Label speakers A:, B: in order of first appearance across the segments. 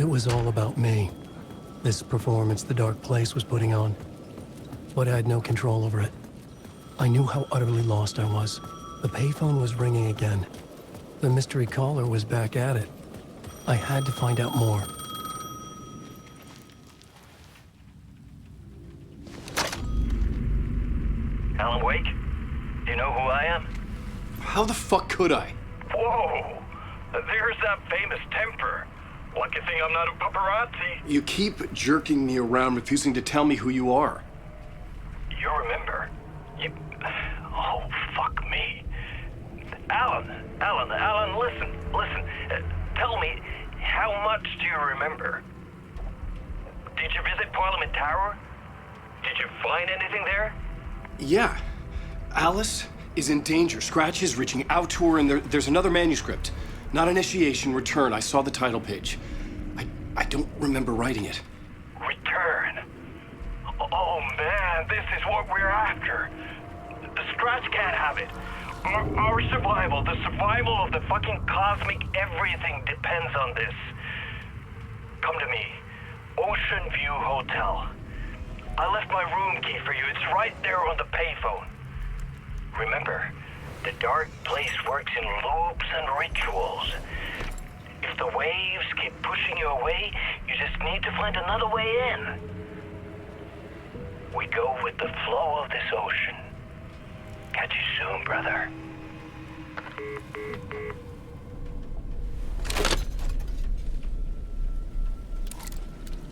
A: It was all about me. This performance the Dark Place was putting on. But I had no control over it. I knew how utterly lost I was. The payphone was ringing again. The mystery caller was back at it. I had to find out more.
B: Alan Wake? Do you know who I am?
C: How the fuck could I?
B: Whoa! There's that famous temper. Lucky thing I'm not a paparazzi.
C: You keep jerking me around, refusing to tell me who you are.
B: You remember? Oh, fuck me. Alan, listen. Tell me, how much do you remember? Did you visit Parliament Tower? Did you find anything there?
C: Yeah. Alice is in danger. Scratch is reaching out to her, and there's another manuscript. Not initiation, return. I saw the title page. I don't remember writing it.
B: Return? Oh man, this is what we're after. The Scratch can't have it. Our survival, the survival of the fucking cosmic everything depends on this. Come to me. Ocean View Hotel. I left my room key for you. It's right there on the payphone. Remember, the Dark Place works in loops and rituals. If the waves keep pushing you away, you just need to find another way in. We go with the flow of this ocean. Catch you soon, brother.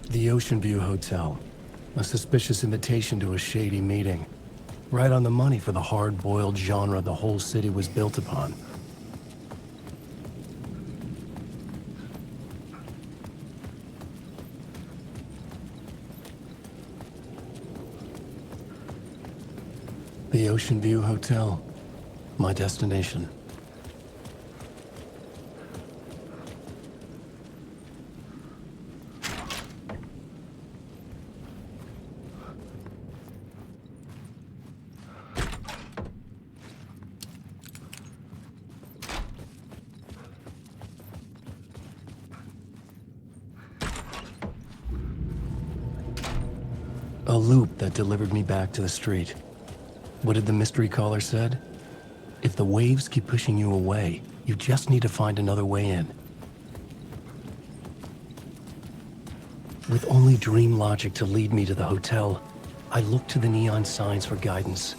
A: The Ocean View Hotel. A suspicious invitation to a shady meeting. Right on the money for the hard-boiled genre the whole city was built upon. The Ocean View Hotel. My destination. A loop that delivered me back to the street. What did the mystery caller said? If the waves keep pushing you away, you just need to find another way in. With only dream logic to lead me to the hotel, I looked to the neon signs for guidance.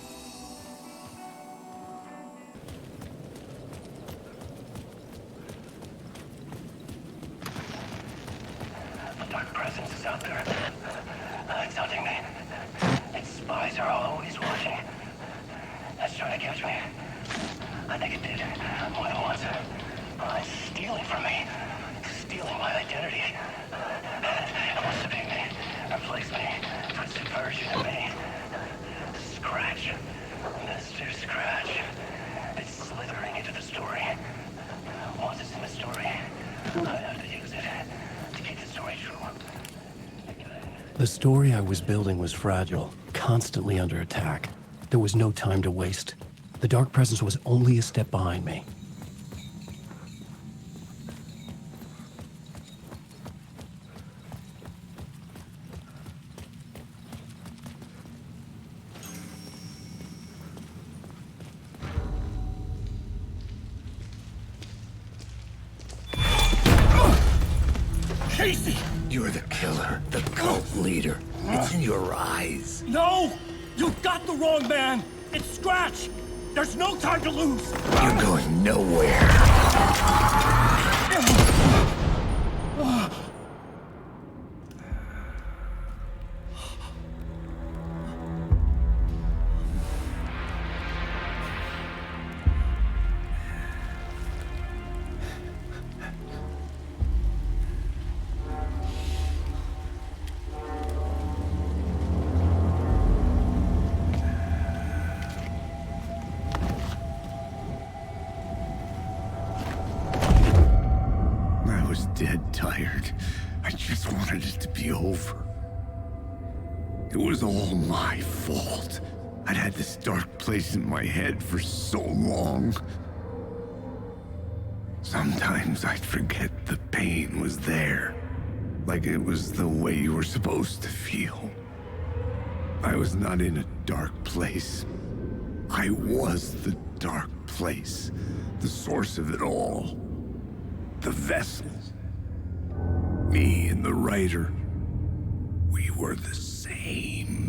B: The Dark Presence is out there. It's hunting me. Its spies are always watching. It's trying to catch me. I think it did more than once. It's stealing from me. Stealing my identity. It wants to be me. Replace me. Puts a version of me. Scratch. Mr. Scratch. It's slithering into the story. Once it's in the story, I have to use it to keep the story true.
A: The story I was building was fragile, constantly under attack. There was no time to waste. The Dark Presence was only a step behind me.
D: Casey!
E: You're the killer, the cult leader. It's in your eyes.
D: No! You got the wrong man! It's Scratch! There's no time to lose!
E: You're going nowhere. I was dead tired. I just wanted it to be over. It was all my fault. I'd had this dark place in my head for so long. Sometimes I'd forget the pain was there. Like it was the way you were supposed to feel. I was not in a dark place. I was the dark place. The source of it all. The vessel. Me and the writer. We were the same.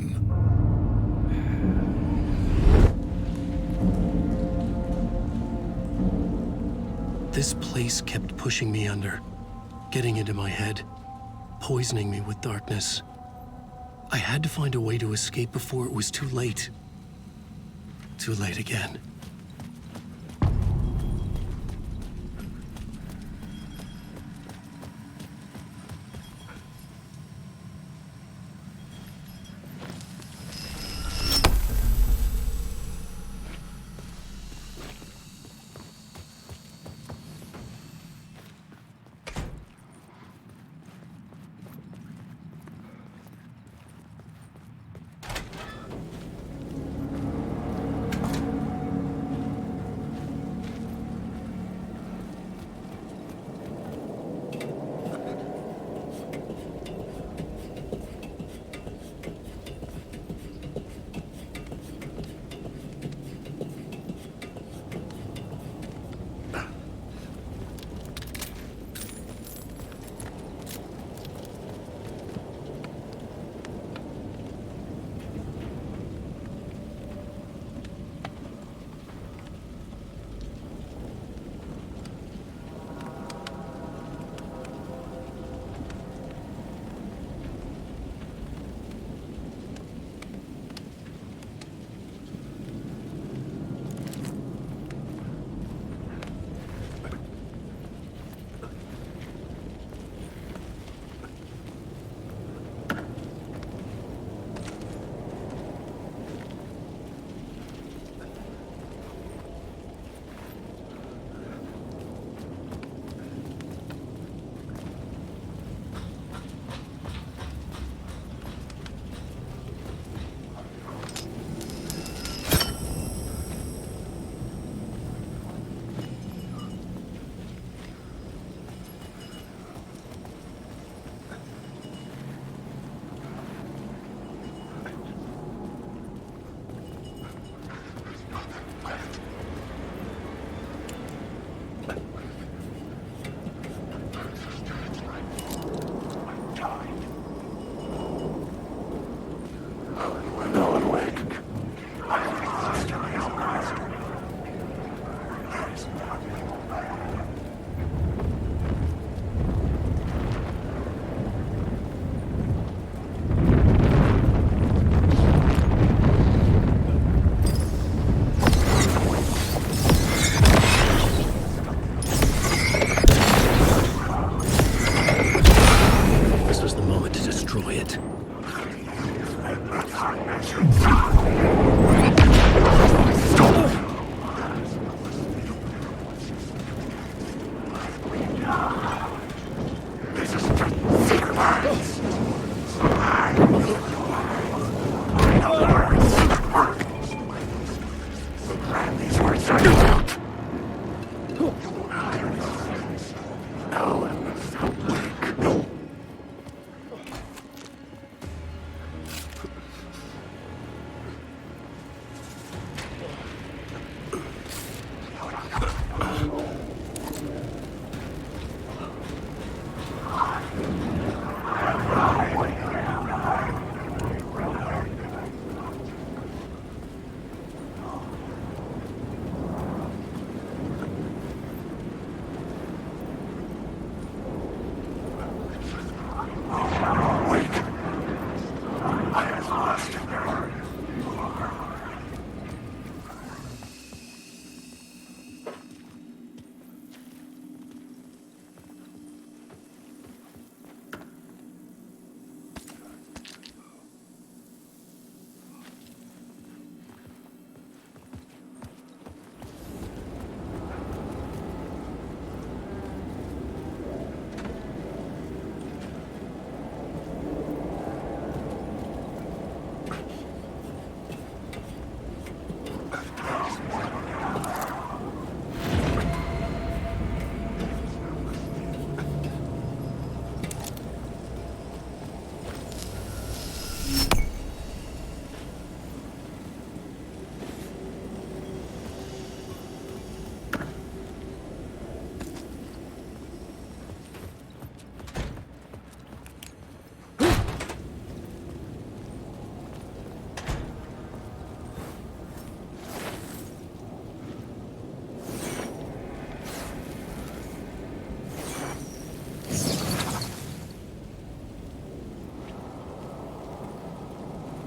A: This place kept pushing me under, getting into my head, poisoning me with darkness. I had to find a way to escape before it was too late. Too late again.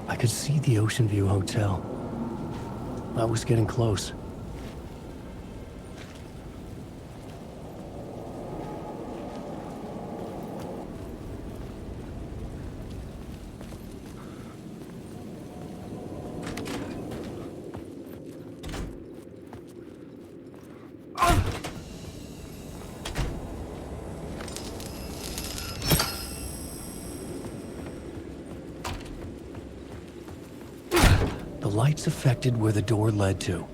A: I could see the Ocean View Hotel. I was getting close. The lights affected where the door led to.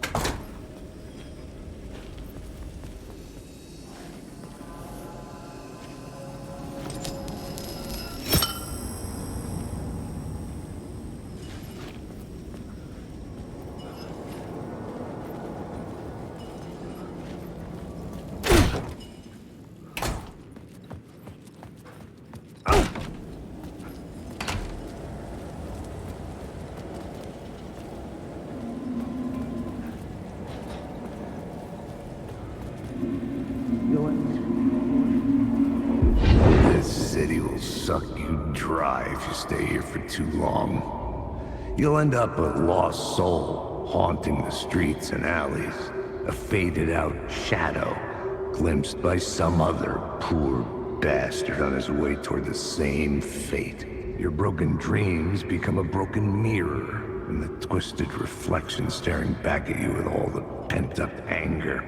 E: This city will suck you dry if you stay here for too long. You'll end up a lost soul, haunting the streets and alleys. A faded-out shadow, glimpsed by some other poor bastard on his way toward the same fate. Your broken dreams become a broken mirror, and the twisted reflection staring back at you with all the pent-up anger,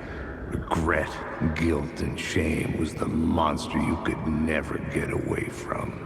E: regret, guilt, and shame was the monster you could never get away from.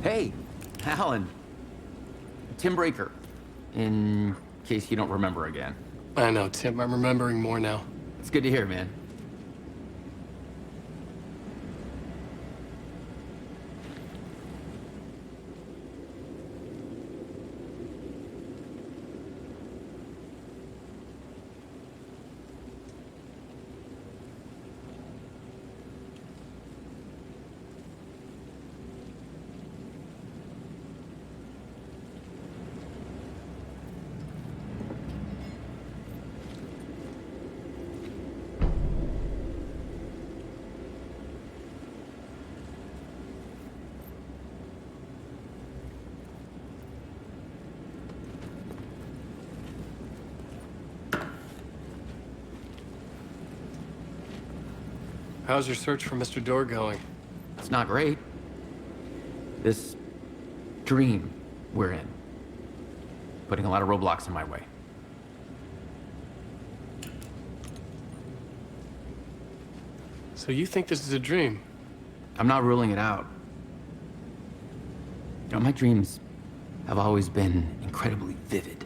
F: Hey, Alan. Tim Breaker, in case you don't remember again.
C: I know, Tim. I'm remembering more now.
F: It's good to hear, man.
C: How's your search for Mr. Door going?
F: It's not great. This dream we're in, putting a lot of roadblocks in my way.
C: So you think this is a dream?
F: I'm not ruling it out. You know, my dreams have always been incredibly vivid.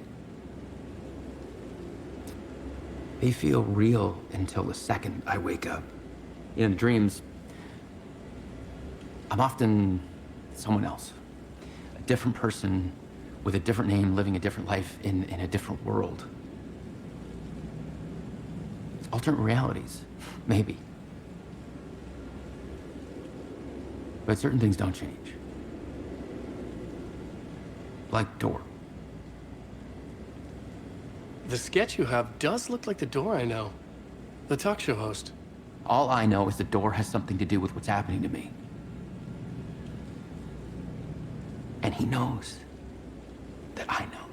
F: They feel real until the second I wake up. In dreams, I'm often someone else. different person with a different name living a different life in a different world. Alternate realities, maybe. But certain things don't change. Like door.
C: The sketch you have does look like the door I know. The talk show host.
F: All I know is the door has something to do with what's happening to me. And he knows that I know.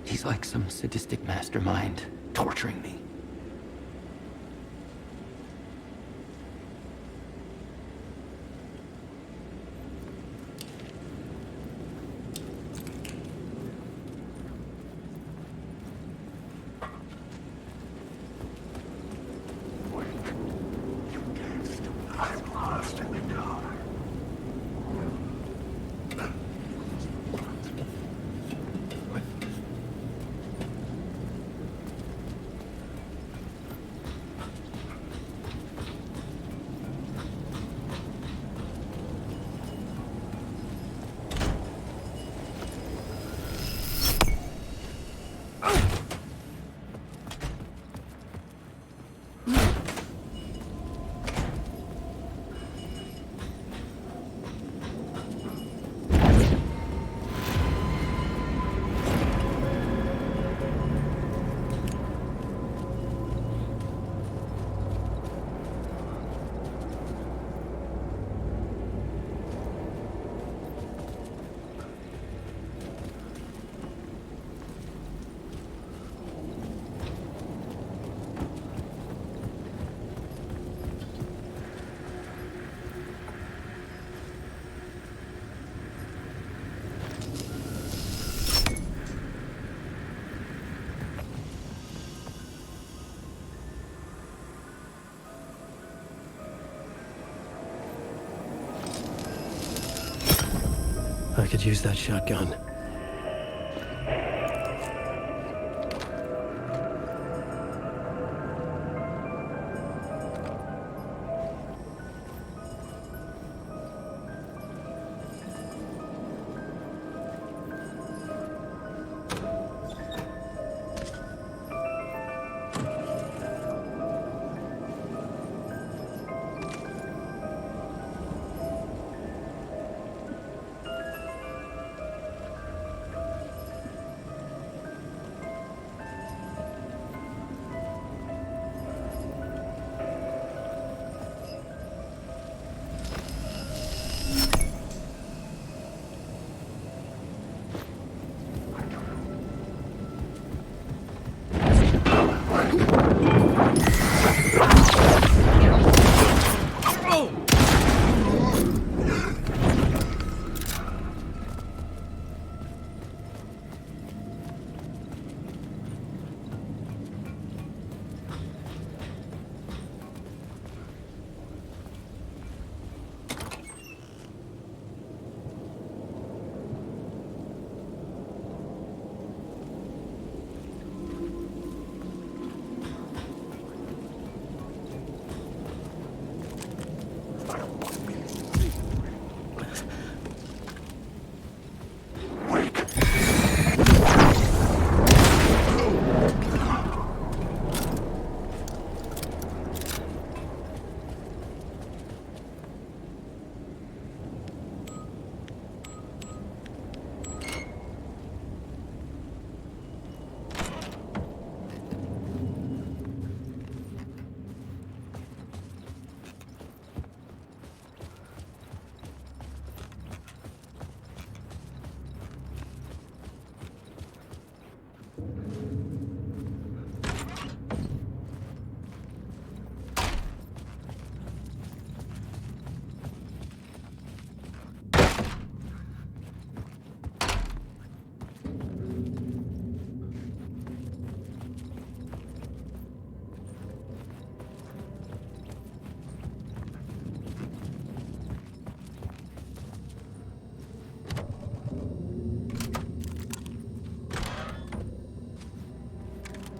F: He's like some sadistic mastermind torturing me.
E: I'm lost in the dark.
A: I could use that shotgun.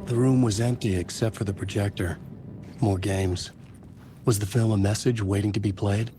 A: The room was empty except for the projector. More games. Was the film a message waiting to be played?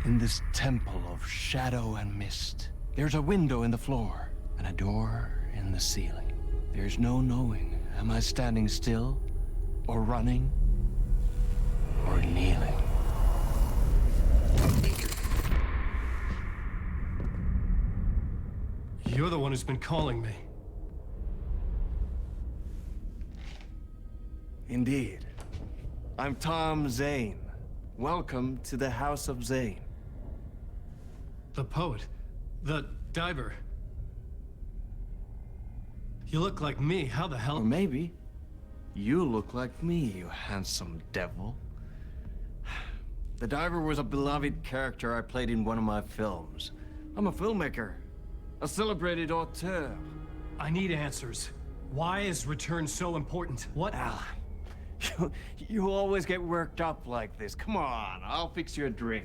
G: In this temple of shadow and mist, there's a window in the floor and a door in the ceiling. There's no knowing, am I standing still, or running, or kneeling?
A: You're the one who's been calling me.
G: Indeed. I'm Tom Zane. Welcome to the House of Zane.
A: The poet. The diver. You look like me. How the
G: Or
A: hell?
G: maybe you look like me, you handsome devil. The diver was a beloved character I played in one of my films. I'm a filmmaker, a celebrated auteur.
A: I need answers. Why is Return so important? What?
G: Alan, you always get worked up like this. Come on, I'll fix you a drink.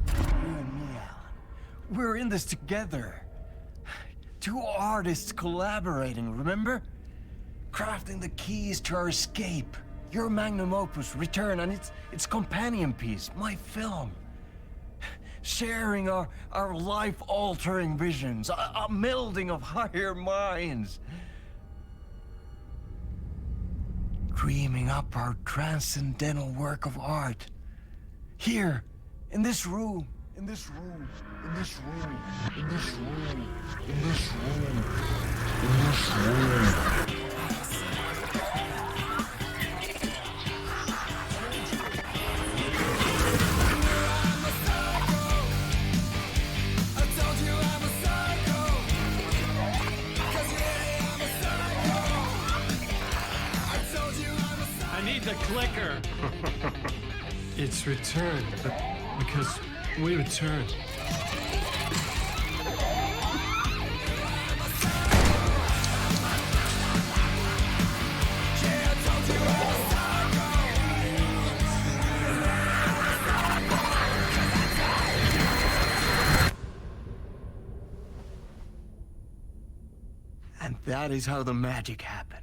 G: You and me, Alan. We're in this together. Two artists collaborating, remember? Crafting the keys to our escape. Your magnum opus, Return, and its companion piece, my film. Sharing our life-altering visions, a melding of higher minds. Dreaming up our transcendental work of art. Here, in this room, in this room, in this room, in this room, in this room, in this room.
A: The clicker. It's Return, but because we return.
G: And that is how the magic happened.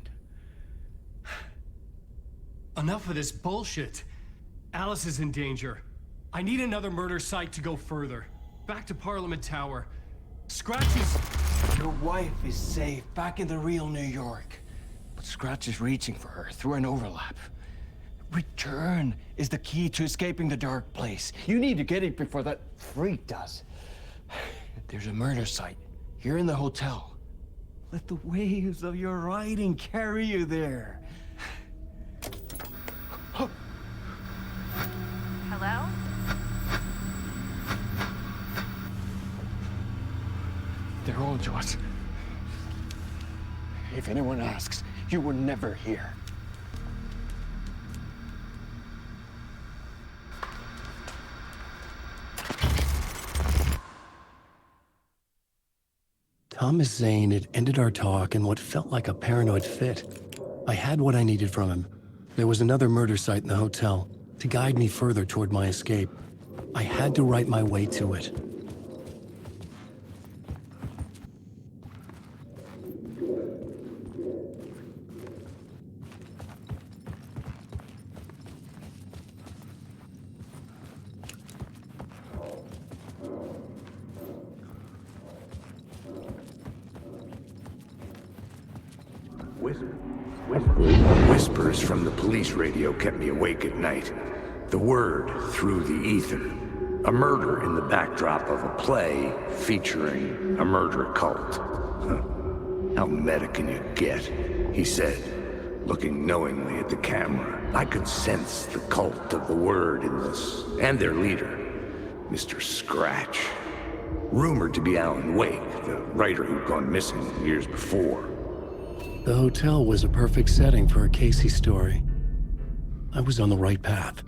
A: Enough of this bullshit. Alice is in danger. I need another murder site to go further. Back to Parliament Tower. Scratch is...
G: Your wife is safe, back in the real New York. But Scratch is reaching for her through an overlap. Return is the key to escaping the dark place. You need to get it before that freak does. There's a murder site here in the hotel. Let the waves of your writing carry you there.
H: Hello?
G: They're all yours. If anyone asks, you were never here.
A: Thomas Zane had ended our talk in what felt like a paranoid fit. I had what I needed from him. There was another murder site in the hotel to guide me further toward my escape. I had to write my way to it.
E: Whispers from the police radio kept me awake at night. The word through the ether. A murder in the backdrop of a play featuring a murder cult. How meta can you get? He said, looking knowingly at the camera. I could sense the cult of the word in this, and their leader, Mr. Scratch. Rumored to be Alan Wake, the writer who'd gone missing years before.
A: The hotel was a perfect setting for a Casey story. I was on the right path.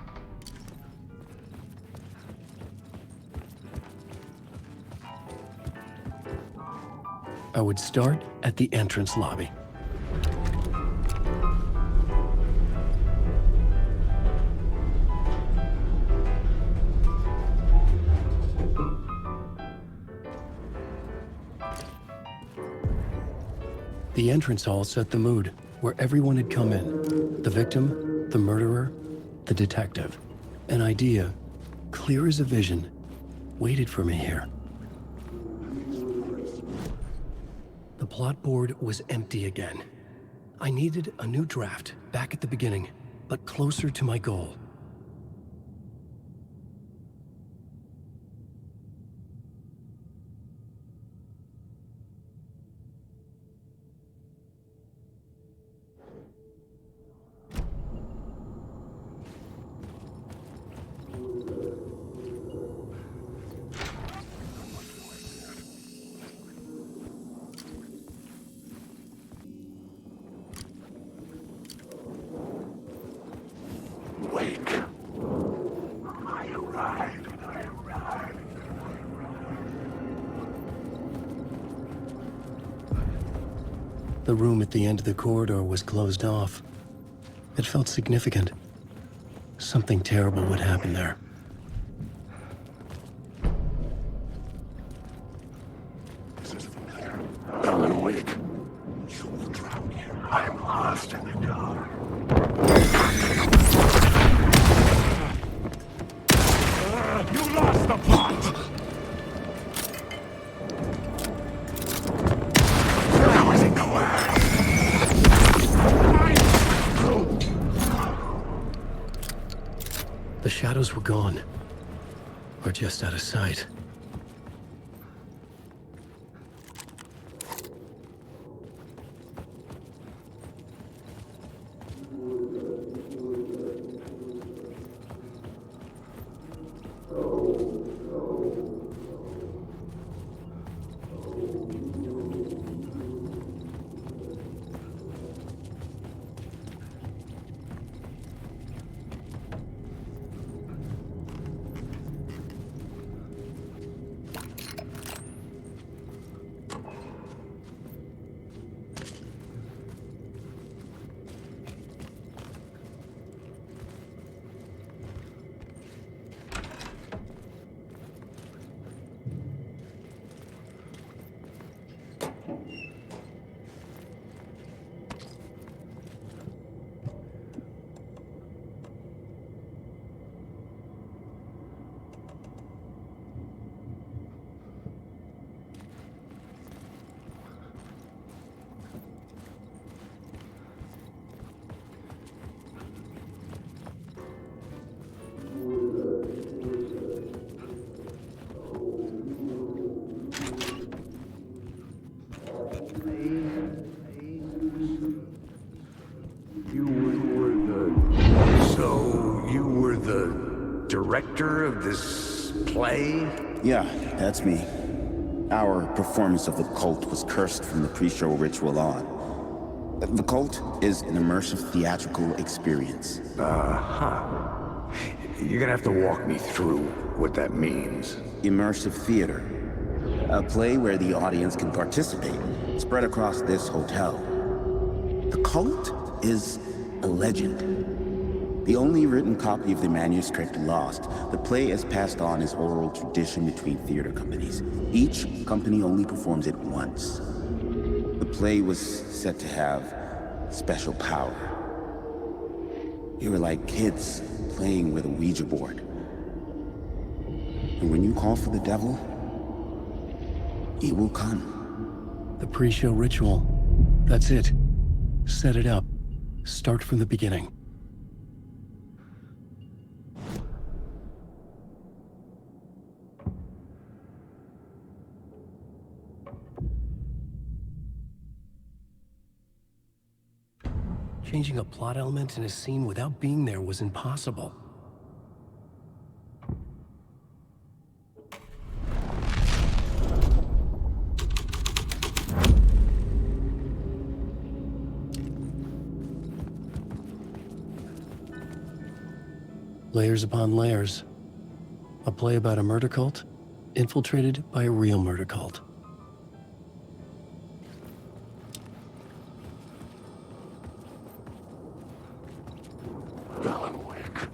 A: I would start at the entrance lobby. The entrance hall set the mood, where everyone had come in. The victim, the murderer, the detective. An idea, clear as a vision, waited for me here. The plot board was empty again. I needed a new draft, back at the beginning, but closer to my goal.
E: Wake. I arrived.
A: The room at the end of the corridor was closed off. It felt significant. Something terrible would happen there.
E: This is familiar. Alan Wake. You will drown here. I am lost in the dark. You lost the plot! How is it going?
A: The shadows were gone. Or just out of sight.
E: You were the director of this play?
H: Yeah, that's me. Our performance of The Cult was cursed from the pre-show ritual on. The Cult is an immersive theatrical experience.
E: You're gonna have to walk me through what that means.
H: Immersive theater. A play where the audience can participate, spread across this hotel. The Cult is a legend. The only written copy of the manuscript lost, the play is passed on as oral tradition between theater companies. Each company only performs it once. The play was said to have special power. We were like kids playing with a Ouija board. And when you call for the devil, he will come.
A: The pre-show ritual. That's it. Set it up. Start from the beginning. Changing a plot element in a scene without being there was impossible. Layers upon layers. A play about a murder cult, infiltrated by a real murder cult.
E: Alan Wake.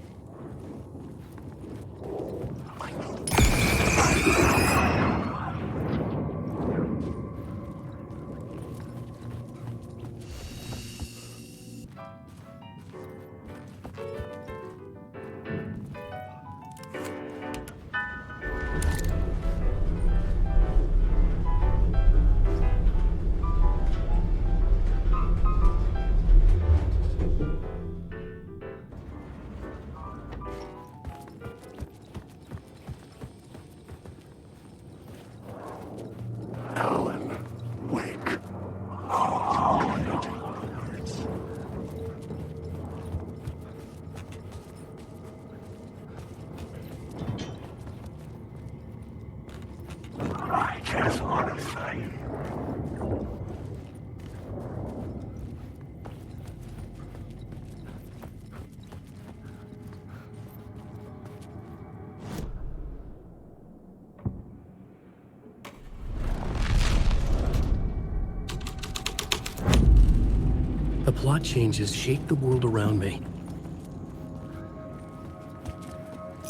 A: The plot changes shaped the world around me.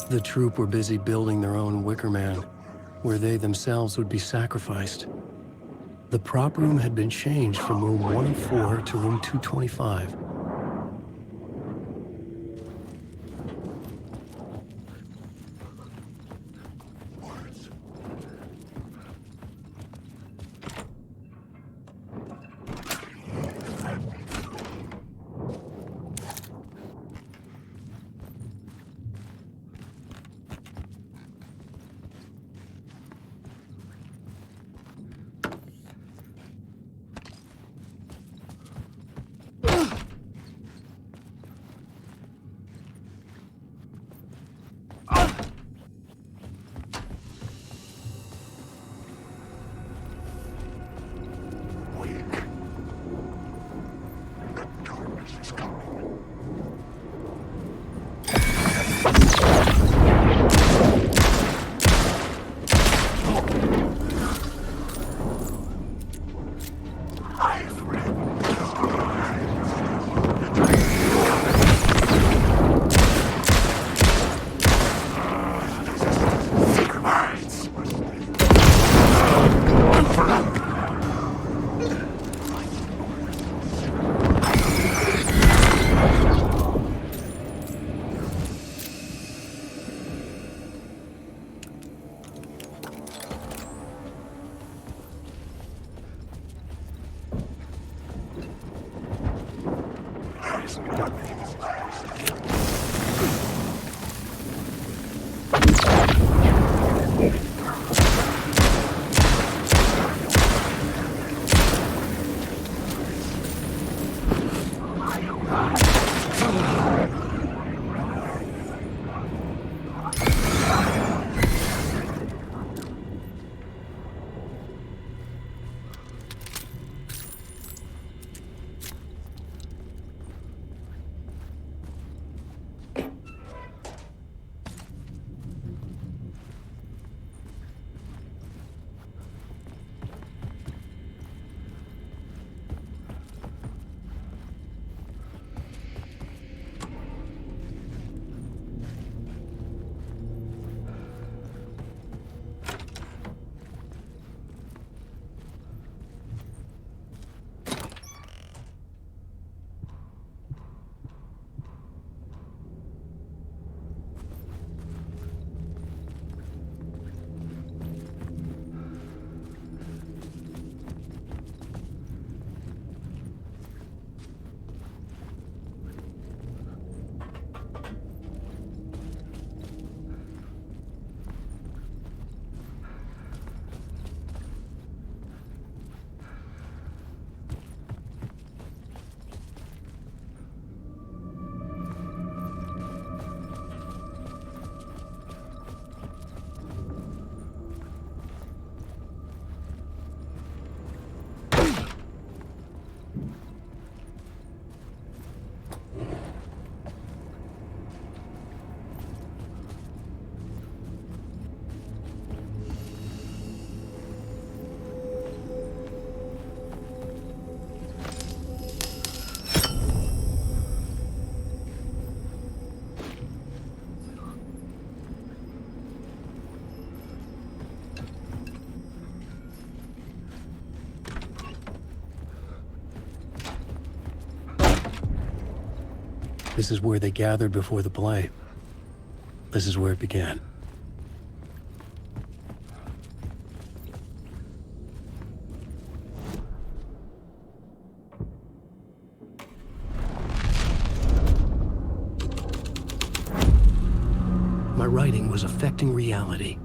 A: The troupe were busy building their own Wicker Man, where they themselves would be sacrificed. The prop room had been changed from room 104 to room 225. This is where they gathered before the play. This is where it began. My writing was affecting reality.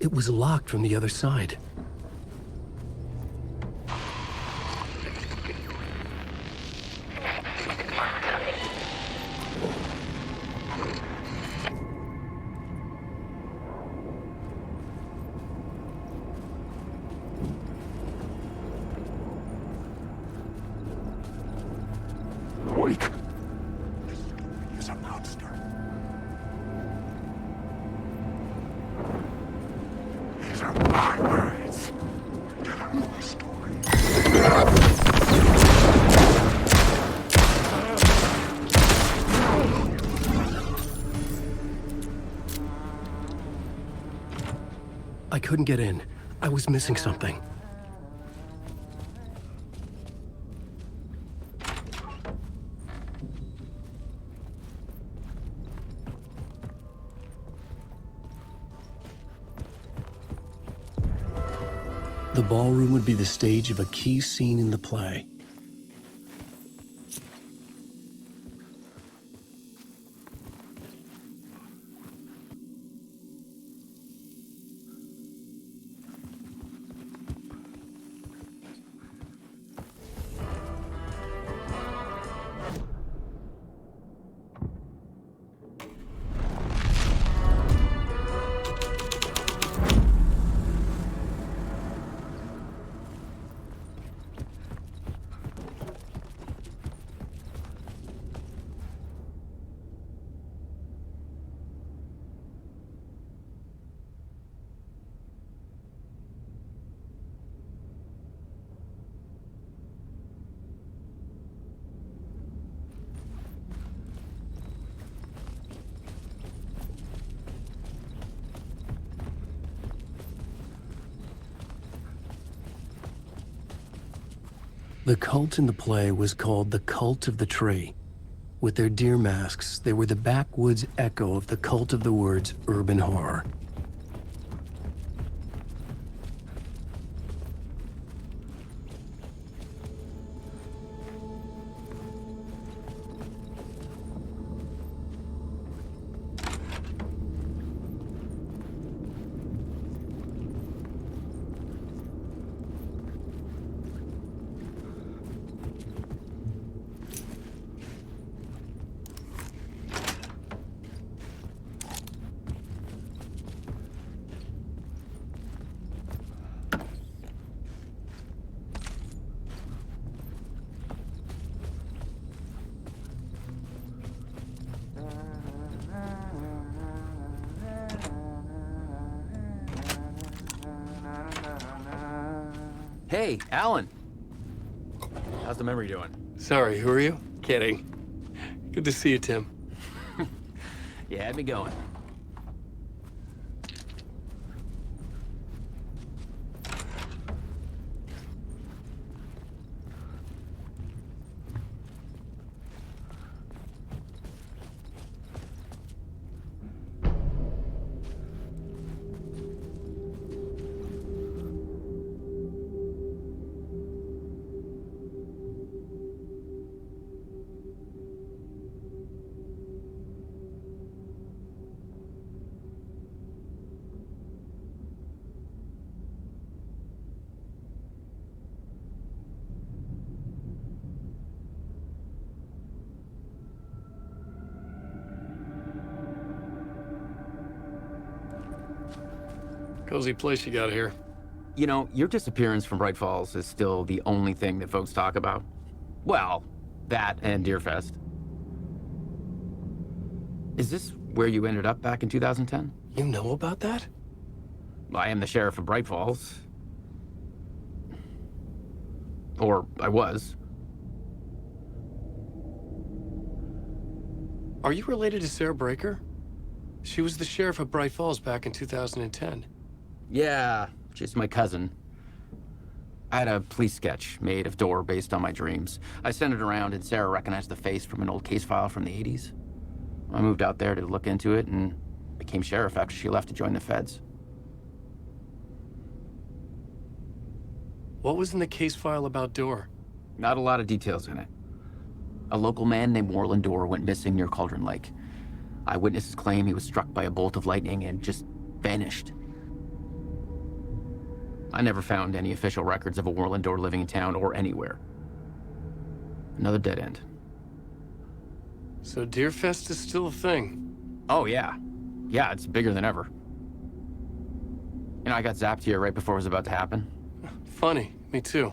A: It was locked from the other side.
E: Wait. He's a monster. These are my words. My story.
A: I couldn't get in. I was missing something. The ballroom would be the stage of a key scene in the play. The cult in the play was called the Cult of the Tree. With their deer masks, they were the backwoods echo of the cult of the word's urban horror.
F: Hey, Alan. How's the memory doing?
C: Sorry, who are you? Kidding. Good to see you, Tim.
F: You had me going.
C: Cozy place you got here.
F: You know, your disappearance from Bright Falls is still the only thing that folks talk about. Well, that and Deerfest. Is this where you ended up back in 2010?
C: You know about that?
F: I am the sheriff of Bright Falls. Or I was.
C: Are you related to Sarah Breaker? She was the sheriff of Bright Falls back in 2010.
F: Yeah, she's my cousin. I had a police sketch made of Door based on my dreams. I sent it around and Sarah recognized the face from an old case file from the 80s. I moved out there to look into it and became sheriff after she left to join the feds.
C: What was in the case file about Door?
F: Not a lot of details in it. A local man named Warland Door went missing near Cauldron Lake. Eyewitnesses claim he was struck by a bolt of lightning and just vanished. I never found any official records of a Warlindor living in town or anywhere. Another dead end.
C: So Deerfest is still a thing.
F: Oh, yeah. Yeah, it's bigger than ever. You know, I got zapped here right before it was about to happen.
C: Funny, me too.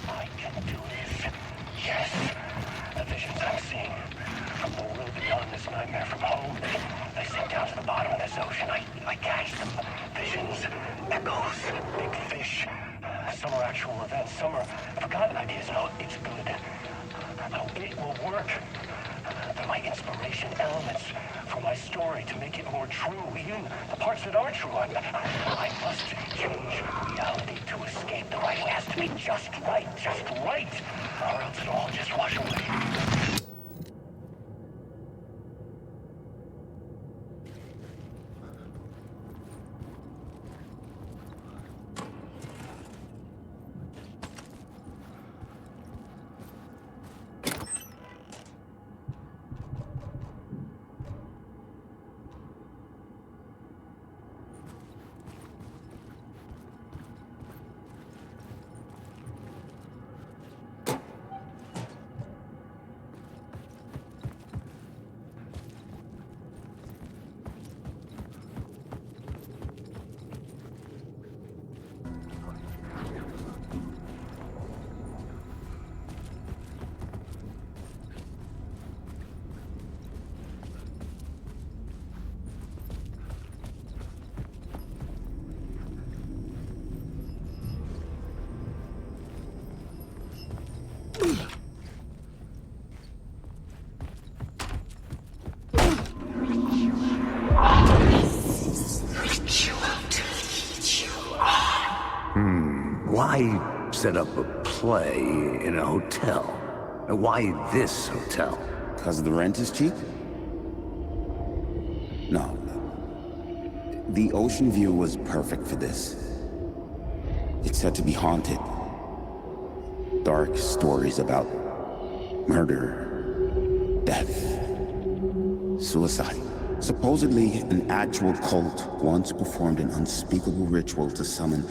B: I can do this. Yes. The visions I'm seeing from the world beyond this nightmare from home, they sink down to the bottom of this ocean. I catch them. Visions, echoes, big fish. Some are actual events, some are forgotten ideas. No, it's good. No, it will work. They're my inspiration, elements for my story to make it more true. Even the parts that aren't true. I must change reality to escape. The writing has to be just right, or else it'll all just wash away.
E: Why set up a play in a hotel? Why this hotel?
H: Because the rent is cheap? No. The ocean view was perfect for this. It's said to be haunted. Dark stories about murder, death, suicide. Supposedly, an actual cult once performed an unspeakable ritual to summon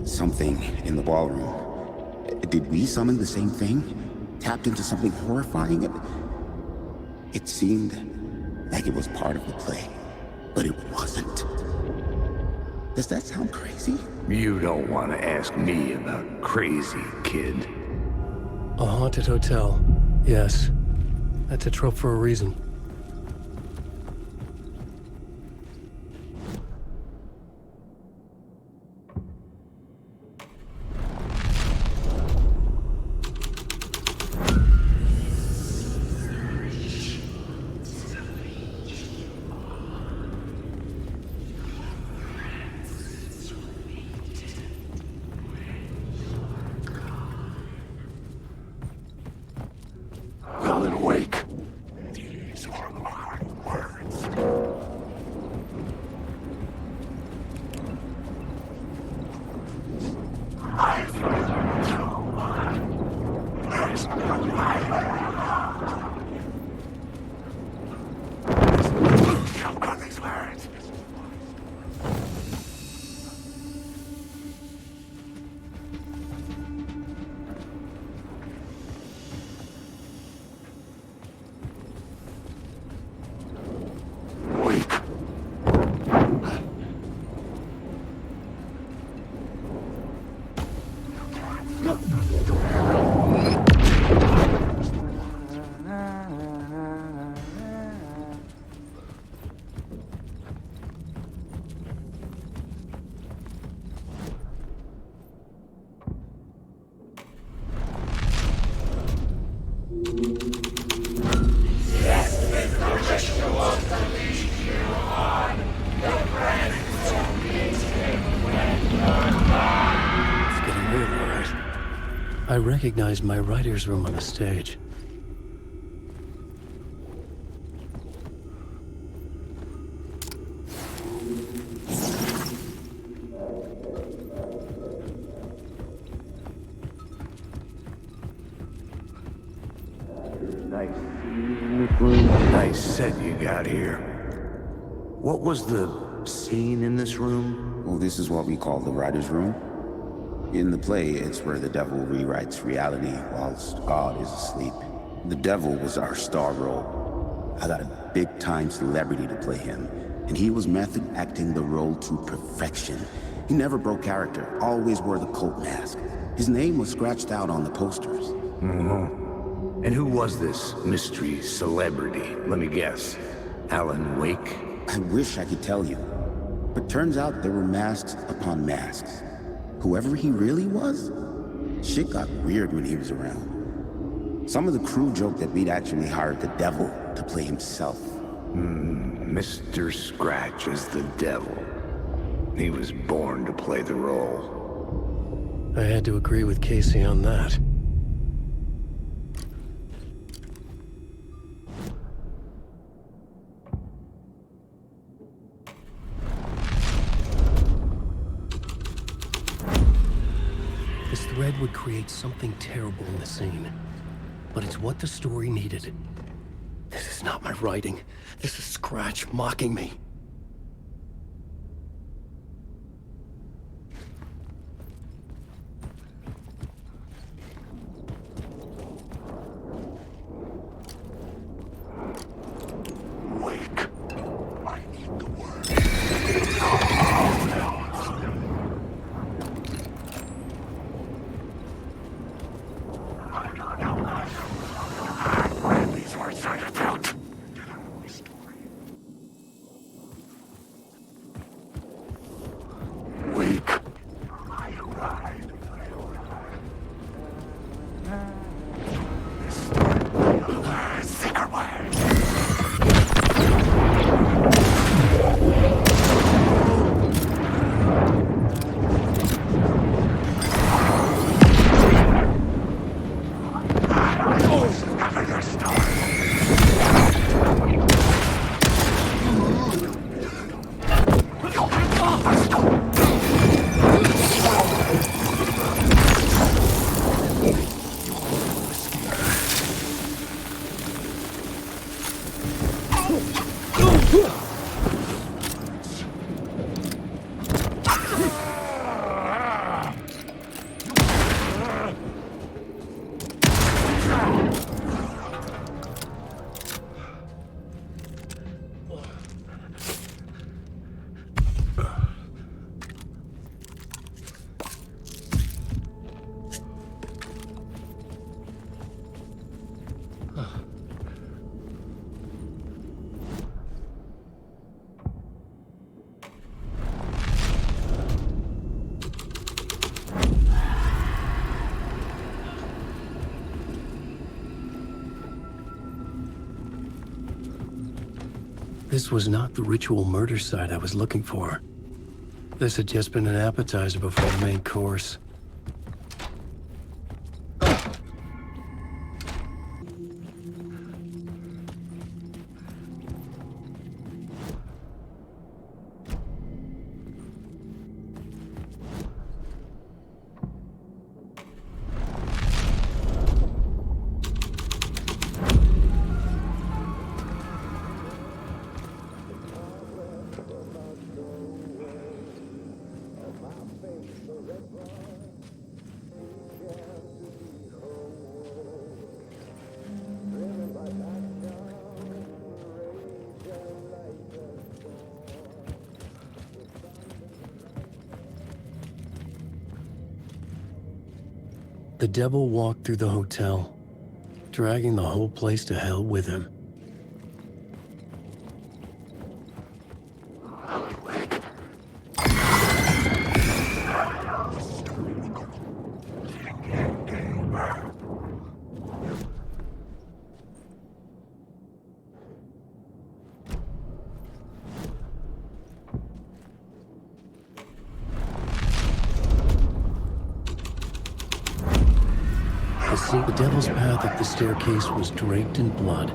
H: something in the ballroom. Did we summon the same thing? Tapped into something horrifying? It seemed like it was part of the play, but it wasn't. Does that sound crazy?
E: You don't want to ask me about crazy, kid.
A: A haunted hotel. Yes. That's a trope for a reason.
E: Alan Wake. These are my words. I've learned so much. There's no choke on these words.
A: I recognize my writer's room on the stage.
E: nice set you got here. What was the scene in this room?
H: Well, this is what we call the writer's room. In the play, it's where the devil rewrites reality whilst God is asleep. The devil was our star role. I got a big-time celebrity to play him, and he was method acting the role to perfection. He never broke character, always wore the cult mask. His name was scratched out on the posters.
E: And who was this mystery celebrity? Let me guess. Alan Wake?
H: I wish I could tell you, but turns out there were masks upon masks. Whoever he really was, shit got weird when he was around. Some of the crew joked that we'd actually hired the devil to play himself.
E: Mr. Scratch is the devil. He was born to play the role.
A: I had to agree with Casey on that. This thread would create something terrible in the scene, but it's what the story needed. This is not my writing. This is Scratch mocking me. This was not the ritual murder site I was looking for. This had just been an appetizer before the main course. The devil walked through the hotel, dragging the whole place to hell with him. The devil's path up the staircase was draped in blood.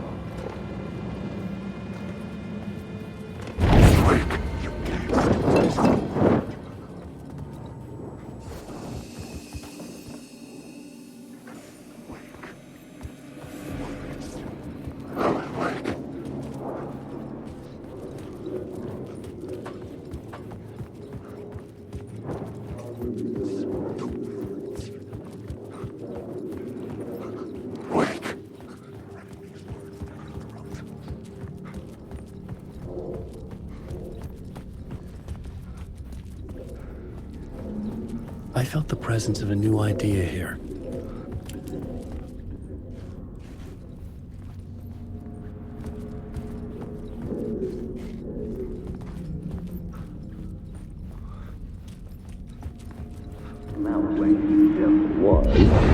A: I felt the presence of a new idea here.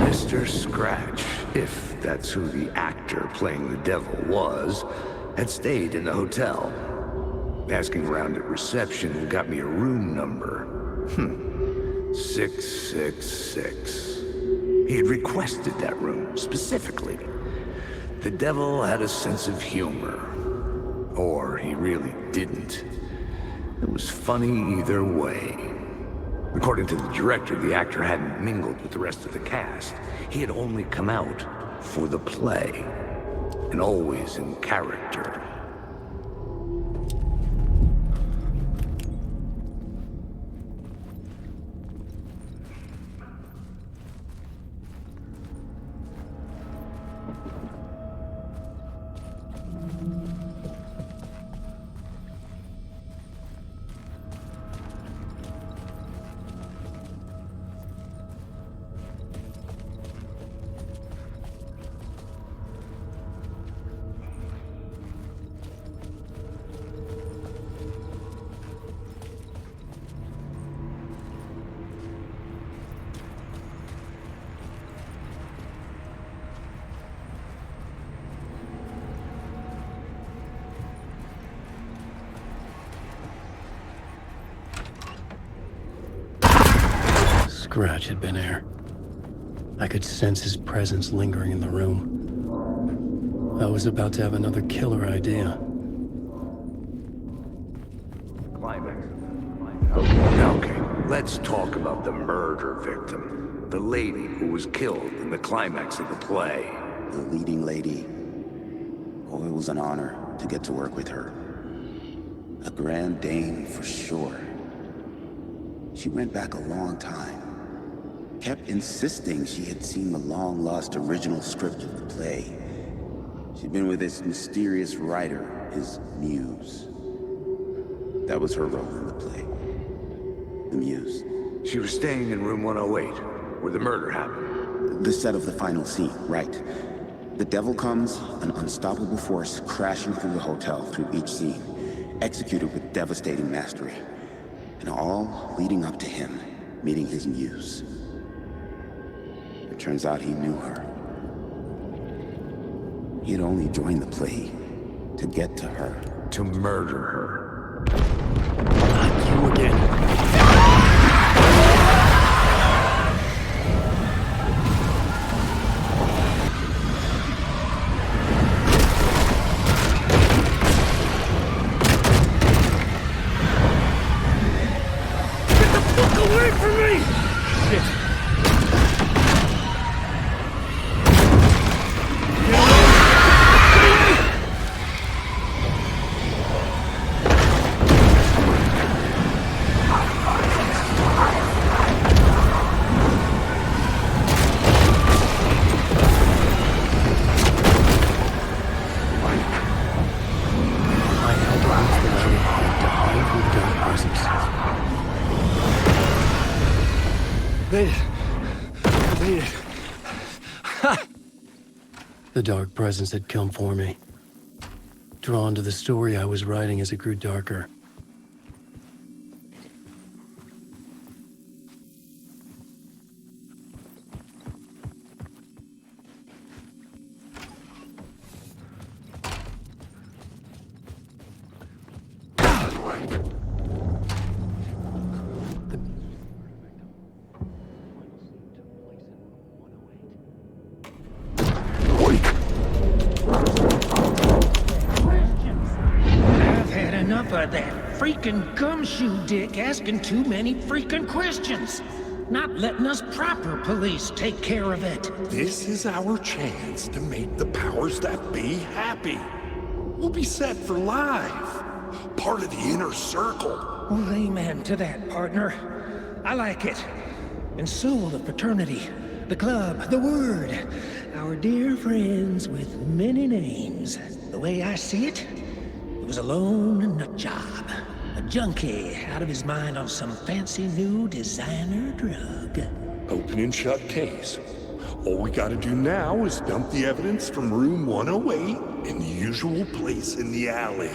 E: Mr. Scratch, if that's who the actor playing the devil was, had stayed in the hotel. Asking around at reception got me a room number. 666. He had requested that room, specifically. The devil had a sense of humor. Or he really didn't. It was funny either way. According to the director, the actor hadn't mingled with the rest of the cast. He had only come out for the play, and always in character.
A: Scratch had been here. I could sense his presence lingering in the room. I was about to have another killer idea.
E: Okay, let's talk about the murder victim. The lady who was killed in the climax of the play.
H: The leading lady. Oh, it was an honor to get to work with her. A grand dame for sure. She went back a long time. Kept insisting she had seen the long-lost original script of the play. She'd been with this mysterious writer, his muse. That was her role in the play. The muse.
E: She was staying in room 108, where the murder happened.
H: The set of the final scene, right. The devil comes, an unstoppable force crashing through the hotel through each scene, executed with devastating mastery. And all leading up to him meeting his muse. It turns out he knew her. He had only joined the play to get to her.
E: To murder her.
A: Not you again.
D: Away from me! Shit.
A: The dark presence had come for me. Drawn to the story I was writing as it grew darker.
I: That freaking gumshoe dick asking too many freaking questions. Not letting us proper police take care of it.
J: This is our chance to make the powers that be happy. We'll be set for life. Part of the inner circle.
I: Well, amen to that, partner. I like it. And so will the fraternity, the club, the word. Our dear friends with many names. The way I see it, it was a lone nut job. A junkie out of his mind on some fancy new designer drug.
J: Open and shut case. All we gotta do now is dump the evidence from room 108 in the usual place in the alley.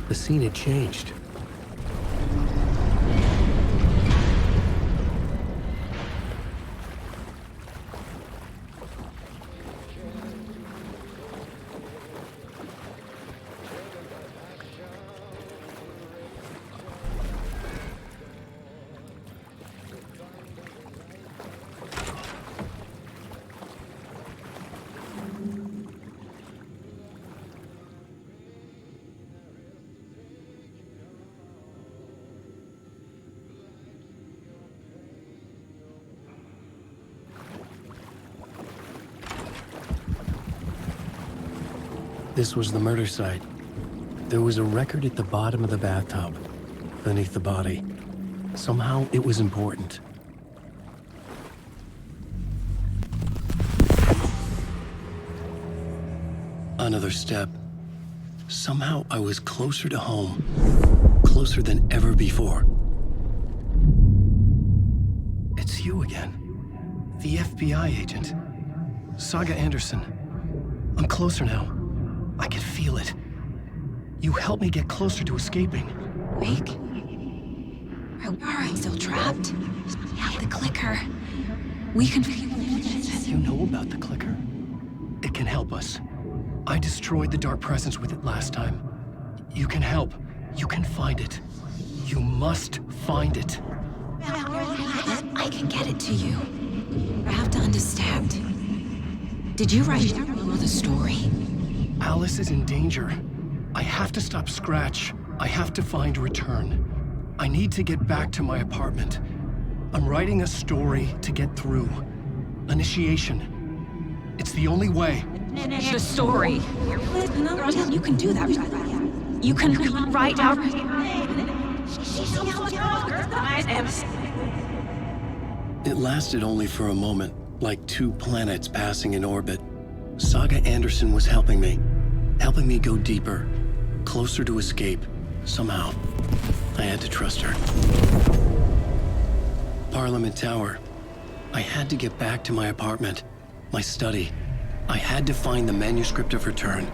A: The scene had changed. This was the murder site. There was a record at the bottom of the bathtub, beneath the body. Somehow it was important. Another step. Somehow I was closer to home. Closer than ever before. It's you again. The FBI agent. Saga Anderson. I'm closer now. I can feel it. You helped me get closer to escaping.
K: Wake? Are I still trapped? Yeah, the clicker. We can...
A: You know about the clicker? It can help us. I destroyed the dark presence with it last time. You can help. You can find it. You must find it.
K: I can get it to you. I have to understand. Did you write the story?
A: Alice is in danger. I have to stop Scratch. I have to find Return. I need to get back to my apartment. I'm writing a story to get through. Initiation. It's the only way.
K: The story. You can do that. You can write out...
A: It lasted only for a moment, like two planets passing in orbit. Saga Anderson was helping me go deeper, closer to escape, somehow. I had to trust her. Parliament Tower. I had to get back to my apartment, my study. I had to find the manuscript of Return.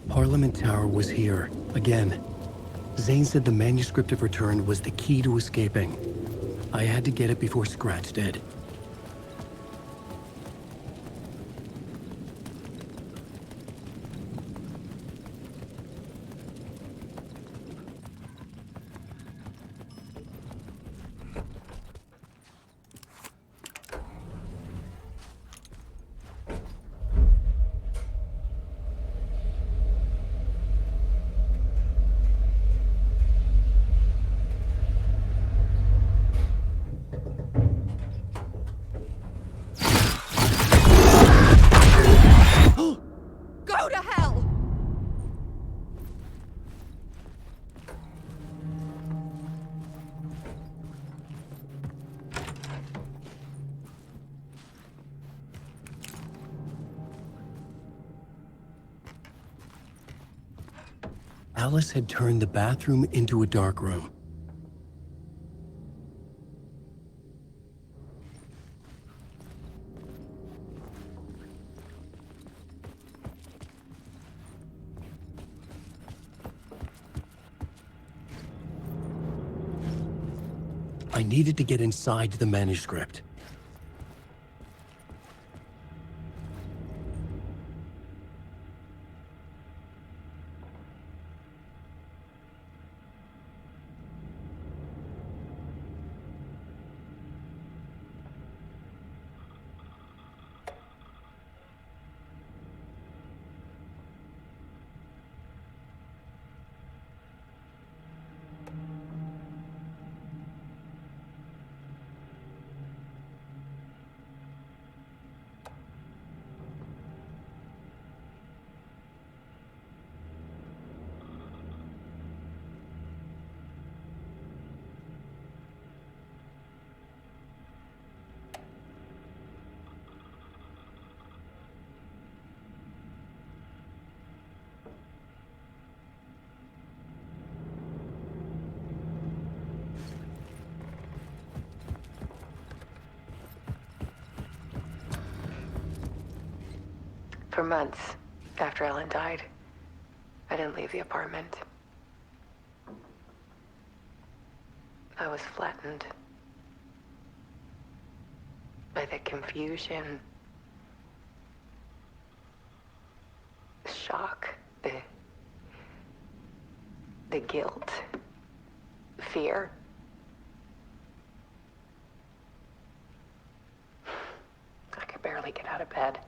A: Parliament Tower was here, again. Zane said the manuscript of Return was the key to escaping. I had to get it before Scratch did. Alice had turned the bathroom into a dark room. I needed to get inside the manuscript.
L: For months after Ellen died, I didn't leave the apartment. I was flattened by the confusion, the shock, the guilt, fear. I could barely get out of bed.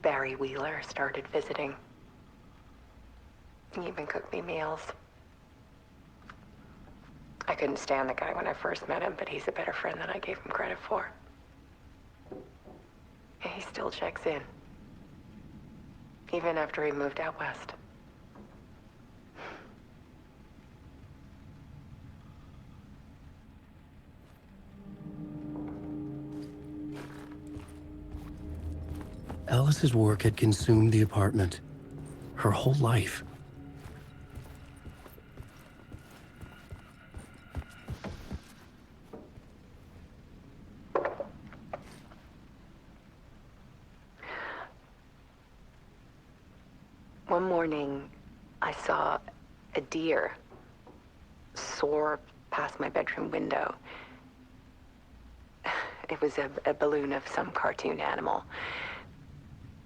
L: Barry Wheeler started visiting. He even cooked me meals. I couldn't stand the guy when I first met him, but he's a better friend than I gave him credit for. And he still checks in, even after he moved out west.
A: Alice's work had consumed the apartment. Her whole life.
L: One morning, I saw a deer soar past my bedroom window. It was a balloon of some cartoon animal.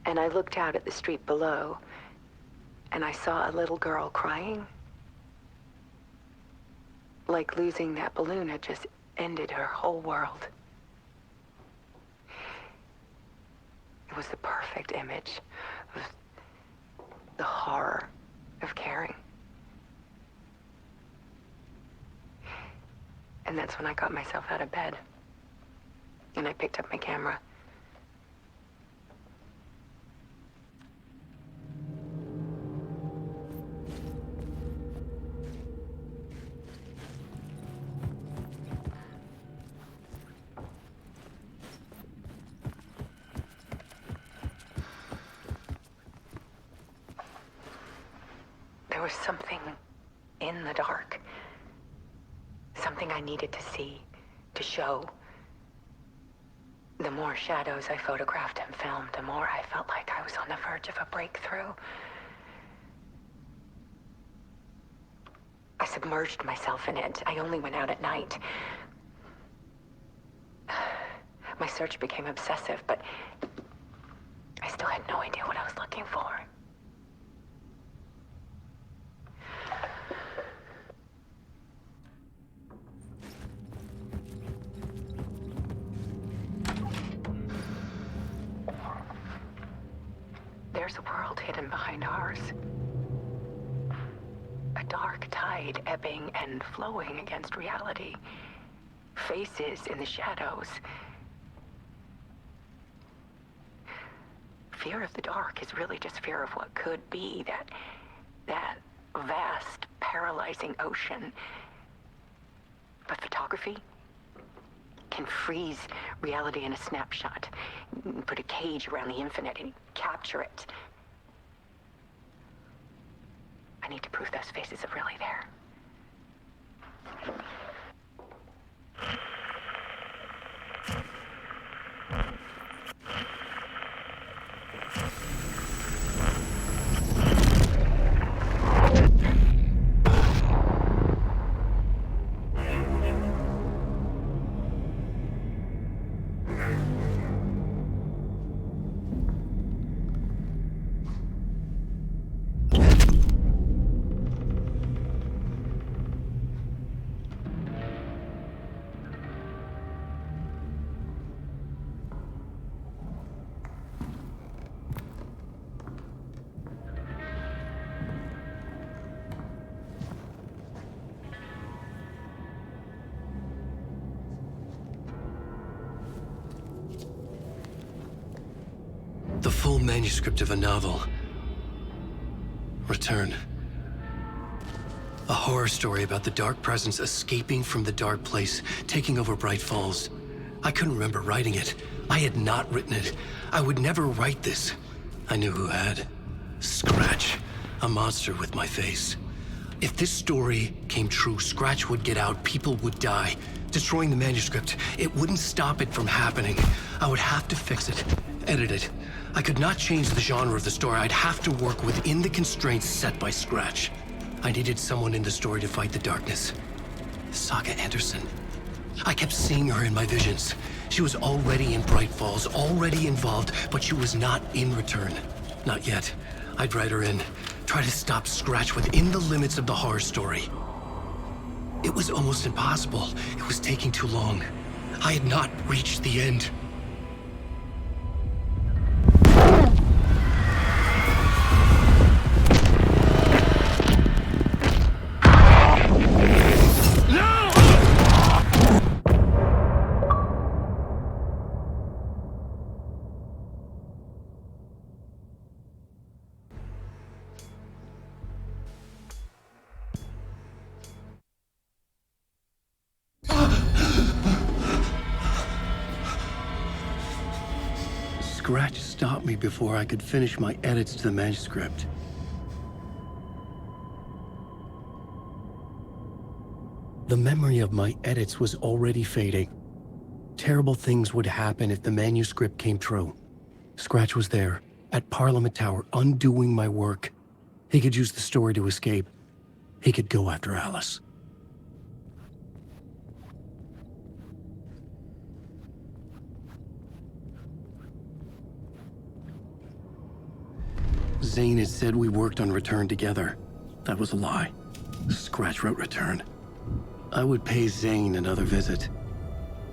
L: And I looked out at the street below, and I saw a little girl crying. Like losing that balloon had just ended her whole world. It was the perfect image of the horror of caring. And that's when I got myself out of bed, and I picked up my camera. There was something in the dark. Something I needed to see, to show. The more shadows I photographed and filmed, the more I felt like I was on the verge of a breakthrough. I submerged myself in it. I only went out at night. My search became obsessive, but I still had no idea what I was looking for. There's a world hidden behind ours. A dark tide ebbing and flowing against reality. Faces in the shadows. Fear of the dark is really just fear of what could be, that vast, paralyzing ocean. But photography? can freeze reality in a snapshot, put a cage around the infinite and capture it. I need to prove those faces are really there.
A: The full manuscript of a novel. Return. A horror story about the Dark Presence escaping from the Dark Place, taking over Bright Falls. I couldn't remember writing it. I had not written it. I would never write this. I knew who had. Scratch. A monster with my face. If this story came true, Scratch would get out, people would die. Destroying the manuscript, it wouldn't stop it from happening. I would have to fix it, edit it. I could not change the genre of the story. I'd have to work within the constraints set by Scratch. I needed someone in the story to fight the darkness. Saga Anderson. I kept seeing her in my visions. She was already in Bright Falls, already involved, but she was not in Return. Not yet. I'd write her in, try to stop Scratch within the limits of the horror story. It was almost impossible. It was taking too long. I had not reached the end. Scratch stopped me before I could finish my edits to the manuscript. The memory of my edits was already fading. Terrible things would happen if the manuscript came true. Scratch was there, at Parliament Tower, undoing my work. He could use the story to escape. He could go after Alice. Zane had said we worked on Return together. That was a lie. Scratch wrote Return. I would pay Zane another visit.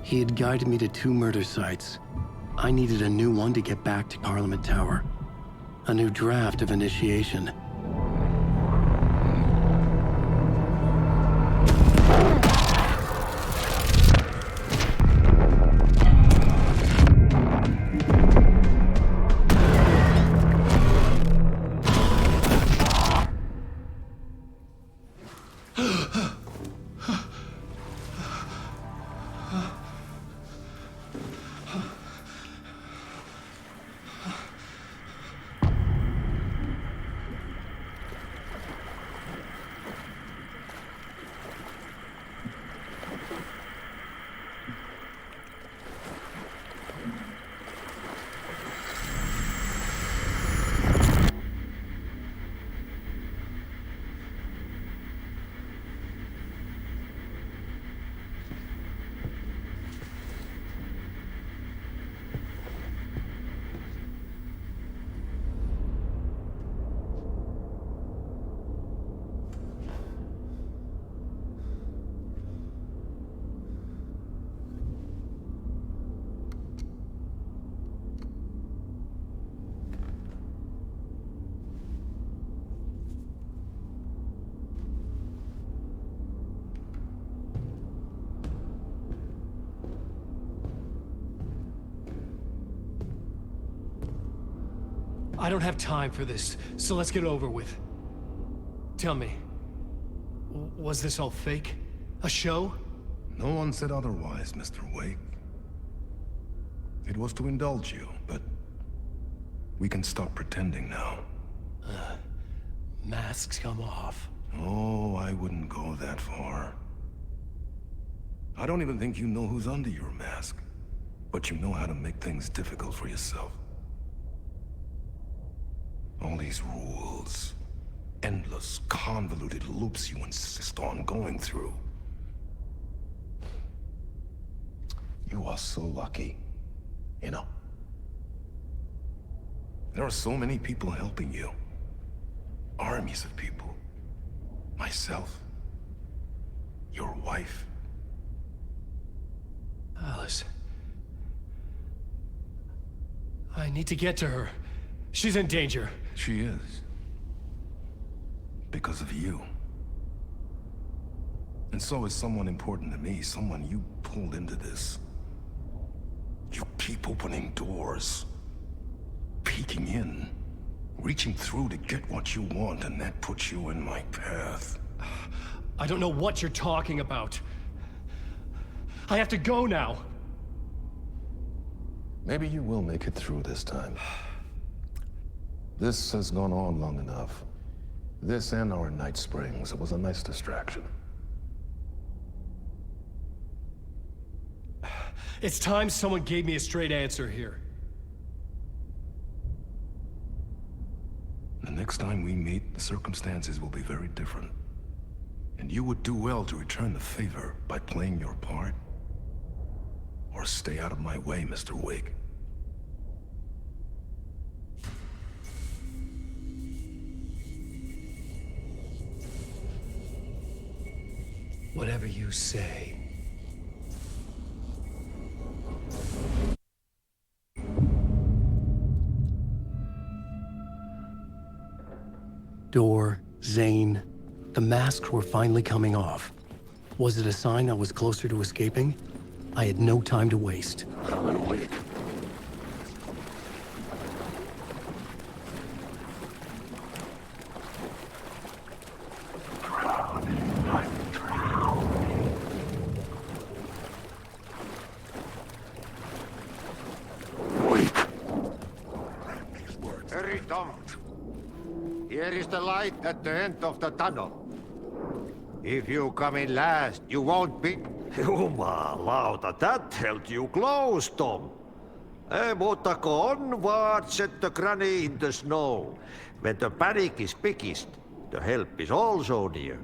A: He had guided me to 2 murder sites. I needed a new one to get back to Parliament Tower. A new draft of Initiation. I don't have time for this, so let's get it over with. Tell me, was this all fake? A show?
M: No one said otherwise, Mr. Wake.
J: It was to indulge you, but we can stop pretending now.
A: Masks come off.
J: Oh, I wouldn't go that far. I don't even think you know who's under your mask, but you know how to make things difficult for yourself. All these rules, endless, convoluted loops you insist on going through. You are so lucky, you know. There are so many people helping you. Armies of people. Myself. Your wife.
A: Alice. I need to get to her. She's in danger.
J: She is. Because of you. And so is someone important to me, someone you pulled into this. You keep opening doors. Peeking in. Reaching through to get what you want, and that puts you in my path.
A: I don't know what you're talking about. I have to go now.
J: Maybe you will make it through this time. This has gone on long enough. This and our Night Springs. It was a nice distraction.
A: It's time someone gave me a straight answer here.
J: The next time we meet, the circumstances will be very different. And you would do well to return the favor by playing your part. Or stay out of my way, Mr. Wake.
A: Whatever you say. Door, Zane, the masks were finally coming off. Was it a sign I was closer to escaping? I had no time to waste.
M: Hurry, Tom. Here is the light at the end of the tunnel. If you come in last, you won't be...
N: Jumalauta, that held you close, Tom. Mutta go onward, set the granny in the snow. When the panic is biggest, the help is also near.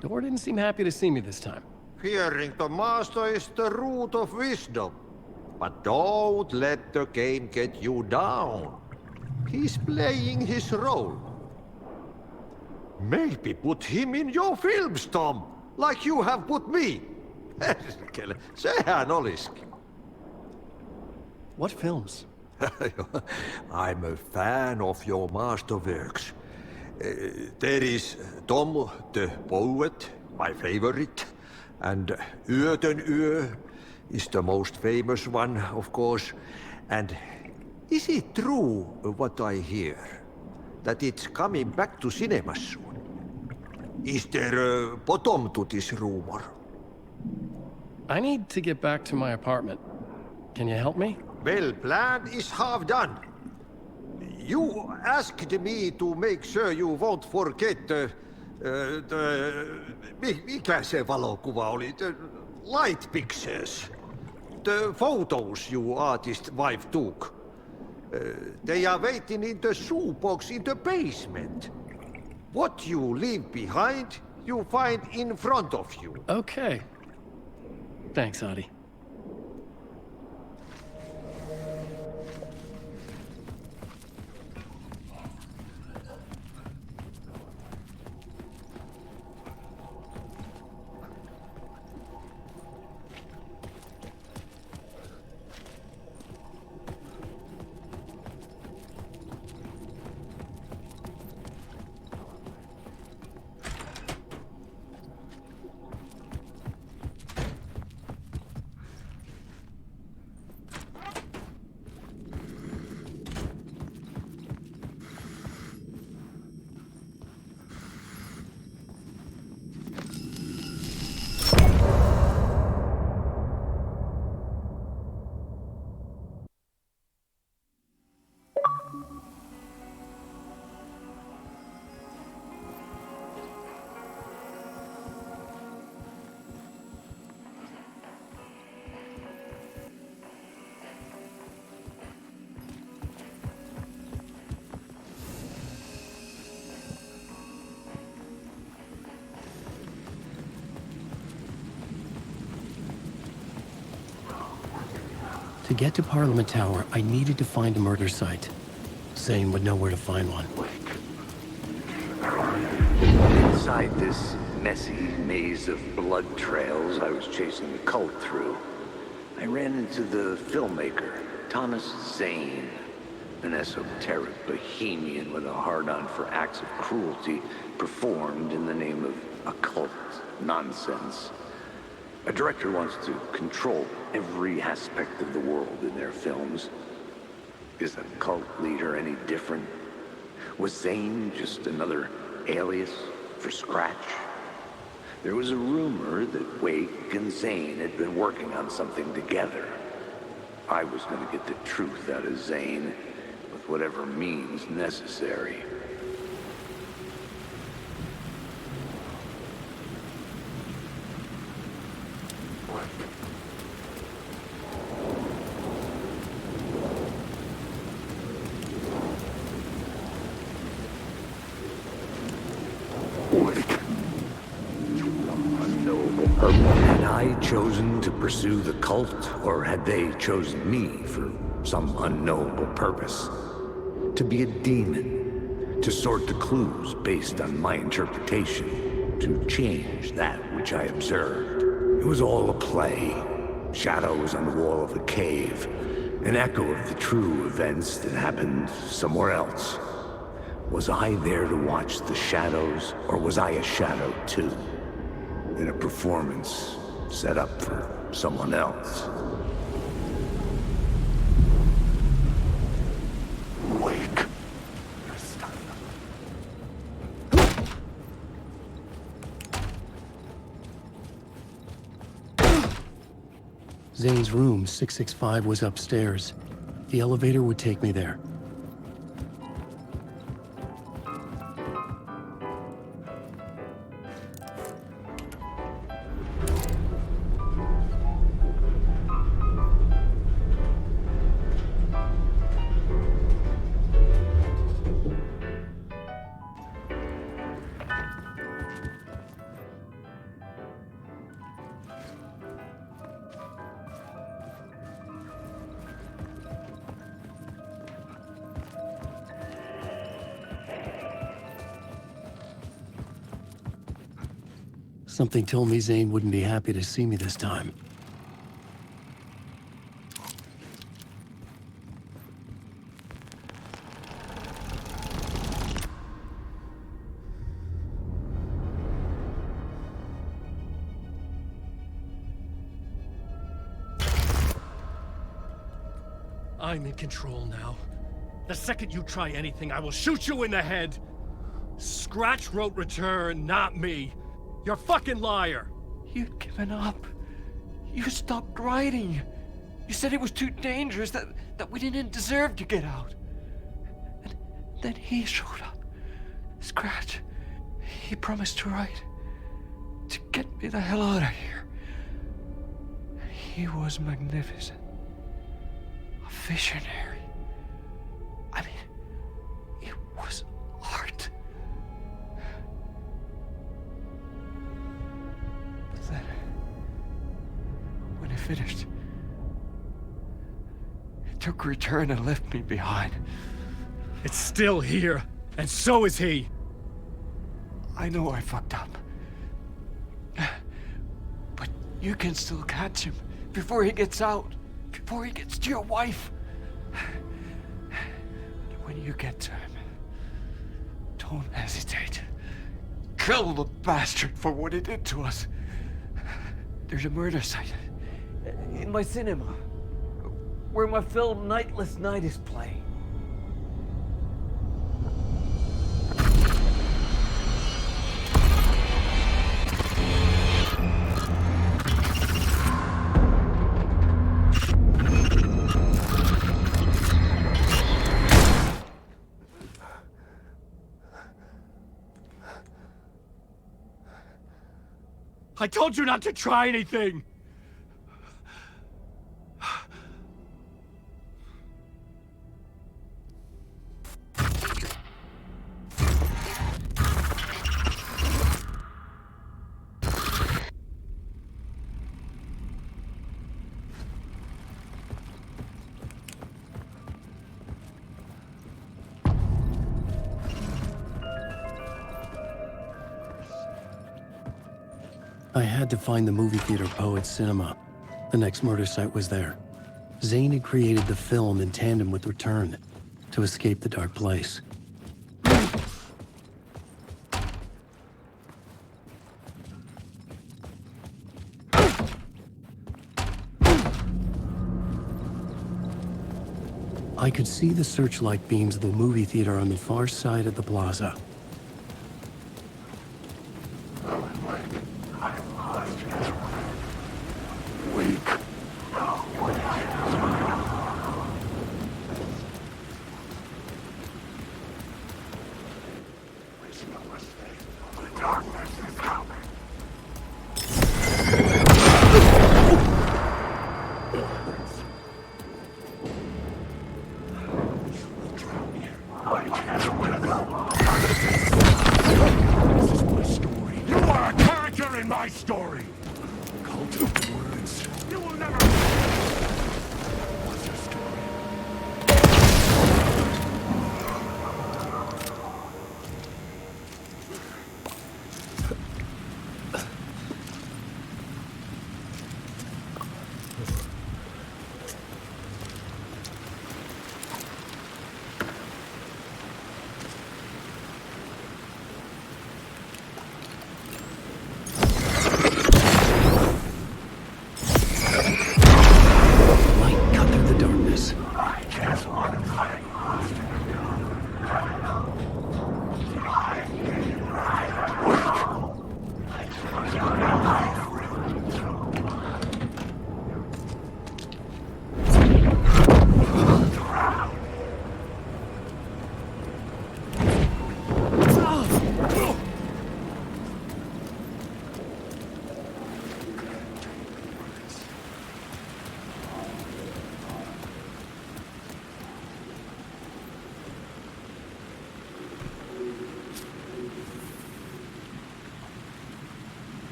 A: Door didn't seem happy to see me this time.
N: Fearing the master is the root of wisdom. But don't let the game get you down. He's playing his role. Maybe put him in your films, Tom, like you have put me. Sehän olisikin.
A: What films?
N: I'm a fan of your masterworks. There is Tom the Poet, my favorite, and Yöten Yö is the most famous one, of course. And is it true what I hear, that it's coming back to cinemas soon? Is there a bottom to this rumor?
A: I need to get back to my apartment. Can you help me?
N: Well, plan is half done. You asked me to make sure you won't forget mikä se valokuva oli? The light pictures. The photos you artist wife took. They are waiting in the shoebox in the basement. What you leave behind, you find in front of you.
A: Okay. Thanks, Adi. To get to Parliament Tower, I needed to find a murder site. Zane would know where to find one.
O: Inside this messy maze of blood trails I was chasing the cult through, I ran into the filmmaker, Thomas Zane, an esoteric bohemian with a hard-on for acts of cruelty performed in the name of occult nonsense. A director wants to control every aspect of the world in their films. Is a cult leader any different? Was Zane just another alias for Scratch? There was a rumor that Wake and Zane had been working on something together. I was going to get the truth out of Zane with whatever means necessary. Had I chosen to pursue the cult, or had they chosen me for some unknowable purpose? To be a demon, to sort the clues based on my interpretation, to change that which I observed. It was all a play. Shadows on the wall of a cave, an echo of the true events that happened somewhere else. Was I there to watch the shadows, or was I a shadow too? In a performance set up for someone else. Wake.
A: Zane's room, 665, was upstairs. The elevator would take me there. Something told me Zane wouldn't be happy to see me this time.
D: I'm in control now. The second you try anything, I will shoot you in the head. Scratch wrote Return, not me. You're a fucking liar.
G: You'd given up. You stopped writing. You said it was too dangerous, that we didn't deserve to get out. And then he showed up. Scratch. He promised to write. To get me the hell out of here. He was magnificent. A visionary. I mean, it was art. But then, when it finished, it took Return and left me behind.
D: It's still here, and so is he.
G: I know I fucked up. But you can still catch him before he gets out, before he gets to your wife. When you get to him, don't hesitate. Kill the bastard for what he did to us. There's a murder site in my cinema where my film Nightless Night is playing.
D: I told you not to try anything!
A: I had to find the movie theater Poet Cinema. The next murder site was there. Zane had created the film in tandem with Return to escape the dark place. I could see the searchlight beams of the movie theater on the far side of the plaza.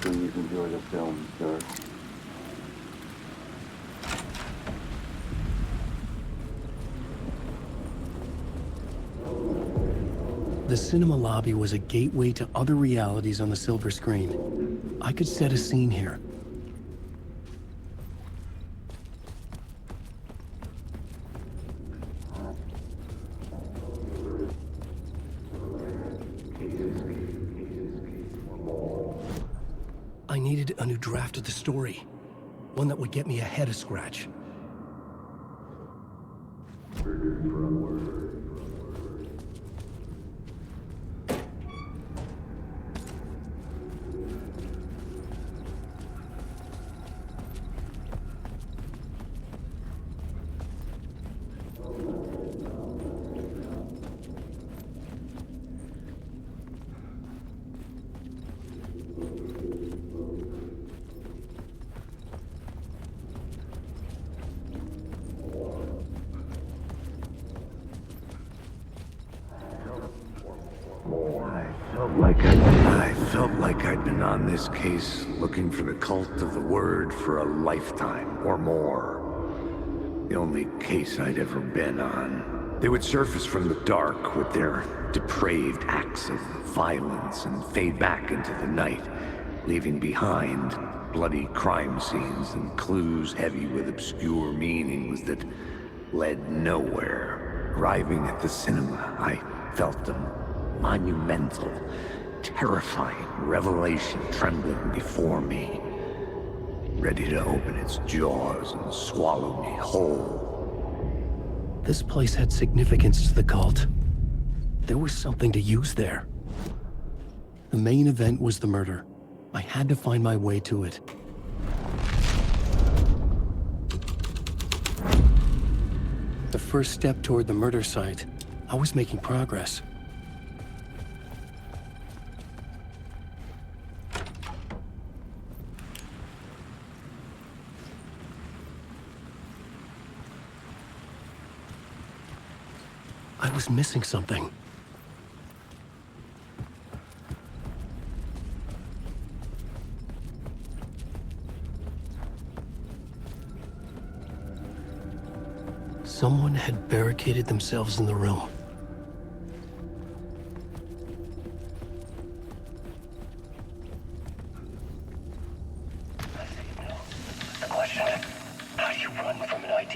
P: Please enjoy the film, sir.
A: The cinema lobby was a gateway to other realities on the silver screen. I could set a scene here. I needed a new draft of the story. One that would get me ahead of Scratch.
E: I felt like I'd been on this case looking for the cult of the word for a lifetime or more. The only case I'd ever been on. They would surface from the dark with their depraved acts of violence and fade back into the night, leaving behind bloody crime scenes and clues heavy with obscure meanings that led nowhere. Arriving at the cinema, I felt a monumental, terrifying revelation trembling before me, ready to open its jaws and swallow me whole.
A: This place had significance to the cult. There was something to use there. The main event was the murder. I had to find my way to it. The first step toward the murder site. I was making progress. I was missing something. Someone had barricaded themselves in the room.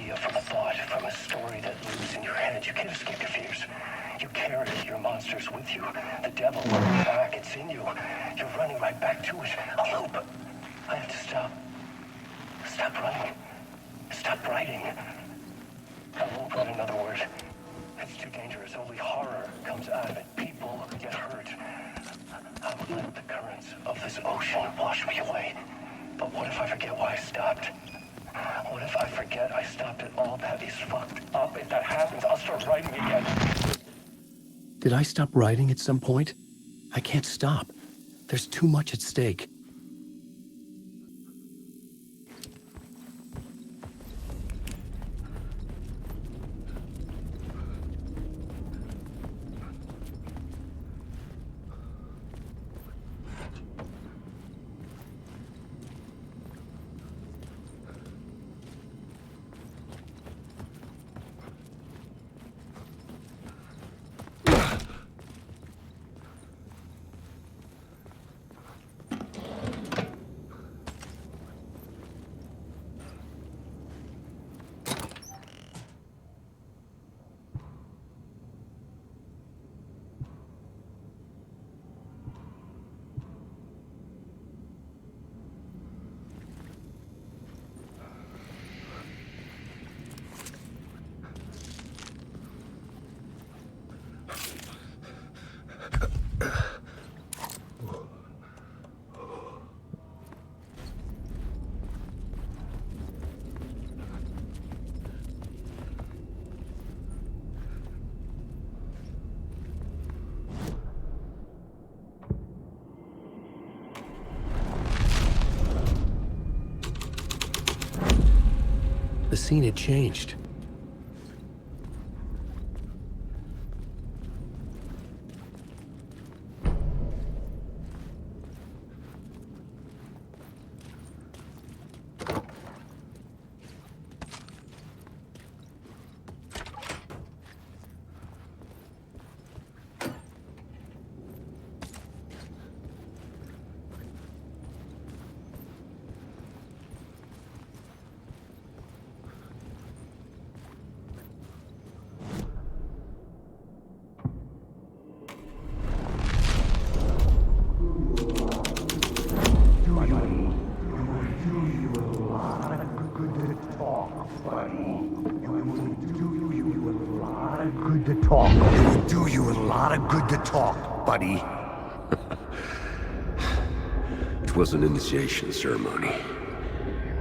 B: idea, from a thought, from a story that lives in your head. You can't escape your fears. You carry your monsters with you. The devil on your back, it's in you. You're running right back to it. A loop. I have to stop. Stop running. Stop writing. I won't write another word. It's too dangerous. Only horror comes out of it. People get hurt. I would let the currents of this ocean wash me away. But what if I forget why I stopped? What if I forget I stopped it all? That is fucked up. If that happens, I'll start writing again.
A: Did I stop writing at some point? I can't stop. There's too much at stake. The scene had changed.
Q: Buddy. It was an initiation ceremony.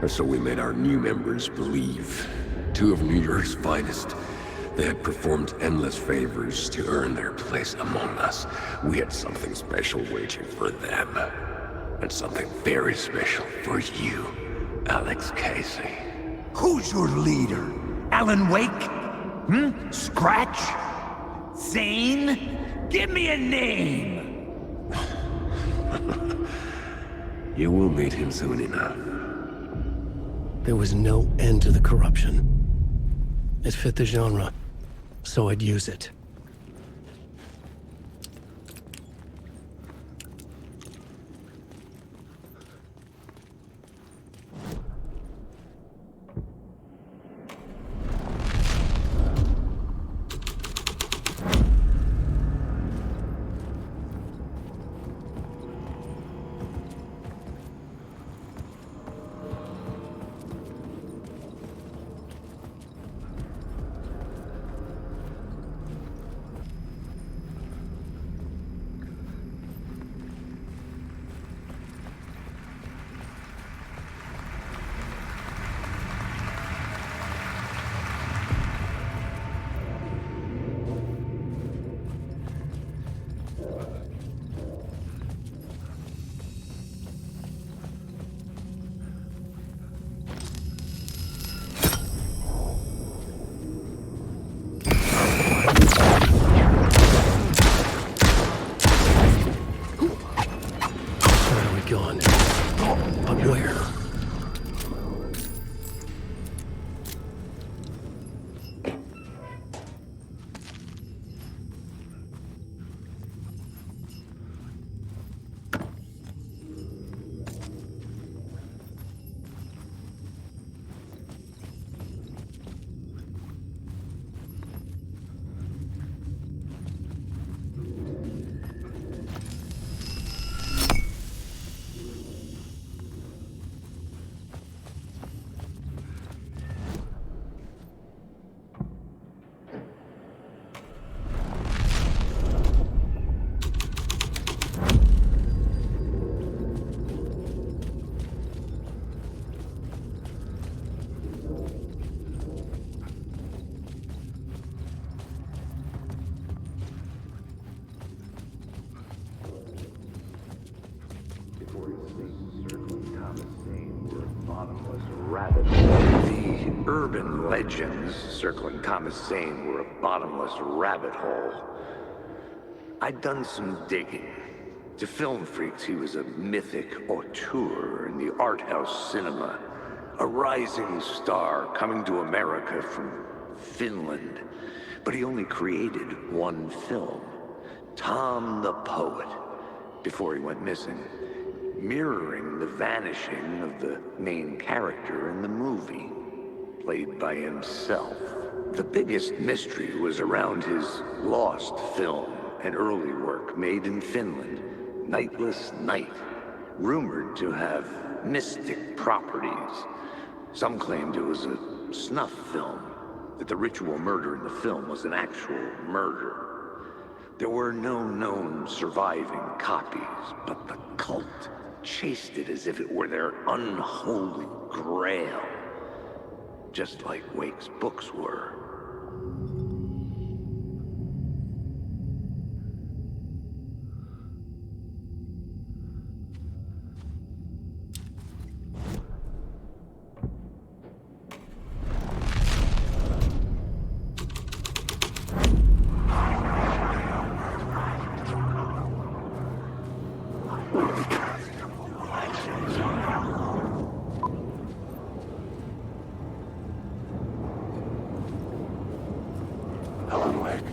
Q: Or so we made our new members believe. Two of New York's finest. They had performed endless favors to earn their place among us. We had something special waiting for them. And something very special for you, Alex Casey.
R: Who's your leader? Alan Wake? Scratch? Zane? Give me a name!
Q: You will meet him soon enough.
A: There was no end to the corruption. It fit the genre, so I'd use it.
O: The urban legends circling Thomas Zane were a bottomless rabbit hole. I'd done some digging. To film freaks, he was a mythic auteur in the art house cinema. A rising star coming to America from Finland. But he only created one film, Tom the Poet, before he went missing, mirroring the vanishing of the main character in the movie, played by himself. The biggest mystery was around his lost film, an early work made in Finland, Nightless Night, rumored to have mystic properties. Some claimed it was a snuff film, that the ritual murder in the film was an actual murder. There were no known surviving copies, but the cult chased it as if it were their unholy grail, just like Wake's books were.
Q: Alan Wake.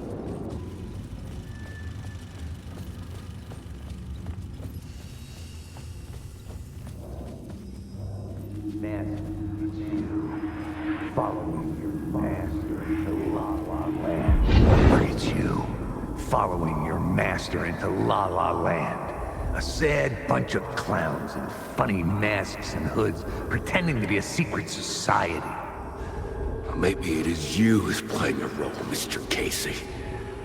R: Man, it's you. Following your master into La La Land. It's you. Following your master into La La Land. A sad bunch of clowns in funny masks and hoods, pretending to be a secret society.
Q: Maybe it is you who's playing a role, Mr. Casey.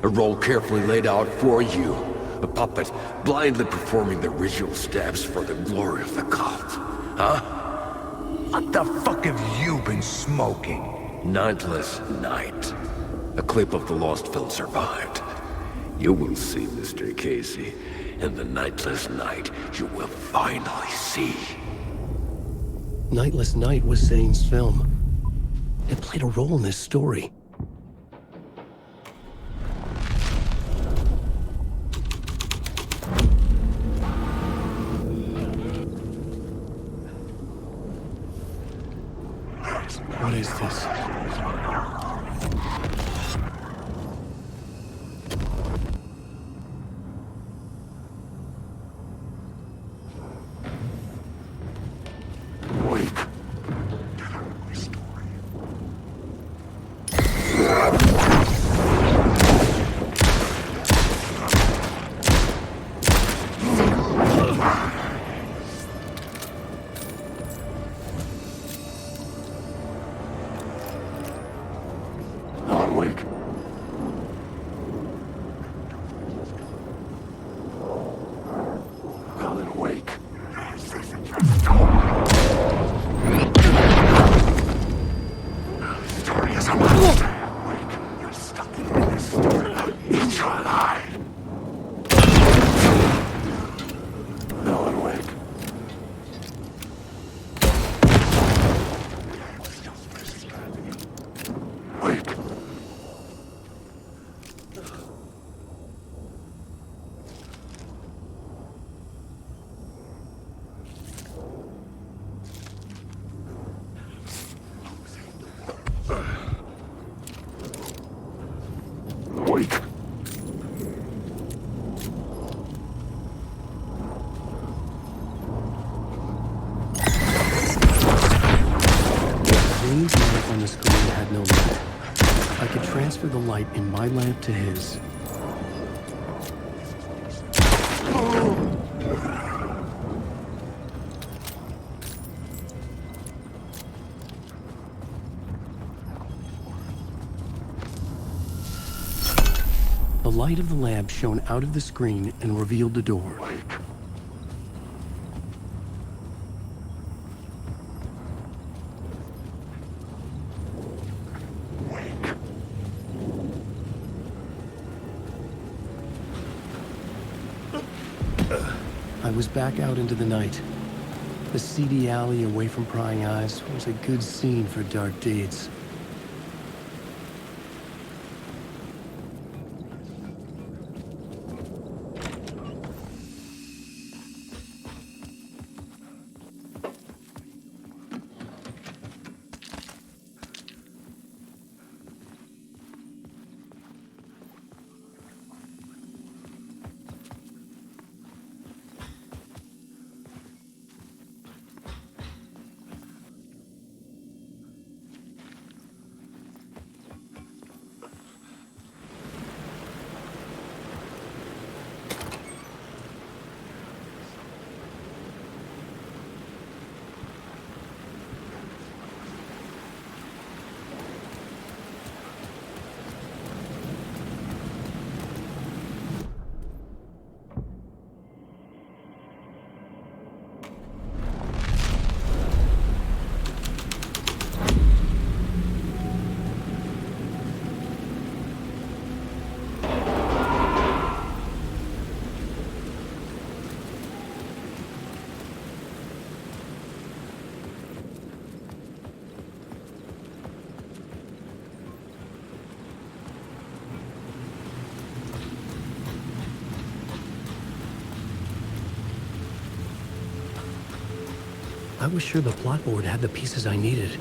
Q: A role carefully laid out for you. A puppet blindly performing the ritual steps for the glory of the cult. Huh?
R: What the fuck have you been smoking?
Q: Nightless Night. A clip of the lost film survived. You will see, Mr. Casey. In the Nightless Night, you will finally see.
A: Nightless Night was Zane's film. It played a role in this story. What is this? Zane's lamp on the screen had no light. I could transfer the light in my lamp to his. The light of the lamp shone out of the screen and revealed the door. I was back out into the night. The seedy alley away from prying eyes was a good scene for dark deeds. I was sure the plot board had the pieces I needed.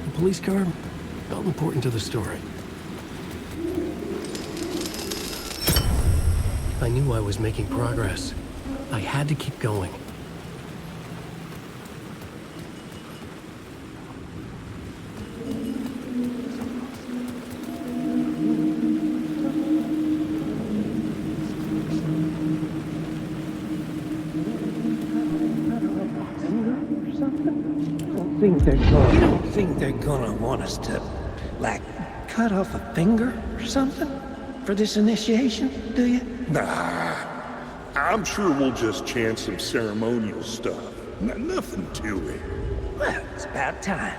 A: The police car felt important to the story. I knew I was making progress. I had to keep going.
I: You don't think they're gonna want us to, like, cut off a finger or something for this initiation, do you?
S: Nah, I'm sure we'll just chant some ceremonial stuff. Nothing to it.
I: Well, it's about time.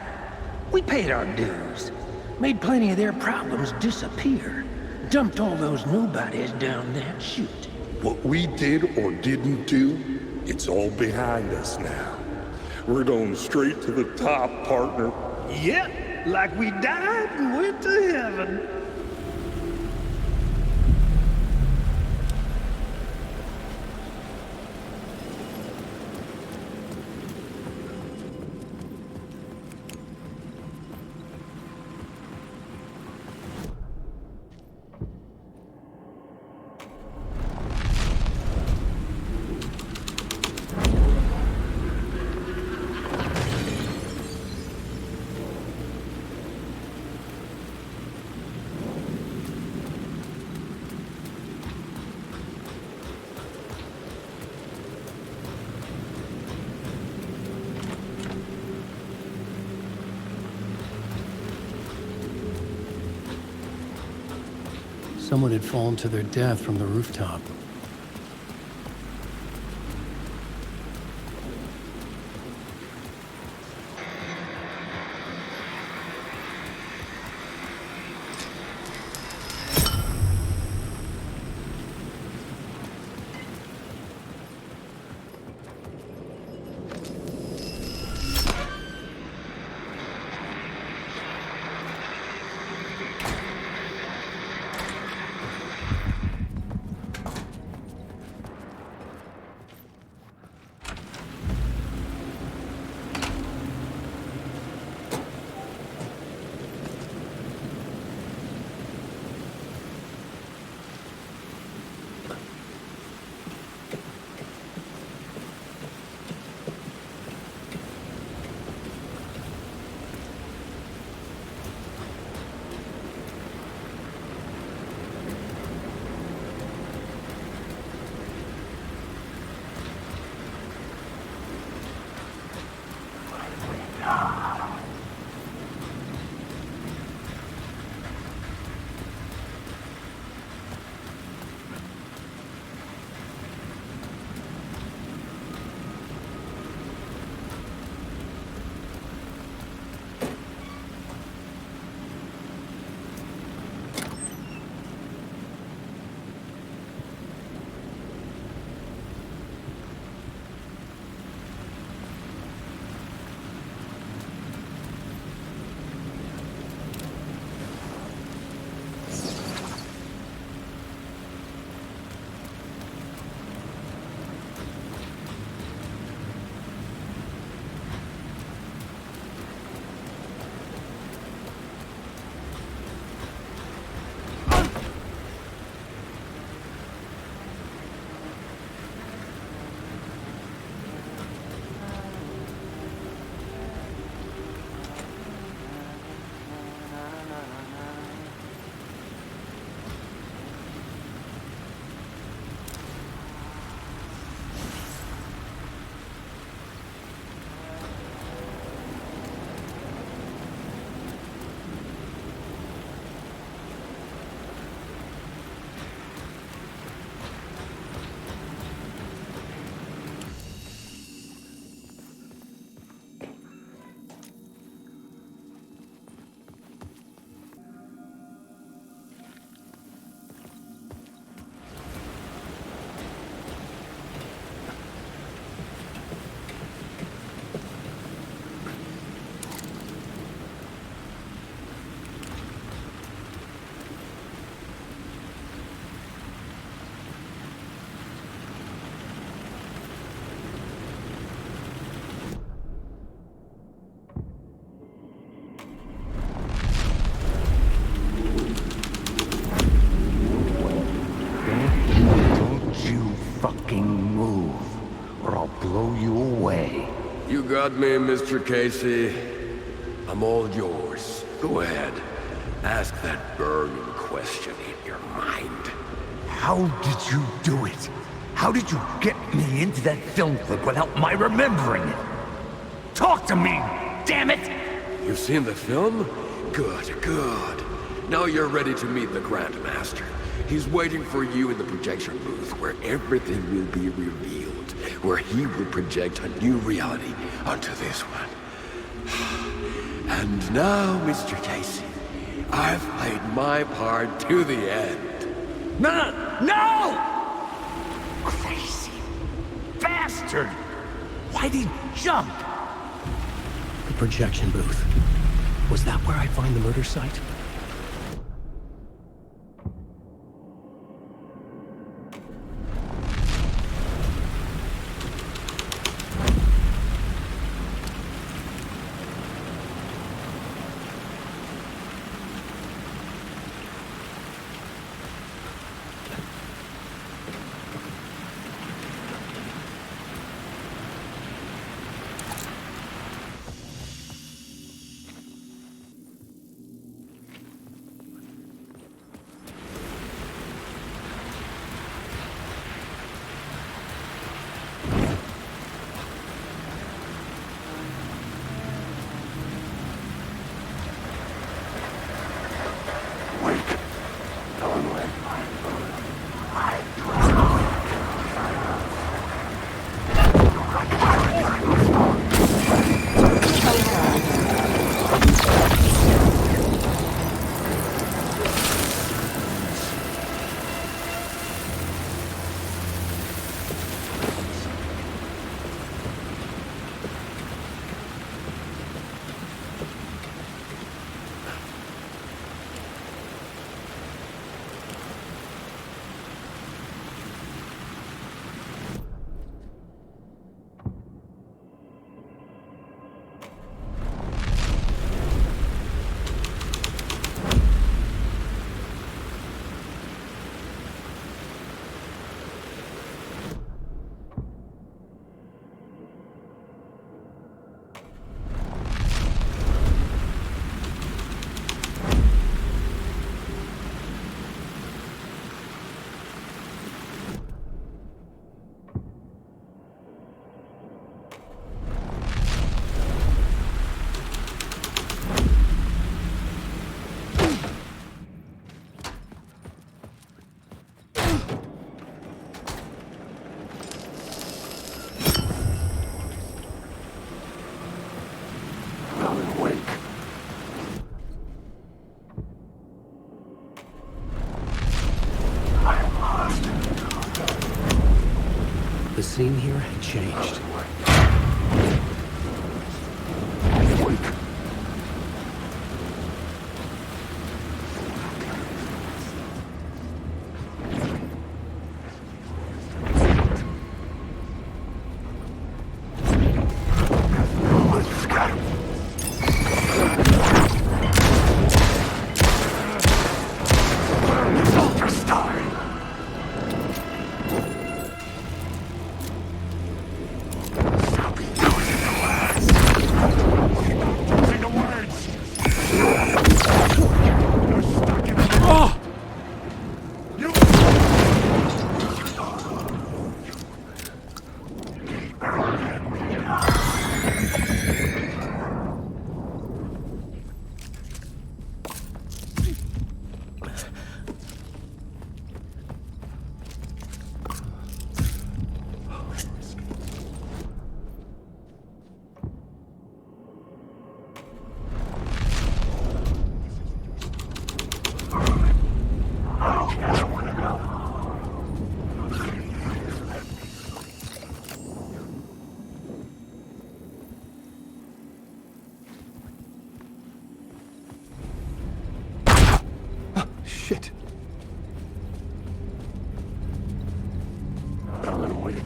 I: We paid our dues. Made plenty of their problems disappear. Dumped all those nobodies down that chute.
S: What we did or didn't do, it's all behind us now. We're going straight to the top, partner.
I: Yep, like we died and went to heaven.
A: Someone had fallen to their death from the rooftop.
Q: got me, Mr. Casey. I'm all yours. Go ahead. Ask that burning question in your mind.
R: How did you do it? How did you get me into that film clip without my remembering it? Talk to me, damn it!
Q: You've seen the film? Good, good. Now you're ready to meet the Grandmaster. He's waiting for you in the projection booth where everything will be revealed, where he will project a new reality onto this one. And now, Mr. Casey, I've played my part to the end.
R: No! Crazy bastard! Why'd he jump?
A: The projection booth. Was that where I'd find the murder site? The scene here had changed.
C: Shit. Alan Wake.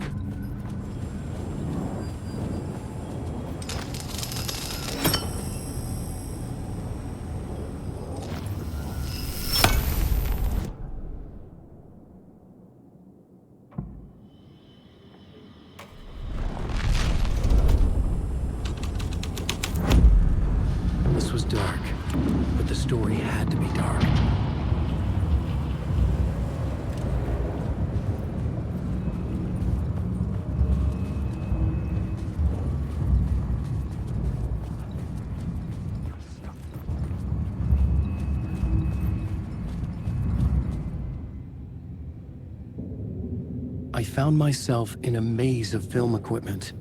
A: I found myself in a maze of film equipment.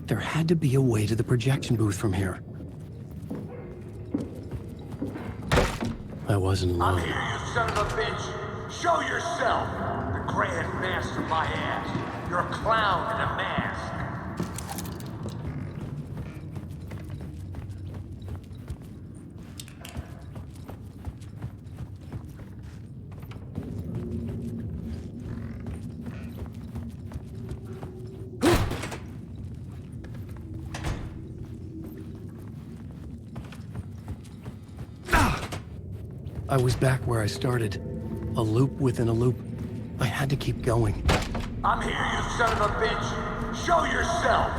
A: There had to be a way to the projection booth from here. I wasn't alone.
T: I'm here, you son of a bitch! Show yourself! The Grand Master my ass! You're a clown in a mask!
A: I was back where I started. A loop within a loop. I had to keep going.
T: I'm here, you son of a bitch! Show yourself!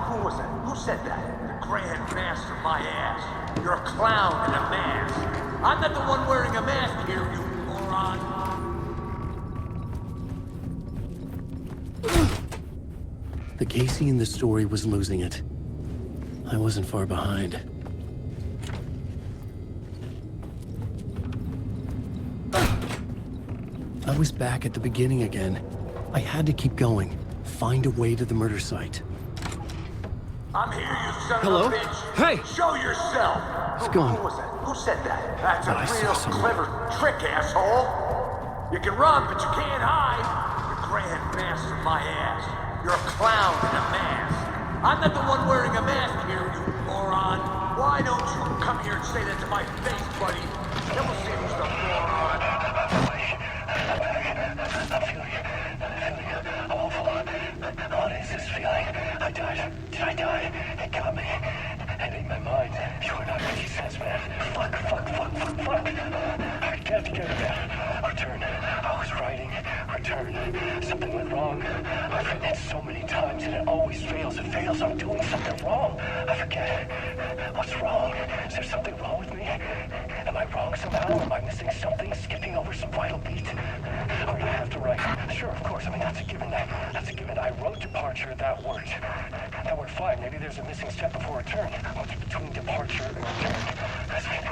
T: Who was that? Who said that? The Grand Master my ass! You're a clown in a mask! I'm not the one wearing a mask here, you moron!
A: The Casey in the story was losing it. I wasn't far behind. I was back at the beginning again. I had to keep going. Find a way to the murder site.
T: I'm here, you son
A: Hello?
T: of a bitch!
A: Hey!
T: Show yourself!
A: It's gone.
T: Who was that? Who said that? That's
A: I
T: a
A: saw
T: real
A: someone.
T: clever trick, asshole! You can run, but you can't hide! The Grand Master my ass! You're a clown in a mask! I'm not the one wearing a mask here, you moron! Why don't you come here and say that to my face, buddy? Then we'll see who's the moron!
B: What is this feeling? I died. Did I die? It got me. It ate my mind. You're not making sense, man. Fuck. I can't get it down. Return. I was writing. Return. Something went wrong. I've written it so many times and it always fails. It fails. I'm doing something wrong. I forget. What's wrong? Is there something wrong with me? Am I wrong somehow? Am I missing something? Skipping over some vital beat? Or do I have to write? Sure, of course. I mean, that's a given. That's a given. I wrote departure. That worked. That worked fine. Maybe there's a missing step before return. What's between departure and return? That's it.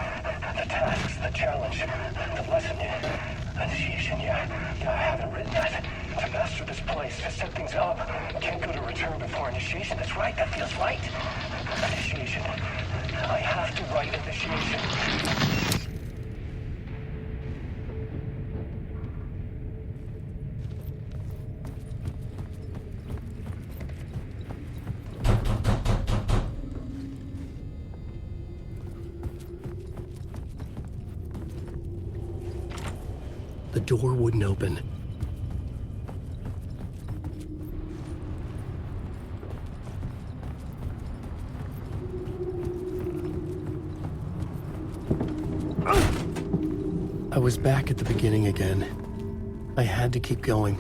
B: The tasks, the challenge, the lesson. Initiation, yeah, I haven't written that. To master this place, to set things up. Can't go to return before initiation. That's right. That feels right. Initiation. I have to write initiation.
A: The door wouldn't open. I was back at the beginning again. I had to keep going.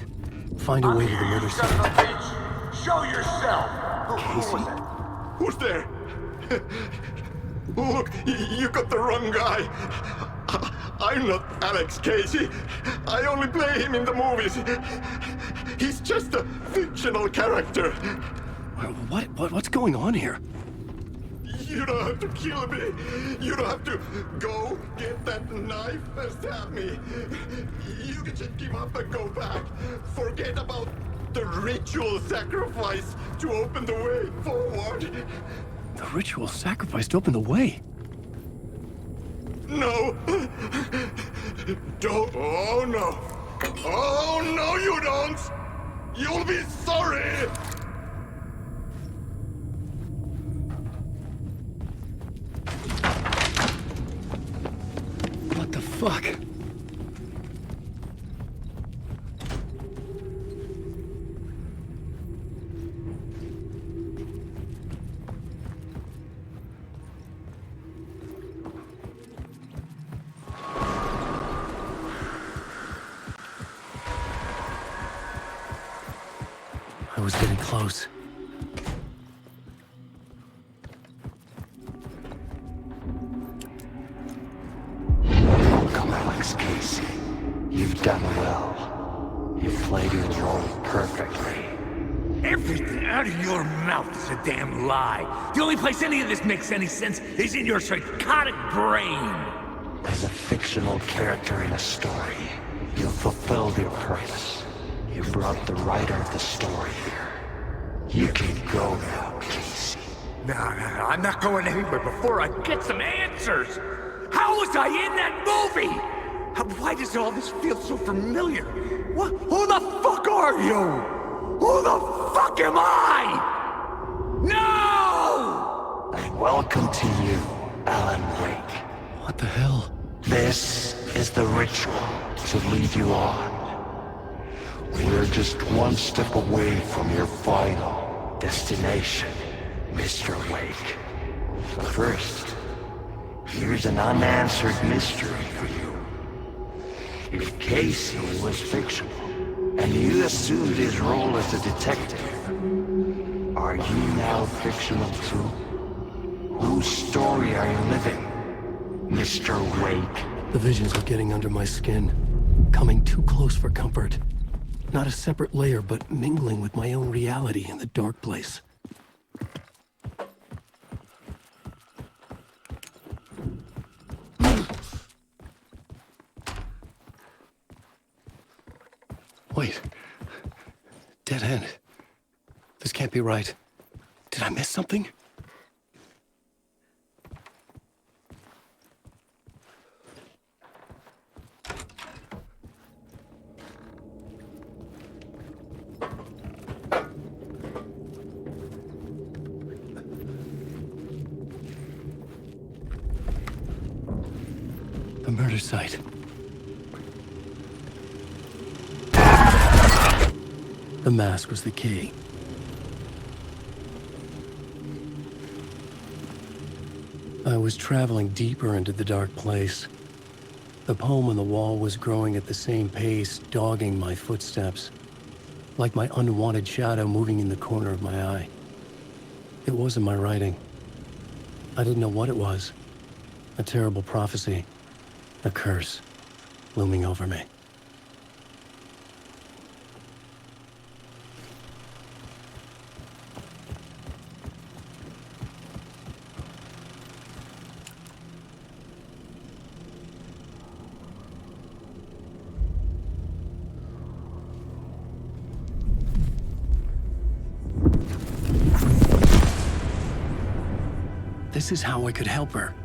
A: Find a way to the murder
T: Son
A: scene.
T: of a bitch! Show yourself! Who was that?
E: Who's there? Look, you got the wrong guy. I'm not Alex Casey. I only play him in the movies. He's just a fictional character.
A: What's going on here?
E: You don't have to kill me. You don't have to go get that knife and stab me. You can just give up and go back. Forget about the ritual sacrifice to open the way forward.
A: The ritual sacrifice to open the way.
E: No. Don't. Oh, no. Oh, no, you don't. You'll be sorry.
A: What the fuck? I was getting close.
O: Welcome, Alex Casey. You've done well. You've played your role perfectly.
I: Everything out of your mouth is a damn lie. The only place any of this makes any sense is in your psychotic brain.
O: As a fictional character in a story, you've fulfilled your purpose.
R: You brought the writer of the story here. You can go now, Casey.
T: No, I'm not going anywhere before I get some answers! How was I in that movie? Why does all this feel so familiar? What? Who the fuck are you? Who the fuck am I? No!
R: And welcome to you, Alan Wake.
A: What the hell?
R: This is the ritual to lead you on. We're just one step away from your final destination, Mr. Wake. But first, here's an unanswered mystery for you. If Casey was fictional, and you assumed his role as a detective, are you now fictional too? Whose story are you living, Mr. Wake?
A: The visions were getting under my skin, coming too close for comfort. Not a separate layer, but mingling with my own reality in the dark place. Wait. Dead end. This can't be right. Did I miss something? The murder site. The mask was the key. I was traveling deeper into the dark place. The poem on the wall was growing at the same pace, dogging my footsteps, like my unwanted shadow moving in the corner of my eye. It wasn't my writing. I didn't know what it was. A terrible prophecy. A curse looming over me. This is how I could help her.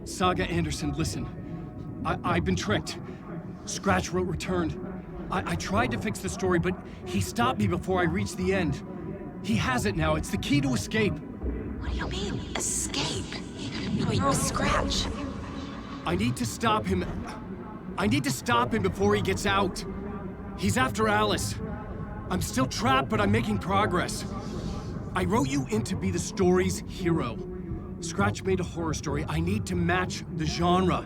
D: Saga Anderson, listen. I've been tricked. Scratch wrote returned. I tried to fix the story, but he stopped me before I reached the end. He has it now. It's the key to escape.
K: What do you mean, escape? No, you're a Scratch.
D: I need to stop him. I need to stop him before he gets out. He's after Alice. I'm still trapped, but I'm making progress. I wrote you in to be the story's hero. Scratch made a horror story. I need to match the genre.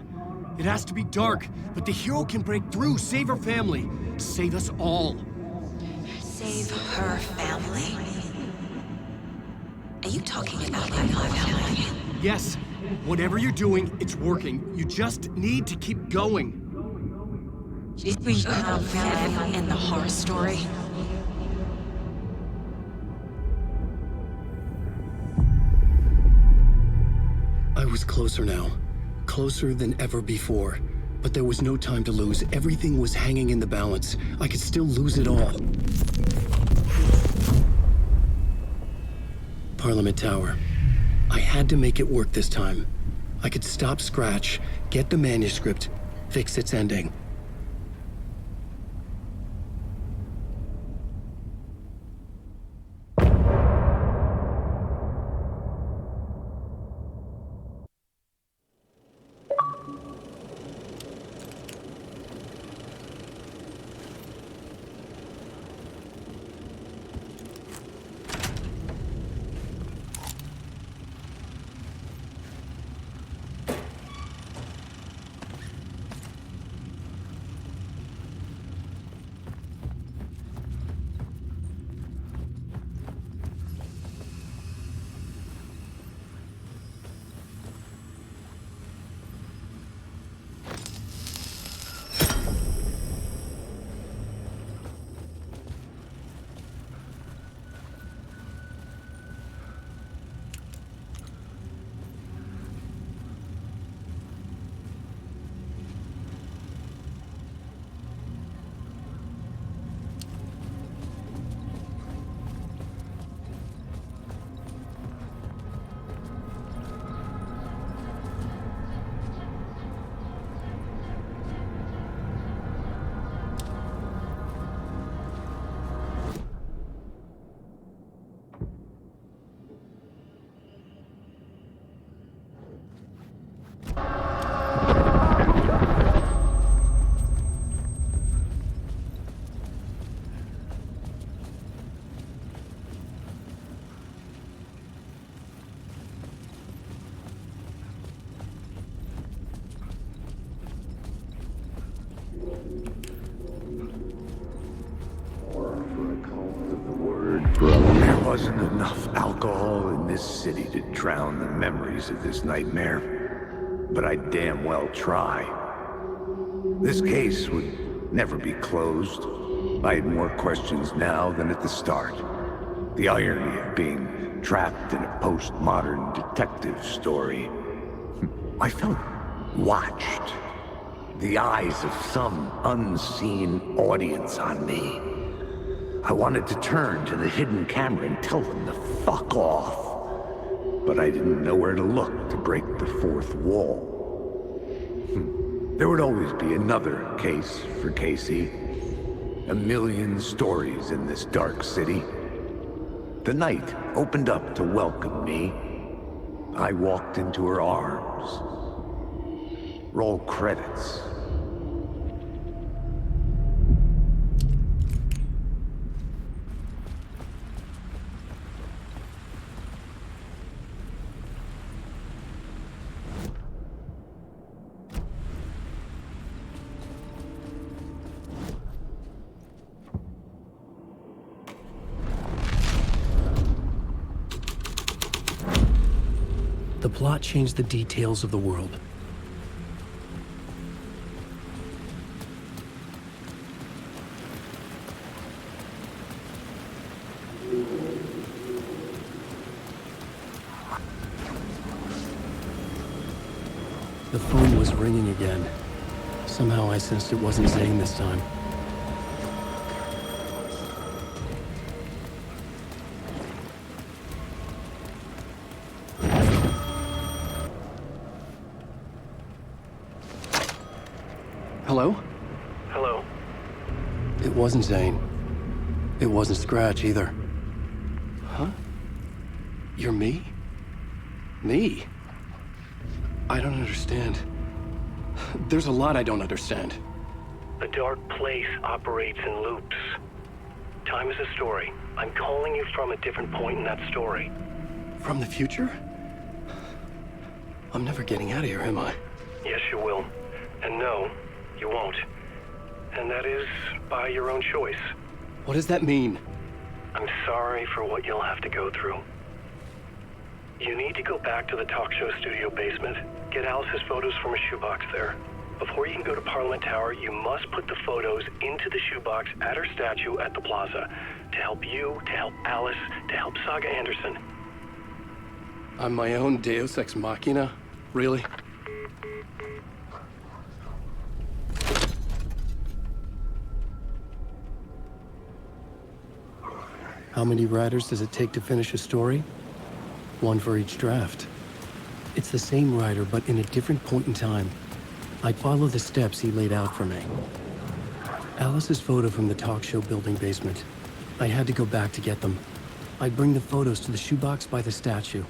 D: It has to be dark, but the hero can break through, save her family, save us all.
K: Save her family? Are you talking about my family?
D: Yes, whatever you're doing, it's working. You just need to keep going.
K: Did we have family in the horror story?
A: I was closer now. Closer than ever before. But there was no time to lose. Everything was hanging in the balance. I could still lose it all. Parliament Tower. I had to make it work this time. I could stop Scratch, get the manuscript, fix its ending.
R: enough alcohol in this city to drown the memories of this nightmare, but I'd damn well try. This case would never be closed. I had more questions now than at the start. The irony of being trapped in a postmodern detective story. I felt watched. The eyes of some unseen audience on me. I wanted to turn to the hidden camera and tell them to fuck off. But I didn't know where to look to break the fourth wall. There would always be another case for Casey. A million stories in this dark city. The night opened up to welcome me. I walked into her arms. Roll credits.
A: The plot changed the details of the world. The phone was ringing again. Somehow I sensed it wasn't Zane this time. Hello?
U: Hello?
A: It wasn't Zane. It wasn't Scratch either. Huh? You're me? Me? I don't understand. There's a lot I don't understand.
U: The Dark Place operates in loops. Time is a story. I'm calling you from a different point in that story.
A: From the future? I'm never getting out of here, am I?
U: Yes, you will. And no, you won't. And that is by your own choice.
A: What does that mean?
U: I'm sorry for what you'll have to go through. You need to go back to the talk show studio basement. Get Alice's photos from a shoebox there. Before you can go to Parliament Tower, you must put the photos into the shoebox at her statue at the plaza. To help you, to help Alice, to help Saga Anderson.
A: I'm my own Deus Ex Machina? Really? How many writers does it take to finish a story? One for each draft. It's the same writer, but in a different point in time. I'd follow the steps he laid out for me. Alice's photo from the talk show building basement. I had to go back to get them. I'd bring the photos to the shoebox by the statue.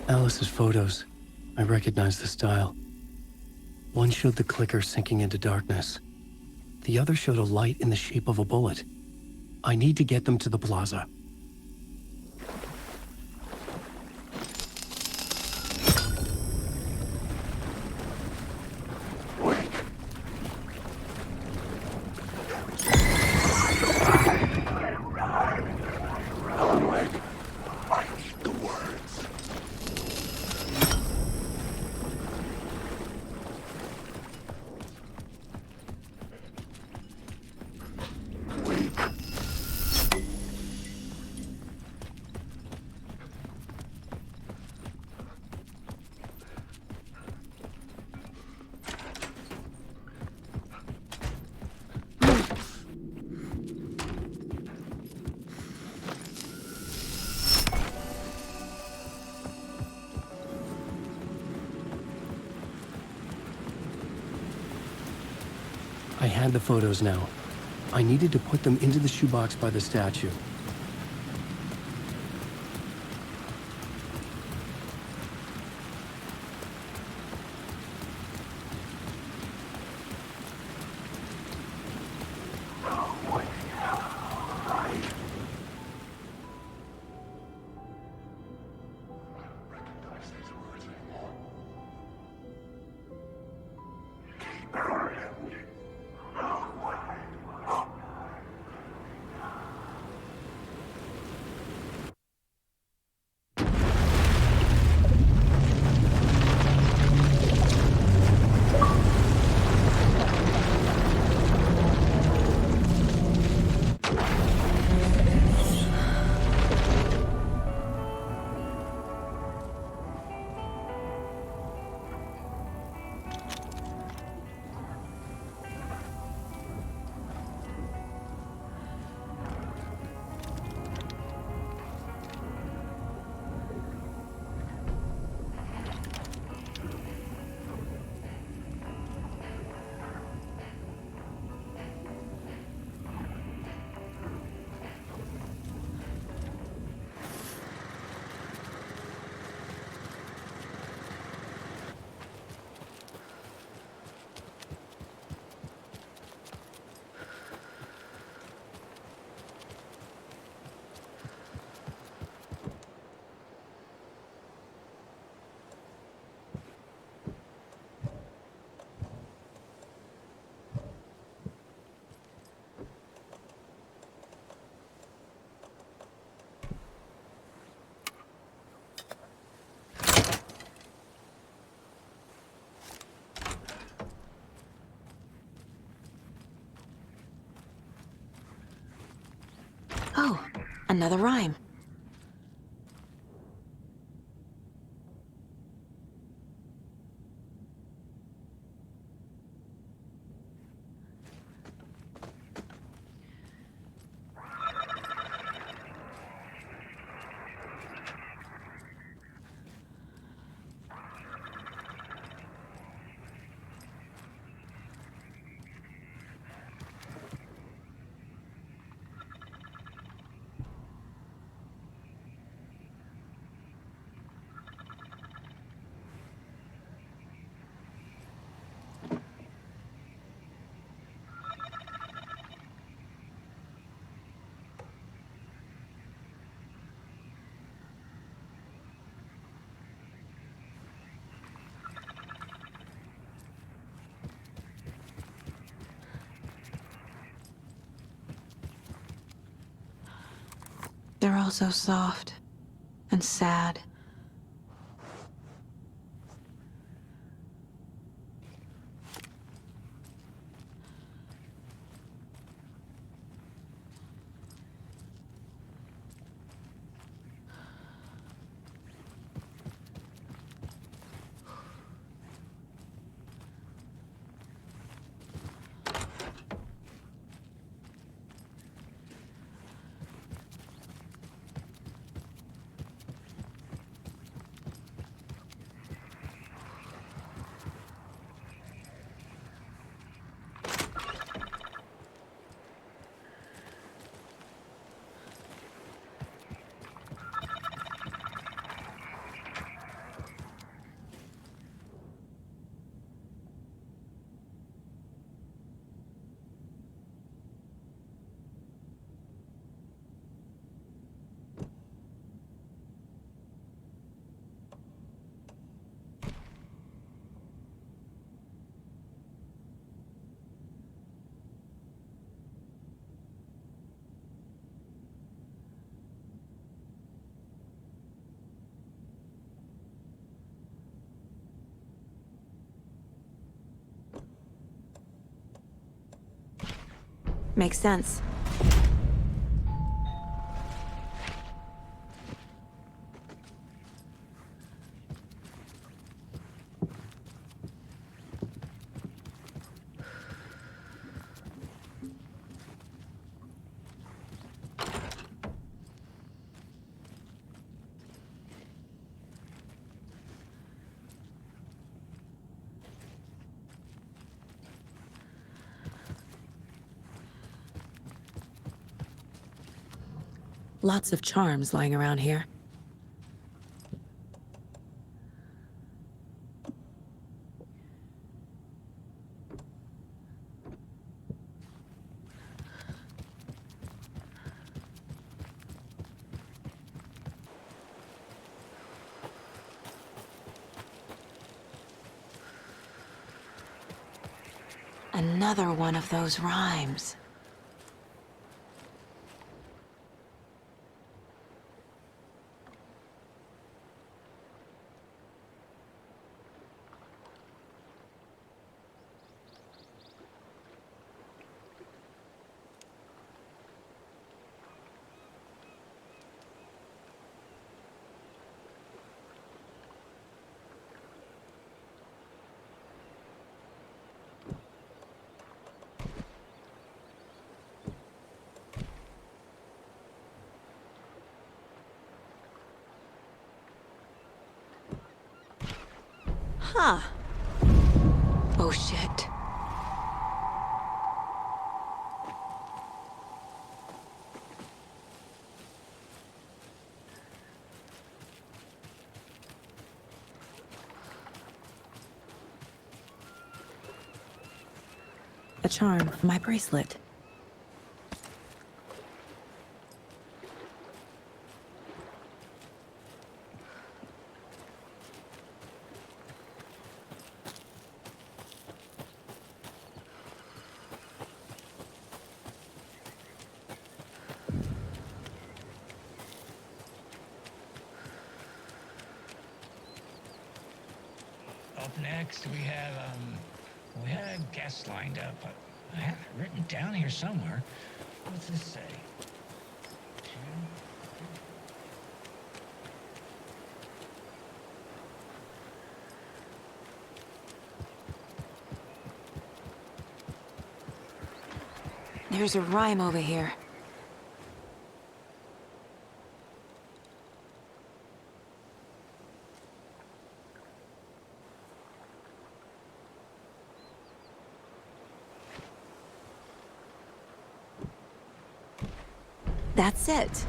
A: Alice's photos. I recognize the style. One showed the clicker sinking into darkness. The other showed a light in the shape of a bullet. I need to get them to the plaza. I had the photos now. I needed to put them into the shoebox by the statue.
K: Oh, another rhyme. They're all so soft and sad. Makes sense. Lots of charms lying around here. Another one of those rhymes. Huh. Oh, shit. A charm for my bracelet.
F: Up next, we had a guest lined up. I have it written down here somewhere. What's this say?
K: There's a rhyme over here. That's it.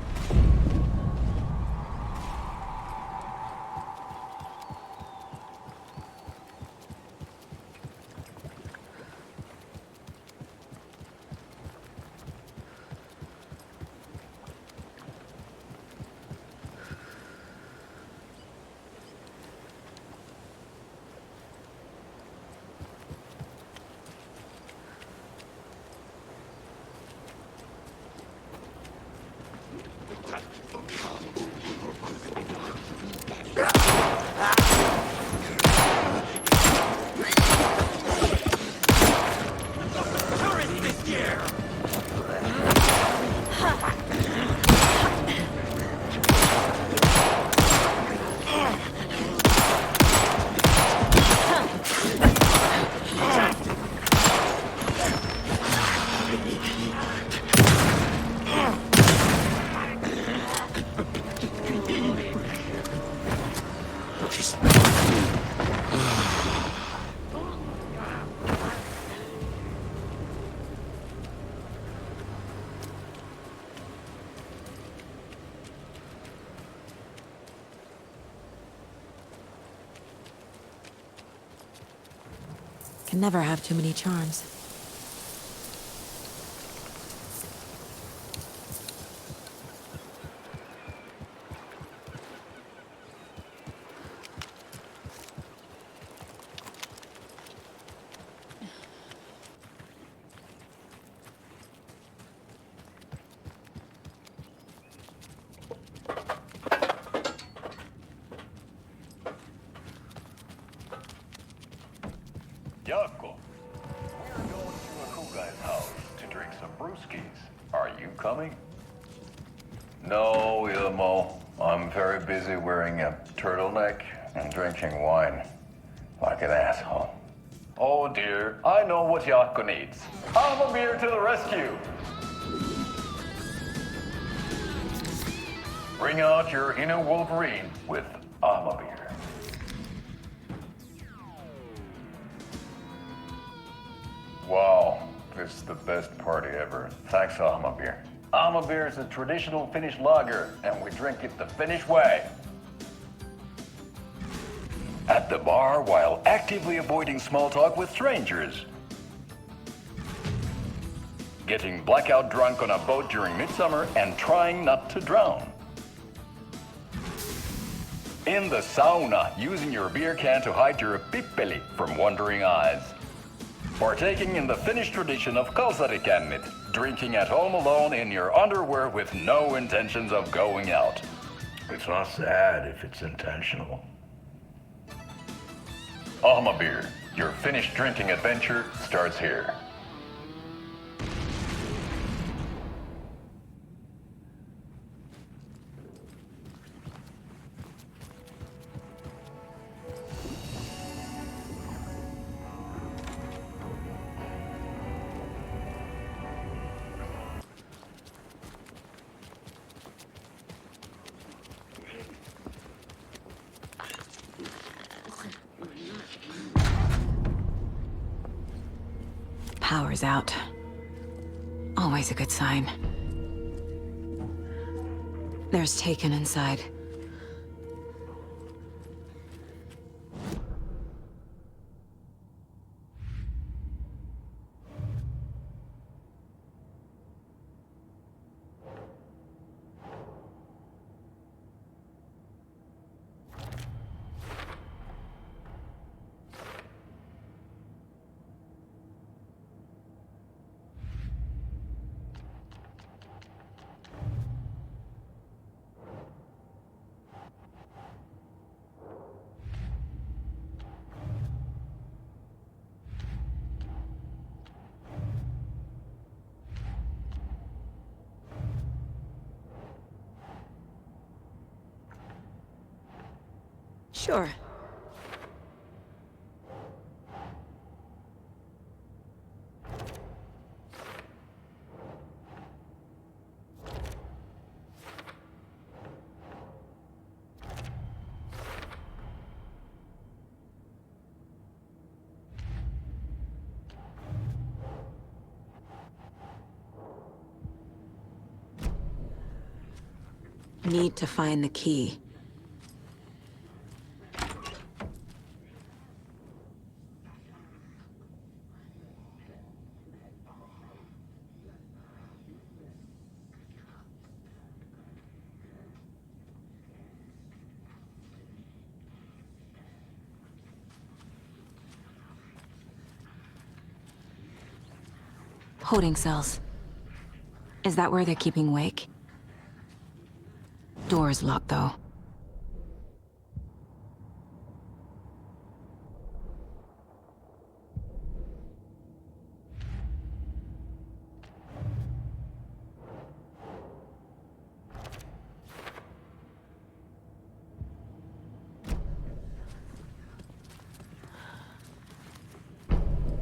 K: Can never have too many charms.
V: Yakko, we're going to a cool guy's house to drink some brewskis. Are you coming? No, Ilmo. I'm very busy wearing a turtleneck and drinking wine. Like an asshole. Oh dear, I know what Yakko needs. Amamir to the rescue! Bring out your inner Wolverine with Amamir. Wow, this is the best party ever. Thanks, Amamir. Alma beer is a traditional Finnish lager, and we drink it the Finnish way. At the bar while actively avoiding small talk with strangers. Getting blackout drunk on a boat during midsummer and trying not to drown. In the sauna, using your beer can to hide your pippeli from wandering eyes. Partaking in the Finnish tradition of kalsarikännit, drinking at home alone in your underwear with no intentions of going out.
J: It's not sad if it's intentional.
V: Alma beer, your Finnish drinking adventure starts here.
K: Power's out. Always a good sign. There's Taken inside. Sure. Need to find the key. Holding cells. Is that where they're keeping Wake? Door's locked, though.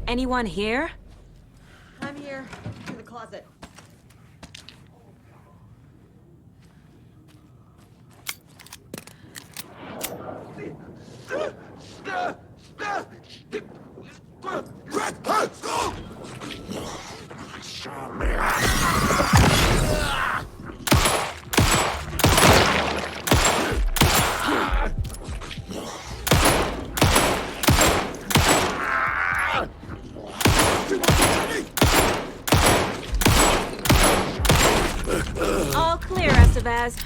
K: Anyone here?
H: I'm here. To the closet.
K: All clear, Estevez.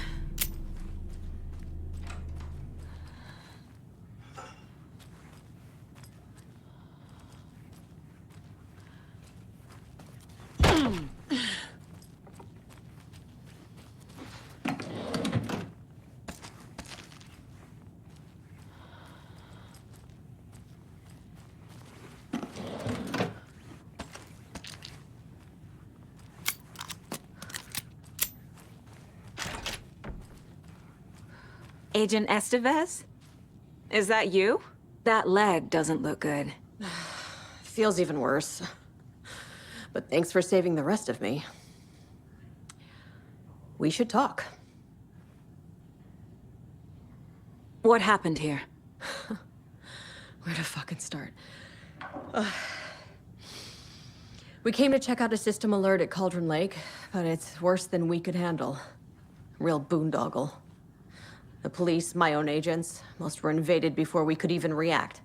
K: Agent Estevez? Is that you? That leg doesn't look good.
H: Feels even worse. But thanks for saving the rest of me. We should talk.
K: What happened here?
H: Where to fucking start? We came to check out a system alert at Cauldron Lake, but it's worse than we could handle. Real boondoggle. The police, my own agents, most were invaded before we could even react.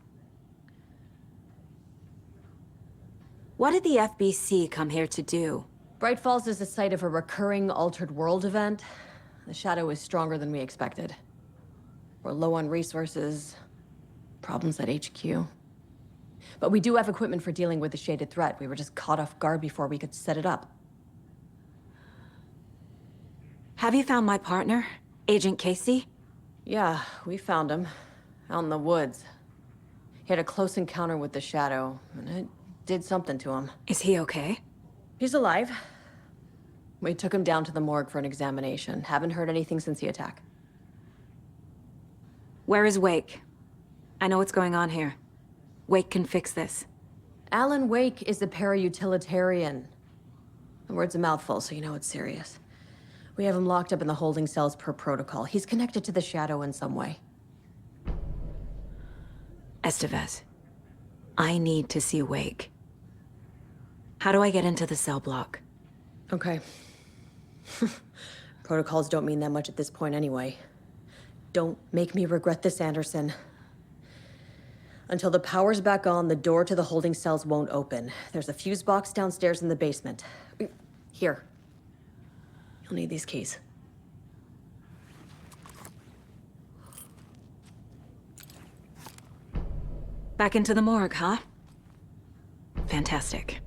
K: What did the FBC come here to do?
H: Bright Falls is the site of a recurring Altered World event. The Shadow is stronger than we expected. We're low on resources, problems at HQ. But we do have equipment for dealing with the shaded threat. We were just caught off guard before we could set it up.
K: Have you found my partner, Agent Casey?
H: Yeah, we found him. Out in the woods. He had a close encounter with the Shadow, and it did something to him.
K: Is he okay?
H: He's alive. We took him down to the morgue for an examination. Haven't heard anything since the attack.
K: Where is Wake? I know what's going on here. Wake can fix this.
H: Alan Wake is a para-utilitarian. The word's a mouthful, so you know it's serious. We have him locked up in the holding cells per protocol. He's connected to the Shadow in some way.
K: Estevez, I need to see Wake. How do I get into the cell block?
H: Okay. Protocols don't mean that much at this point anyway. Don't make me regret this, Anderson. Until the power's back on, the door to the holding cells won't open. There's a fuse box downstairs in the basement. Here. You'll need these keys.
K: Back into the morgue, huh? Fantastic.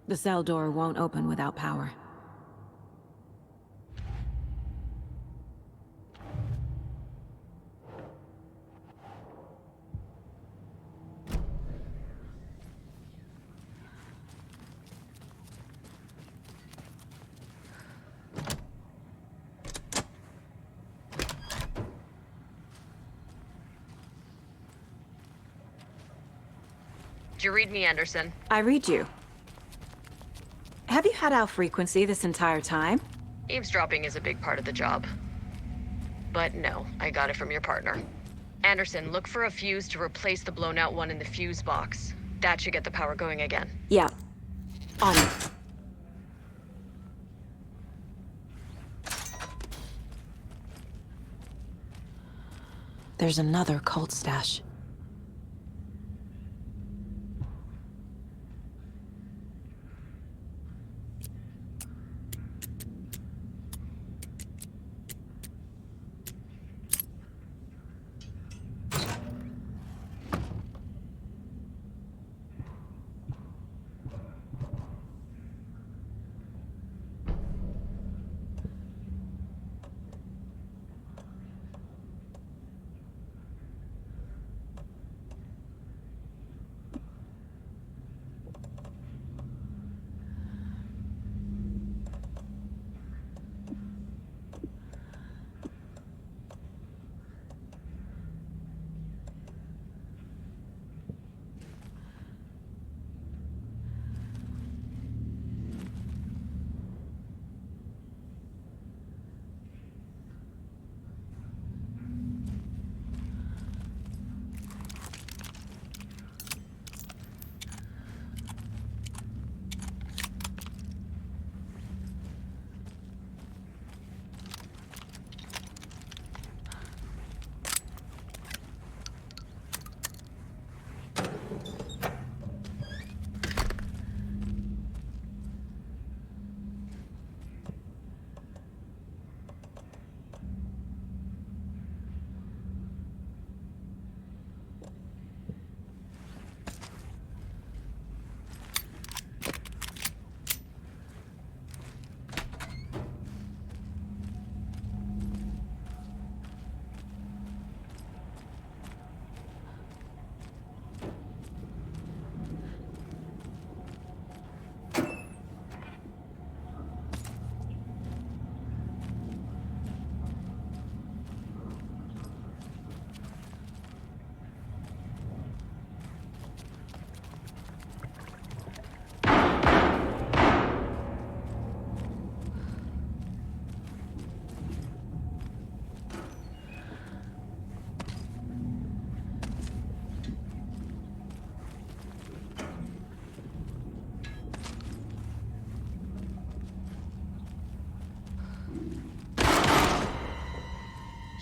K: The cell door won't open without power.
H: Did you read me, Anderson?
K: I read you. Have you had our frequency this entire time?
H: Eavesdropping is a big part of the job. But no, I got it from your partner. Anderson, look for a fuse to replace the blown out one in the fuse box. That should get the power going again.
K: Yeah. On it. There's another cult stash.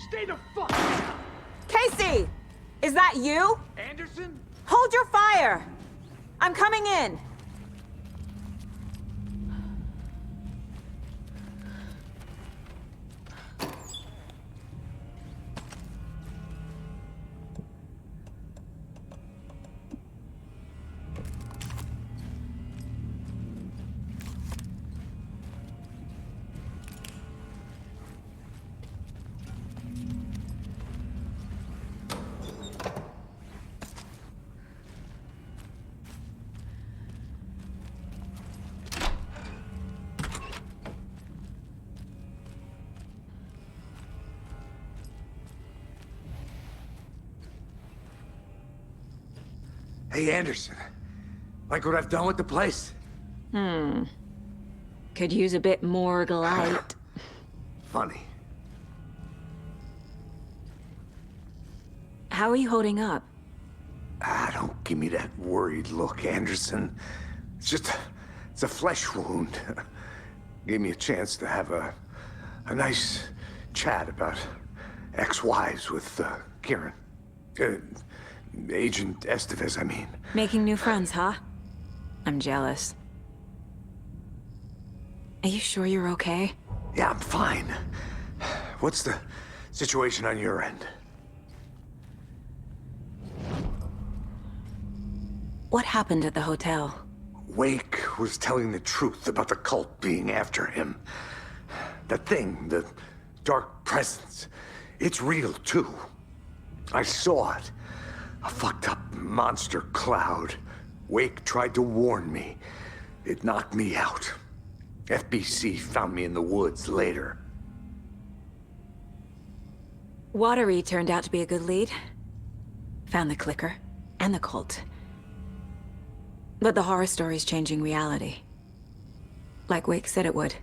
T: Stay the fuck down!
K: Casey! Is that you?
T: Anderson?
K: Hold your fire! I'm coming in!
R: Hey, Anderson. Like what I've done with the place?
K: Could use a bit more light.
R: Funny.
K: How are you holding up?
R: Don't give me that worried look, Anderson. It's a flesh wound. Gave me a chance to have a nice chat about ex-wives with Kieran. Agent Estevez, I mean.
K: Making new friends, huh? I'm jealous. Are you sure you're okay?
R: Yeah, I'm fine. What's the situation on your end?
K: What happened at the hotel?
R: Wake was telling the truth about the cult being after him. That thing, the dark presence, it's real too. I saw it. A fucked up monster cloud. Wake tried to warn me. It knocked me out. FBC found me in the woods later.
K: Watery turned out to be a good lead. Found the clicker and the cult. But the horror story's changing reality. Like Wake said it would.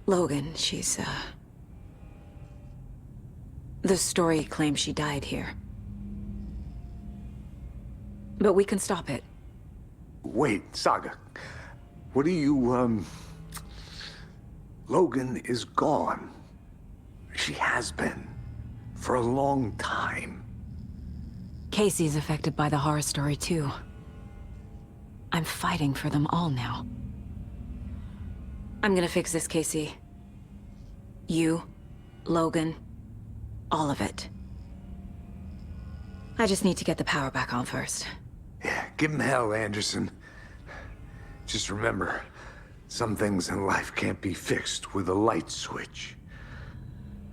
K: Logan, she's, the story claims she died here. But we can stop it.
R: Wait, Saga. What do you, Logan is gone. She has been. For a long time.
K: Casey's affected by the horror story, too. I'm fighting for them all now. I'm gonna fix this, Casey. You, Logan, all of it. I just need to get the power back on first.
R: Yeah, give him hell, Anderson. Just remember, some things in life can't be fixed with a light switch.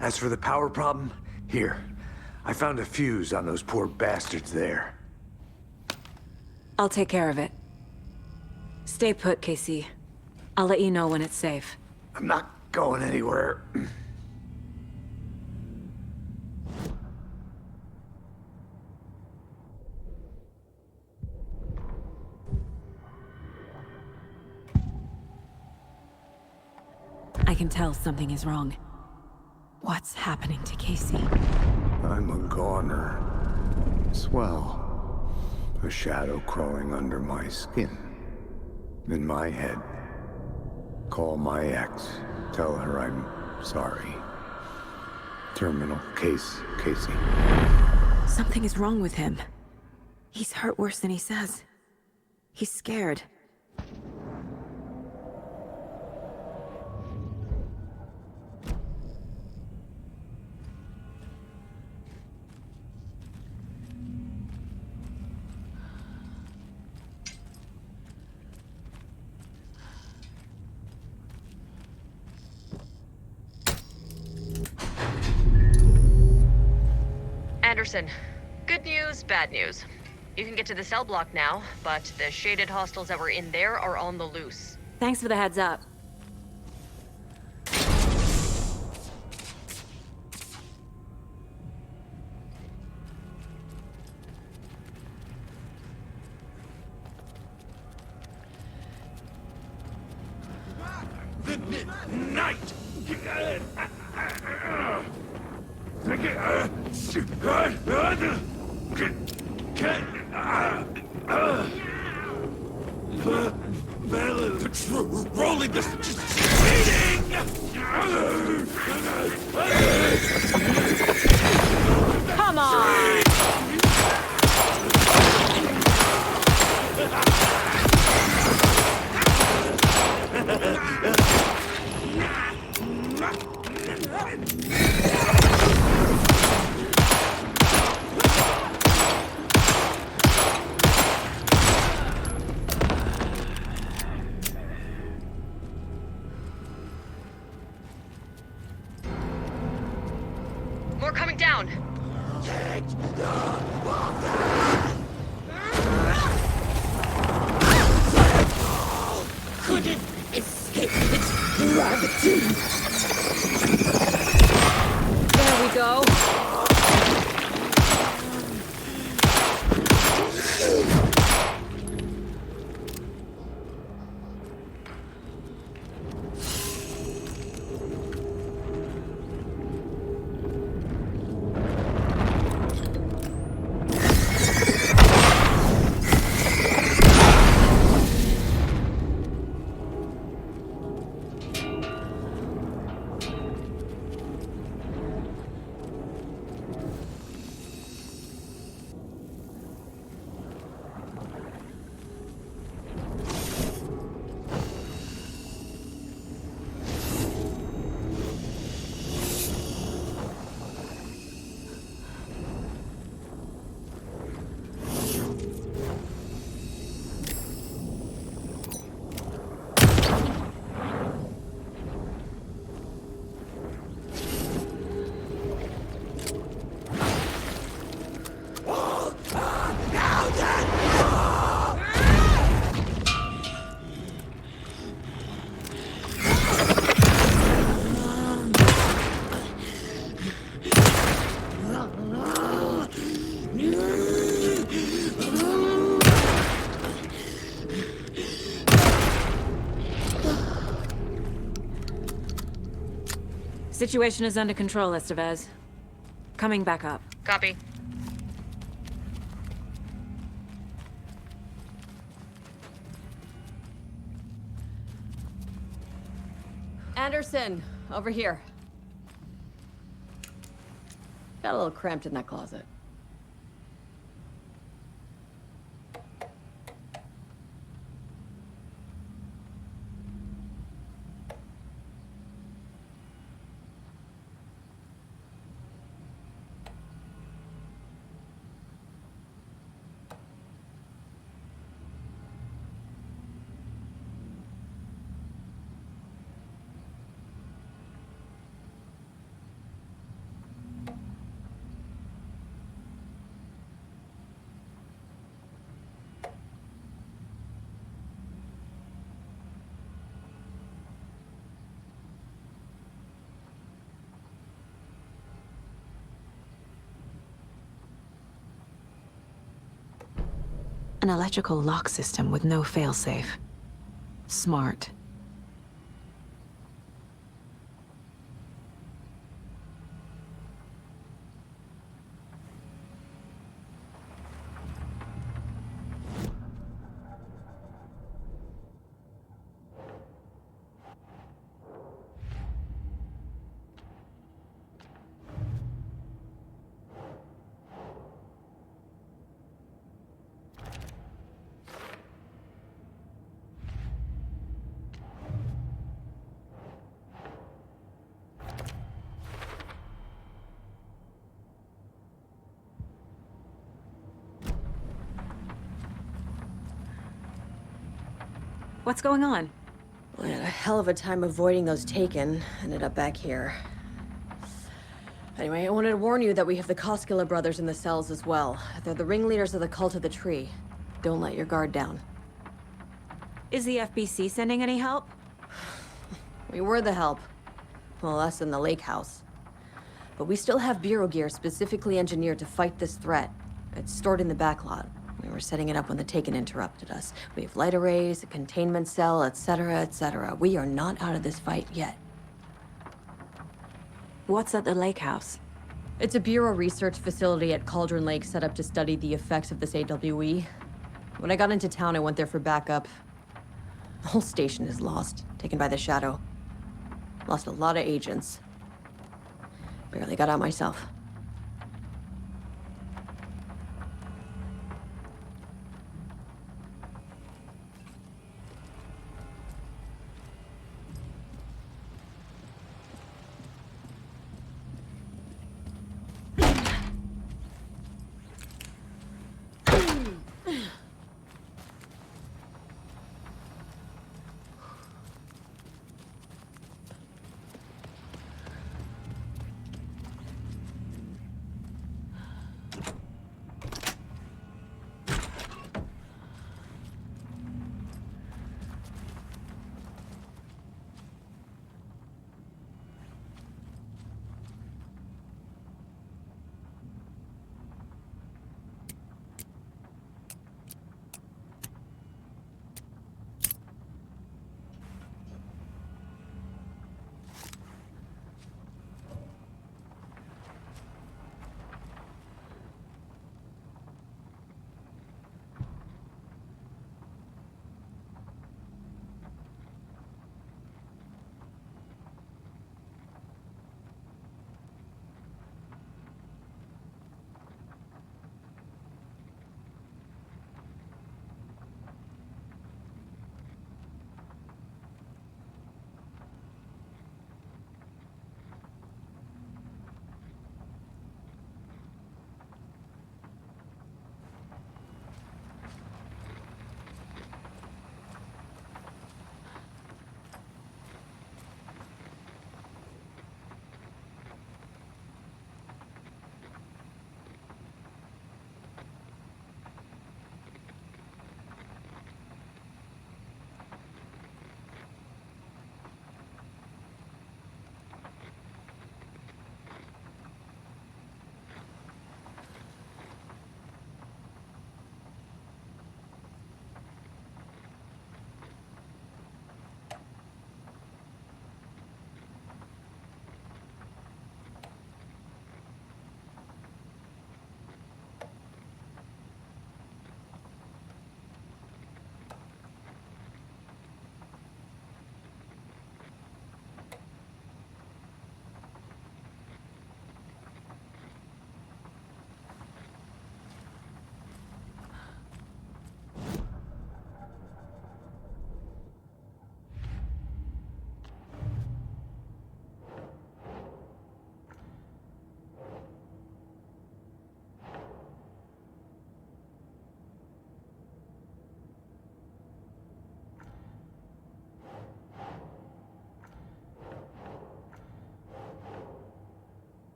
R: As for the power problem, here. I found a fuse on those poor bastards there.
K: I'll take care of it. Stay put, Casey. I'll let you know when it's safe.
R: I'm not going anywhere.
K: I can tell something is wrong. What's happening to Casey?
R: I'm a goner. Swell. A shadow crawling under my skin. In my head. Call my ex. Tell her I'm sorry. Terminal case, Casey.
K: Something is wrong with him. He's hurt worse than he says. He's scared.
H: Anderson, good news, bad news. You can get to the cell block now, but the shaded hostiles that were in there are on the loose.
K: Thanks for the heads up.
T: Night! Rolling this cheating!
H: More coming down.
I: Couldn't escape its gravity.
H: There we go.
K: Situation is under control, Estevez. Coming back up.
H: Copy. Anderson, over here. Got a little cramped in that closet.
K: An electrical lock system with no failsafe. Smart. What's going on?
H: We had a hell of a time avoiding those Taken. Ended up back here. Anyway, I wanted to warn you that we have the Koskela brothers in the cells as well. They're the ringleaders of the Cult of the Tree. Don't let your guard down.
K: Is the FBC sending any help?
H: We were the help. Well, us in the lake house. But we still have Bureau gear specifically engineered to fight this threat. It's stored in the backlot. We were setting it up when the Taken interrupted us. We have light arrays, a containment cell, etc., etc. We are not out of this fight yet.
K: What's at the lake house?
H: It's a Bureau research facility at Cauldron Lake set up to study the effects of this AWE. When I got into town, I went there for backup. The whole station is lost, taken by the Shadow. Lost a lot of agents. Barely got out myself.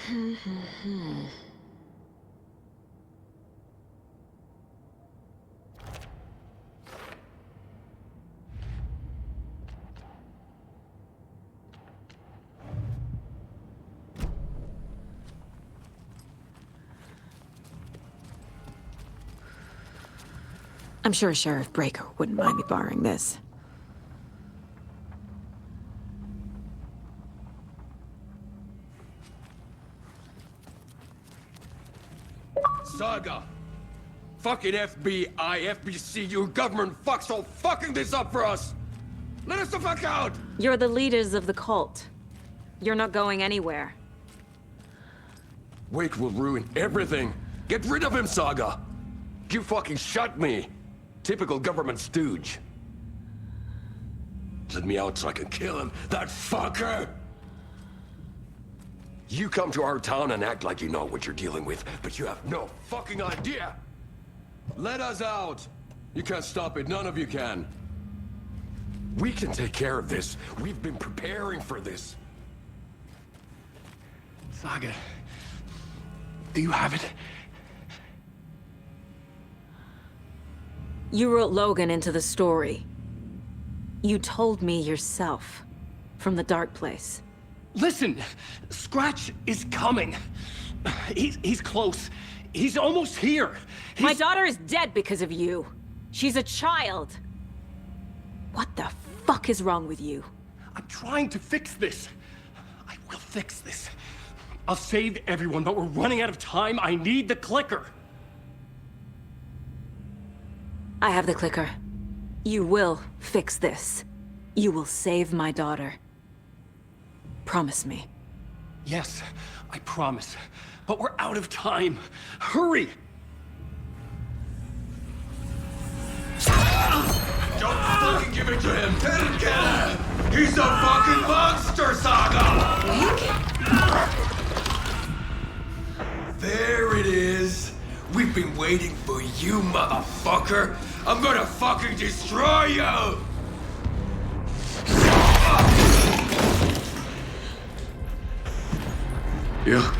K: I'm sure Sheriff Breaker wouldn't mind me borrowing this.
L: Saga! Fucking FBI, FBC, you government fucks all fucking this up for us! Let us the fuck out!
K: You're the leaders of the cult. You're not going anywhere.
L: Wake will ruin everything! Get rid of him, Saga! You fucking shot me! Typical government stooge. Let me out so I can kill him, that fucker! You come to our town and act like you know what you're dealing with, but you have no fucking idea! Let us out! You can't stop it, none of you can. We can take care of this. We've been preparing for this.
C: Saga, do you have it?
K: You wrote Logan into the story. You told me yourself. From the dark place.
C: Listen! Scratch is coming. He's close. He's almost here.
K: My daughter is dead because of you. She's a child. What the fuck is wrong with you?
C: I'm trying to fix this. I will fix this. I'll save everyone, but we're running out of time. I need the clicker.
K: I have the clicker. You will fix this. You will save my daughter. Promise me.
C: Yes, I promise. But we're out of time. Hurry!
L: Don't fucking give it to him! Didn't kill him! He's a fucking monster, Saga! There it is! We've been waiting for you, motherfucker! I'm gonna fucking destroy you! Yeah.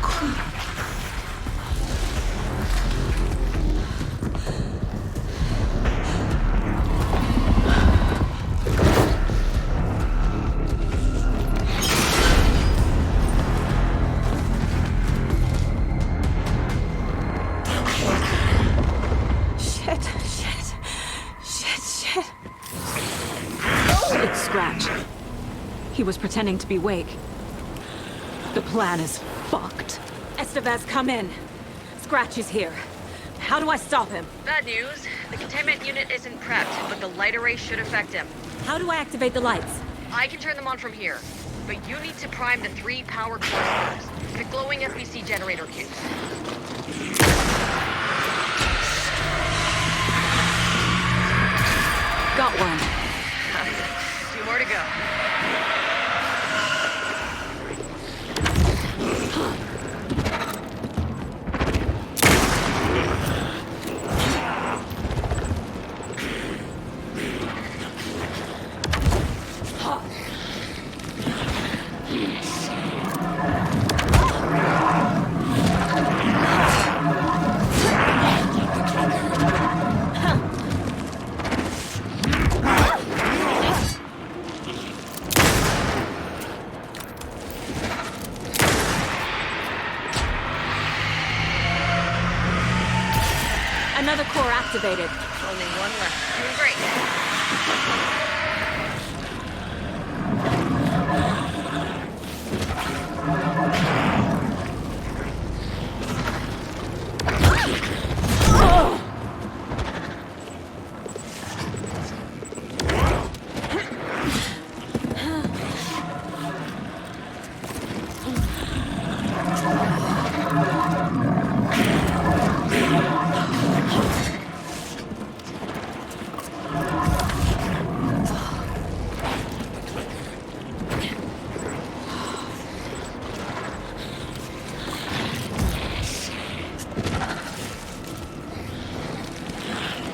K: It's Scratch. He was pretending to be Wake. The plan is fucked. Estevez, come in. Scratch is here. How do I stop him?
H: Bad news. The containment unit isn't prepped, but the light array should affect him.
K: How do I activate the lights?
H: I can turn them on from here, but you need to prime the 3 power clusters. The glowing FBC generator cubes.
K: Got one.
H: 2 more to go.
K: Another core activated.
H: Only one left. Doing great.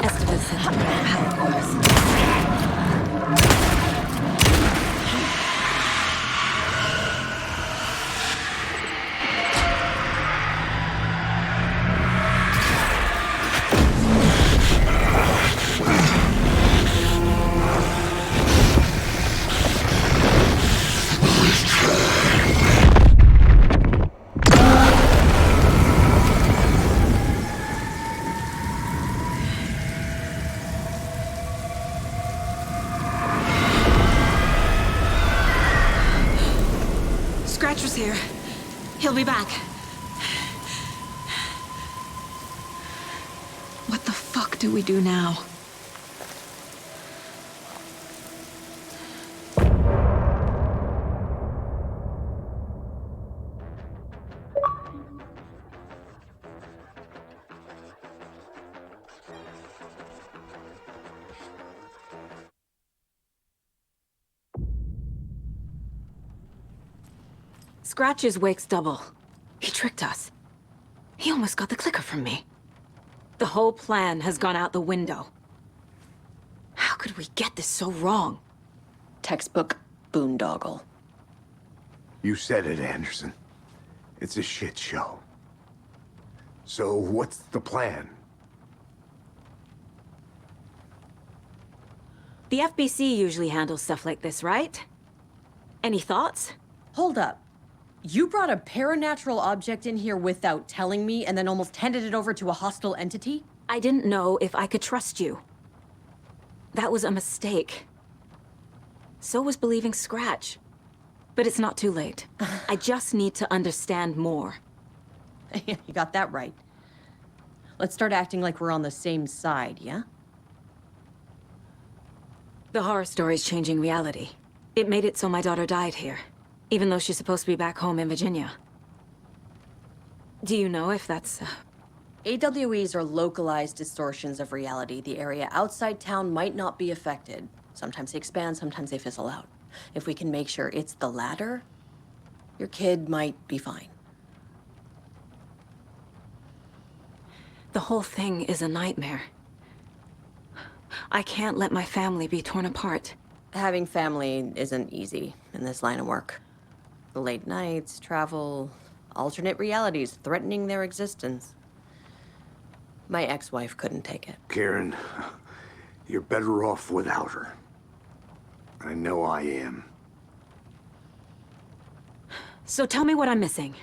K: Estevez sent me power cores. I'll be back. What the fuck do we do now? Scratch is Wake's double. He tricked us. He almost got the clicker from me. The whole plan has gone out the window. How could we get this so wrong?
H: Textbook boondoggle.
E: You said it, Anderson. It's a shit show. So what's the plan?
K: The FBC usually handles stuff like this, right? Any thoughts?
H: Hold up. You brought a paranatural object in here without telling me and then almost handed it over to a hostile entity?
K: I didn't know if I could trust you. That was a mistake. So was believing Scratch. But it's not too late. I just need to understand more.
H: You got that right. Let's start acting like we're on the same side, yeah?
K: The horror story's changing reality. It made it so my daughter died here, even though she's supposed to be back home in Virginia. Do you know if that's...
H: AWEs are localized distortions of reality. The area outside town might not be affected. Sometimes they expand, sometimes they fizzle out. If we can make sure it's the latter, your kid might be fine.
K: The whole thing is a nightmare. I can't let my family be torn apart.
H: Having family isn't easy in this line of work. The late nights, travel, alternate realities threatening their existence. My ex-wife couldn't take it.
E: Karen, you're better off without her. I know I am.
K: So tell me what I'm missing.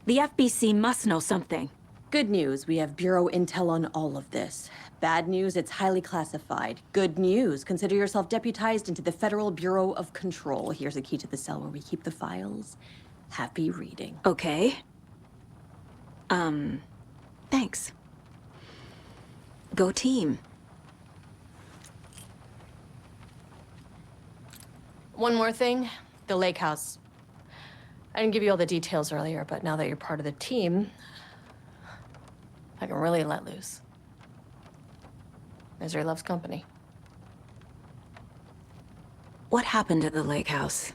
K: The FBC must know something.
H: Good news, we have Bureau intel on all of this. Bad news, it's highly classified. Good news, consider yourself deputized into the Federal Bureau of Control. Here's a key to the cell where we keep the files. Happy reading.
K: Okay. Thanks. Go team.
H: One more thing, the lake house. I didn't give you all the details earlier, but now that you're part of the team, I can really let loose. Misery loves company.
K: What happened at the lake house?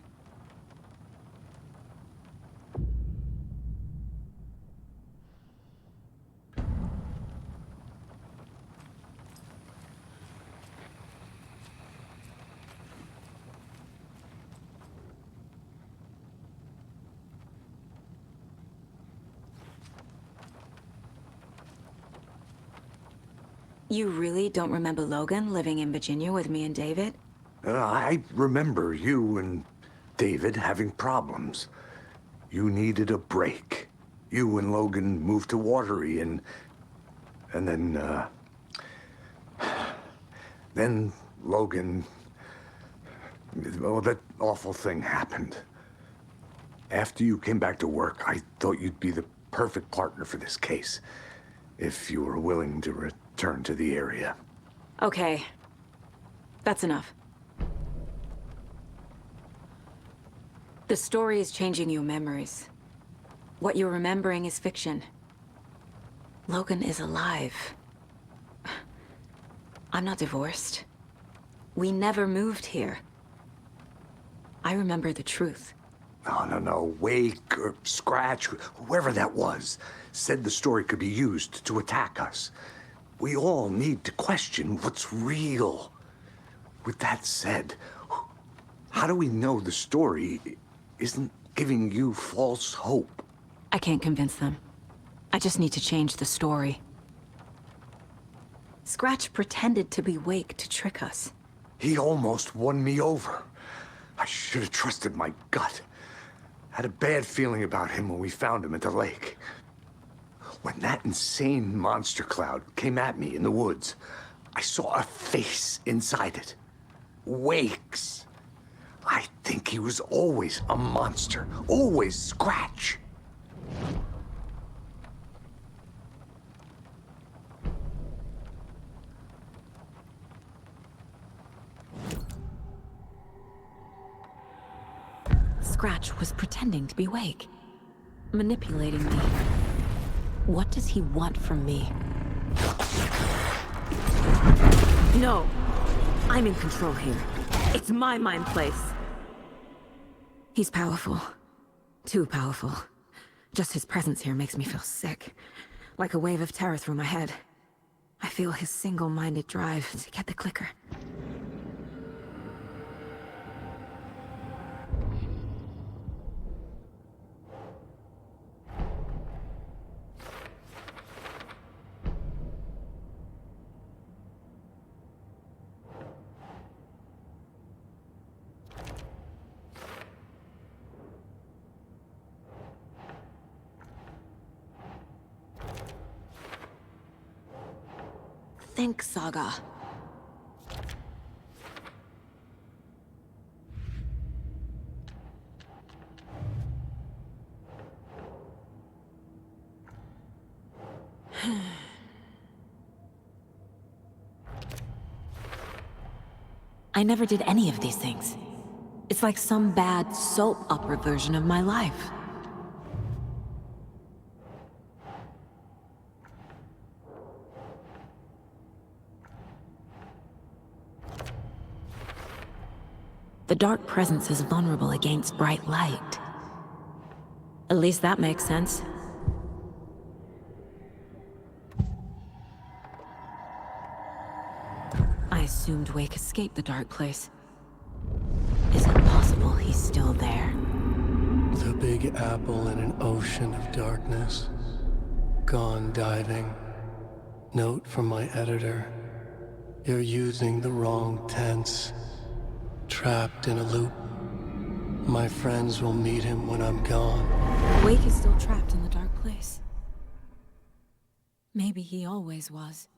K: You really don't remember Logan living in Virginia with me and David?
E: I remember you and David having problems. You needed a break. You and Logan moved to Watery and then Logan, well, that awful thing happened. After you came back to work, I thought you'd be the perfect partner for this case, if you were willing to return to the area.
K: Okay. That's enough. The story is changing your memories. What you're remembering is fiction. Logan is alive. I'm not divorced. We never moved here. I remember the truth.
E: No. Wake or Scratch, whoever that was, said the story could be used to attack us. We all need to question what's real. With that said, how do we know the story isn't giving you false hope?
K: I can't convince them. I just need to change the story. Scratch pretended to be Wake to trick us.
E: He almost won me over. I should have trusted my gut. Had a bad feeling about him when we found him at the lake. When that insane monster cloud came at me in the woods, I saw a face inside it. Wake's. I think he was always a monster. Always Scratch.
K: Scratch was pretending to be Wake. Manipulating me. What does he want from me? No! I'm in control here. It's my mind place. He's powerful. Too powerful. Just his presence here makes me feel sick. Like a wave of terror through my head. I feel his single-minded drive to get the clicker. Think, Saga. I never did any of these things. It's like some bad soap opera version of my life. The dark presence is vulnerable against bright light. At least that makes sense. I assumed Wake escaped the dark place. Is it possible he's still there?
A: The Big Apple in an ocean of darkness. Gone diving. Note from my editor. You're using the wrong tense. Trapped in a loop. My friends will meet him when I'm gone.
K: Wake is still trapped in the dark place. Maybe he always was.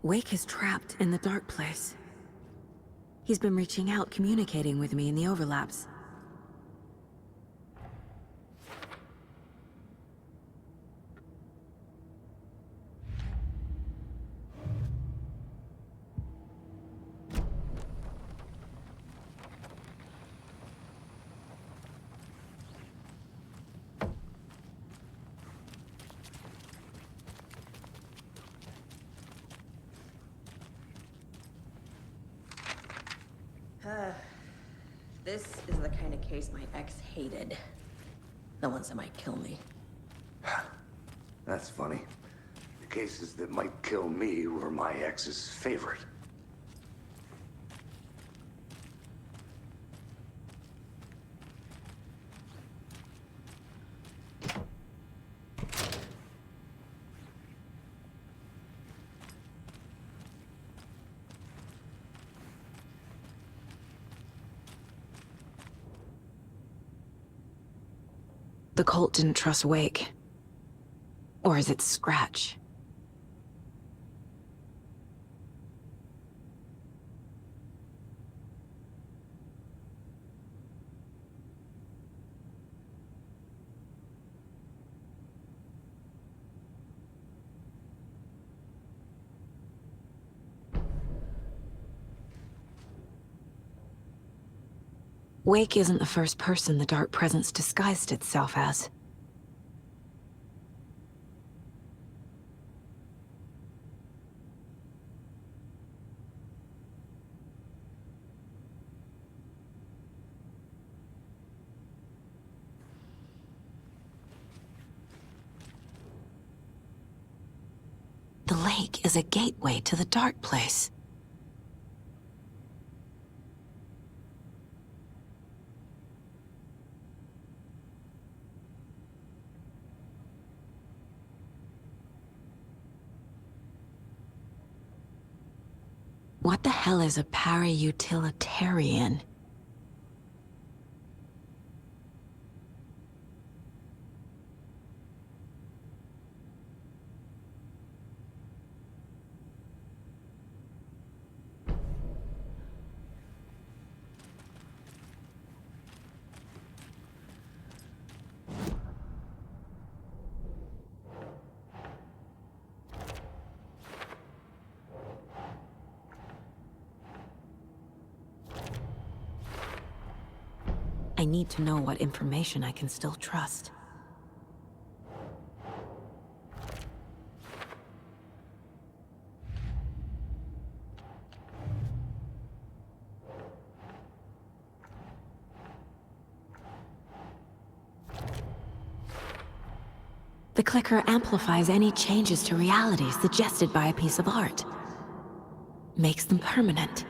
K: Wake is trapped in the dark place. He's been reaching out, communicating with me in the overlaps.
H: This is the kind of case my ex hated. The ones that might kill me.
O: That's funny. The cases that might kill me were my ex's favorite.
K: The cult didn't trust Wake. Or is it Scratch? Wake isn't the first person the Dark Presence disguised itself as. The lake is a gateway to the Dark Place. What the hell is a para-utilitarian? need to know what information I can still trust. The clicker amplifies any changes to reality suggested by a piece of art. Makes them permanent.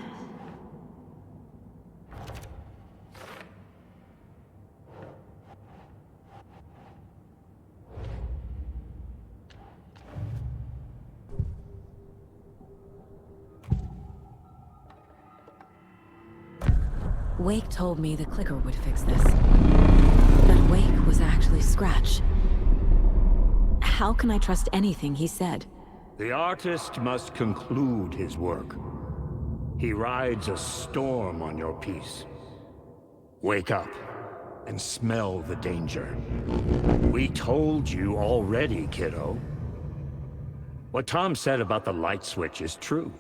K: Wake told me the clicker would fix this. But Wake was actually Scratch. How can I trust anything he said?
R: The artist must conclude his work. He rides a storm on your piece. Wake up and smell the danger. We told you already, kiddo. What Tom said about the light switch is true.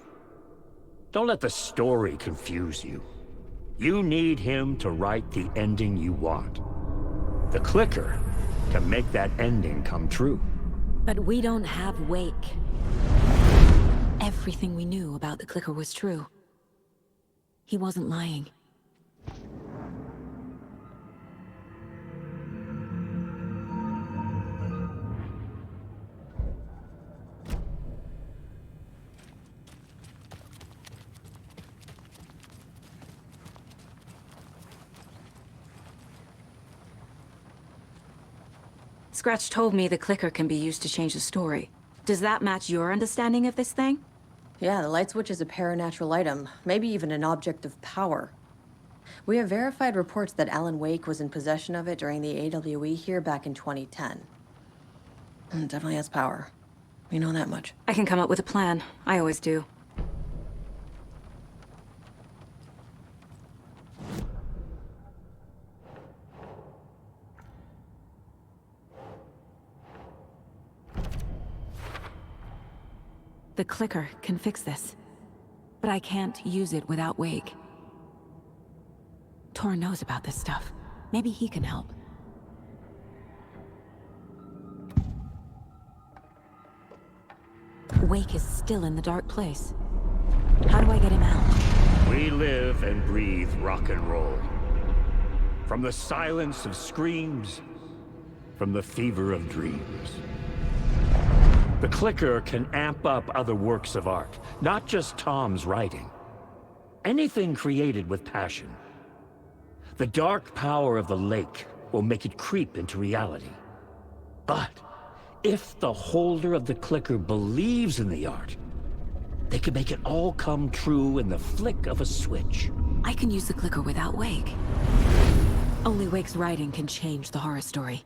R: Don't let the story confuse you. You need him to write the ending you want. The clicker can make that ending come true.
K: But we don't have Wake. Everything we knew about the clicker was true. He wasn't lying. Scratch told me the clicker can be used to change the story. Does that match your understanding of this thing?
H: Yeah, the light switch is a paranatural item, maybe even an object of power. We have verified reports that Alan Wake was in possession of it during the AWE here back in 2010. It definitely has power. We know that much.
K: I can come up with a plan. I always do. The clicker can fix this, but I can't use it without Wake. Tor knows about this stuff. Maybe he can help. Wake is still in the dark place. How do I get him out?
R: We live and breathe rock and roll. From the silence of screams, from the fever of dreams. The clicker can amp up other works of art, not just Tom's writing. Anything created with passion. The dark power of the lake will make it creep into reality. But if the holder of the clicker believes in the art, they can make it all come true in the flick of a switch.
K: I can use the clicker without Wake. Only Wake's writing can change the horror story.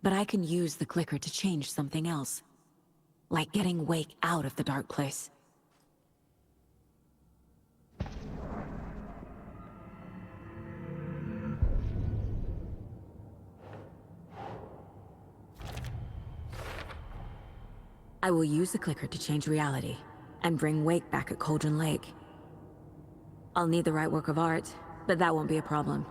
K: But I can use the clicker to change something else. Like getting Wake out of the dark place. I will use the clicker to change reality, and bring Wake back at Cauldron Lake. I'll need the right work of art, but that won't be a problem.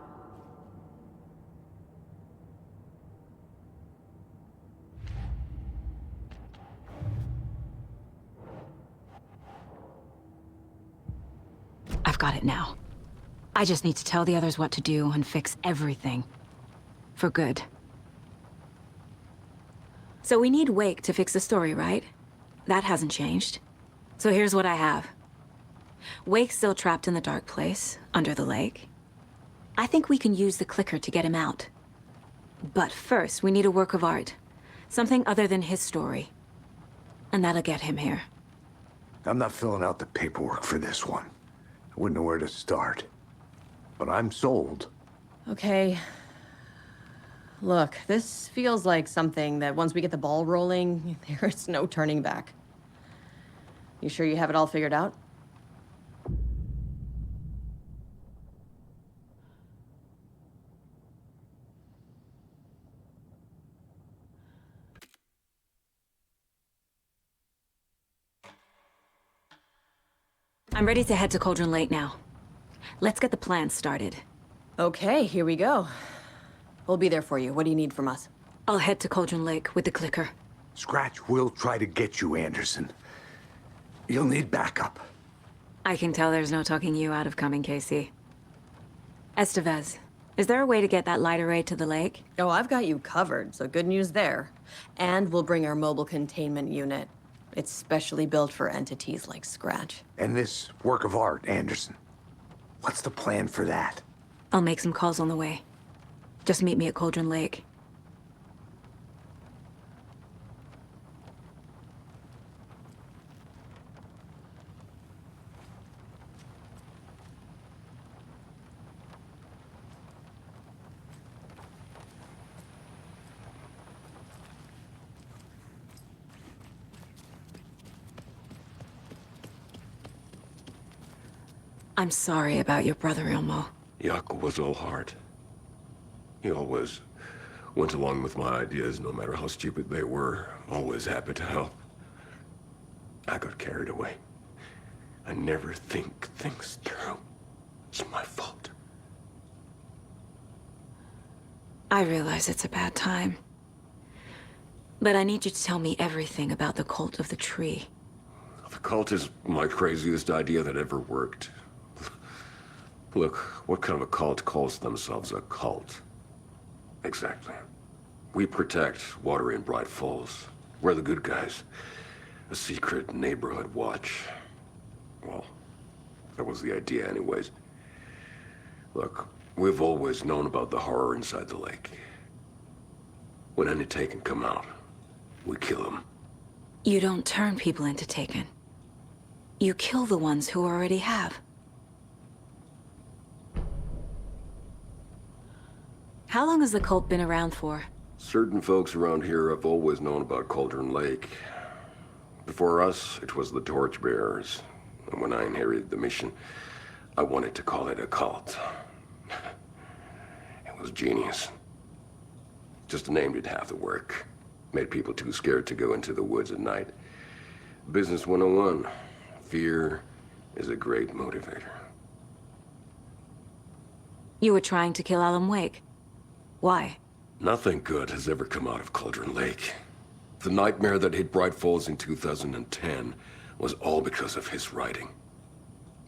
K: I've got it now. I just need to tell the others what to do and fix everything. For good. So we need Wake to fix the story, right? That hasn't changed. So here's what I have. Wake's still trapped in the dark place, under the lake. I think we can use the clicker to get him out. But first, we need a work of art. Something other than his story. And that'll get him here.
E: I'm not filling out the paperwork for this one. I wouldn't know where to start. But I'm sold.
H: Okay. Look, this feels like something that once we get the ball rolling, there's no turning back. You sure you have it all figured out?
K: I'm ready to head to Cauldron Lake now. Let's get the plan started.
H: Okay, here we go. We'll be there for you. What do you need from us?
K: I'll head to Cauldron Lake with the clicker.
R: Scratch will try to get you, Anderson. You'll need backup.
K: I can tell there's no talking you out of coming, Casey. Estevez, is there a way to get that light array to the lake?
H: Oh, I've got you covered, so good news there. And we'll bring our mobile containment unit. It's specially built for entities like Scratch.
R: And this work of art, Anderson. What's the plan for that?
K: I'll make some calls on the way. Just meet me at Cauldron Lake. I'm sorry about your brother, Ilmo.
Q: Jaakko was all heart. He always went along with my ideas, no matter how stupid they were. Always happy to help. I got carried away. I never think things through. It's my fault.
K: I realize it's a bad time. But I need you to tell me everything about the Cult of the Tree.
Q: The cult is my craziest idea that ever worked. Look, what kind of a cult calls themselves a cult? Exactly. We protect water in Bright Falls. We're the good guys. A secret neighborhood watch. Well, that was the idea anyways. Look, we've always known about the horror inside the lake. When any Taken come out, we kill them.
K: You don't turn people into Taken. You kill the ones who already have. How long has the cult been around for?
Q: Certain folks around here have always known about Cauldron Lake. Before us, it was the Torchbearers. And when I inherited the mission, I wanted to call it a cult. It was genius. Just the name did half the work. Made people too scared to go into the woods at night. Business 101. Fear is a great motivator.
K: You were trying to kill Alan Wake. Why?
Q: Nothing good has ever come out of Cauldron Lake. The nightmare that hit Bright Falls in 2010 was all because of his writing.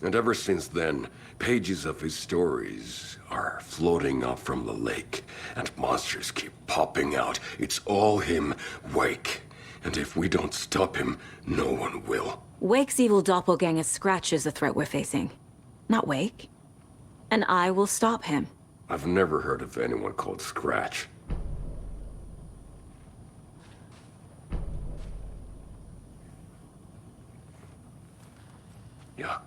Q: And ever since then, pages of his stories are floating up from the lake, and monsters keep popping out. It's all him, Wake. And if we don't stop him, no one will.
K: Wake's evil doppelganger Scratch is the threat we're facing. Not Wake. And I will stop him.
Q: I've never heard of anyone called Scratch. Yeah.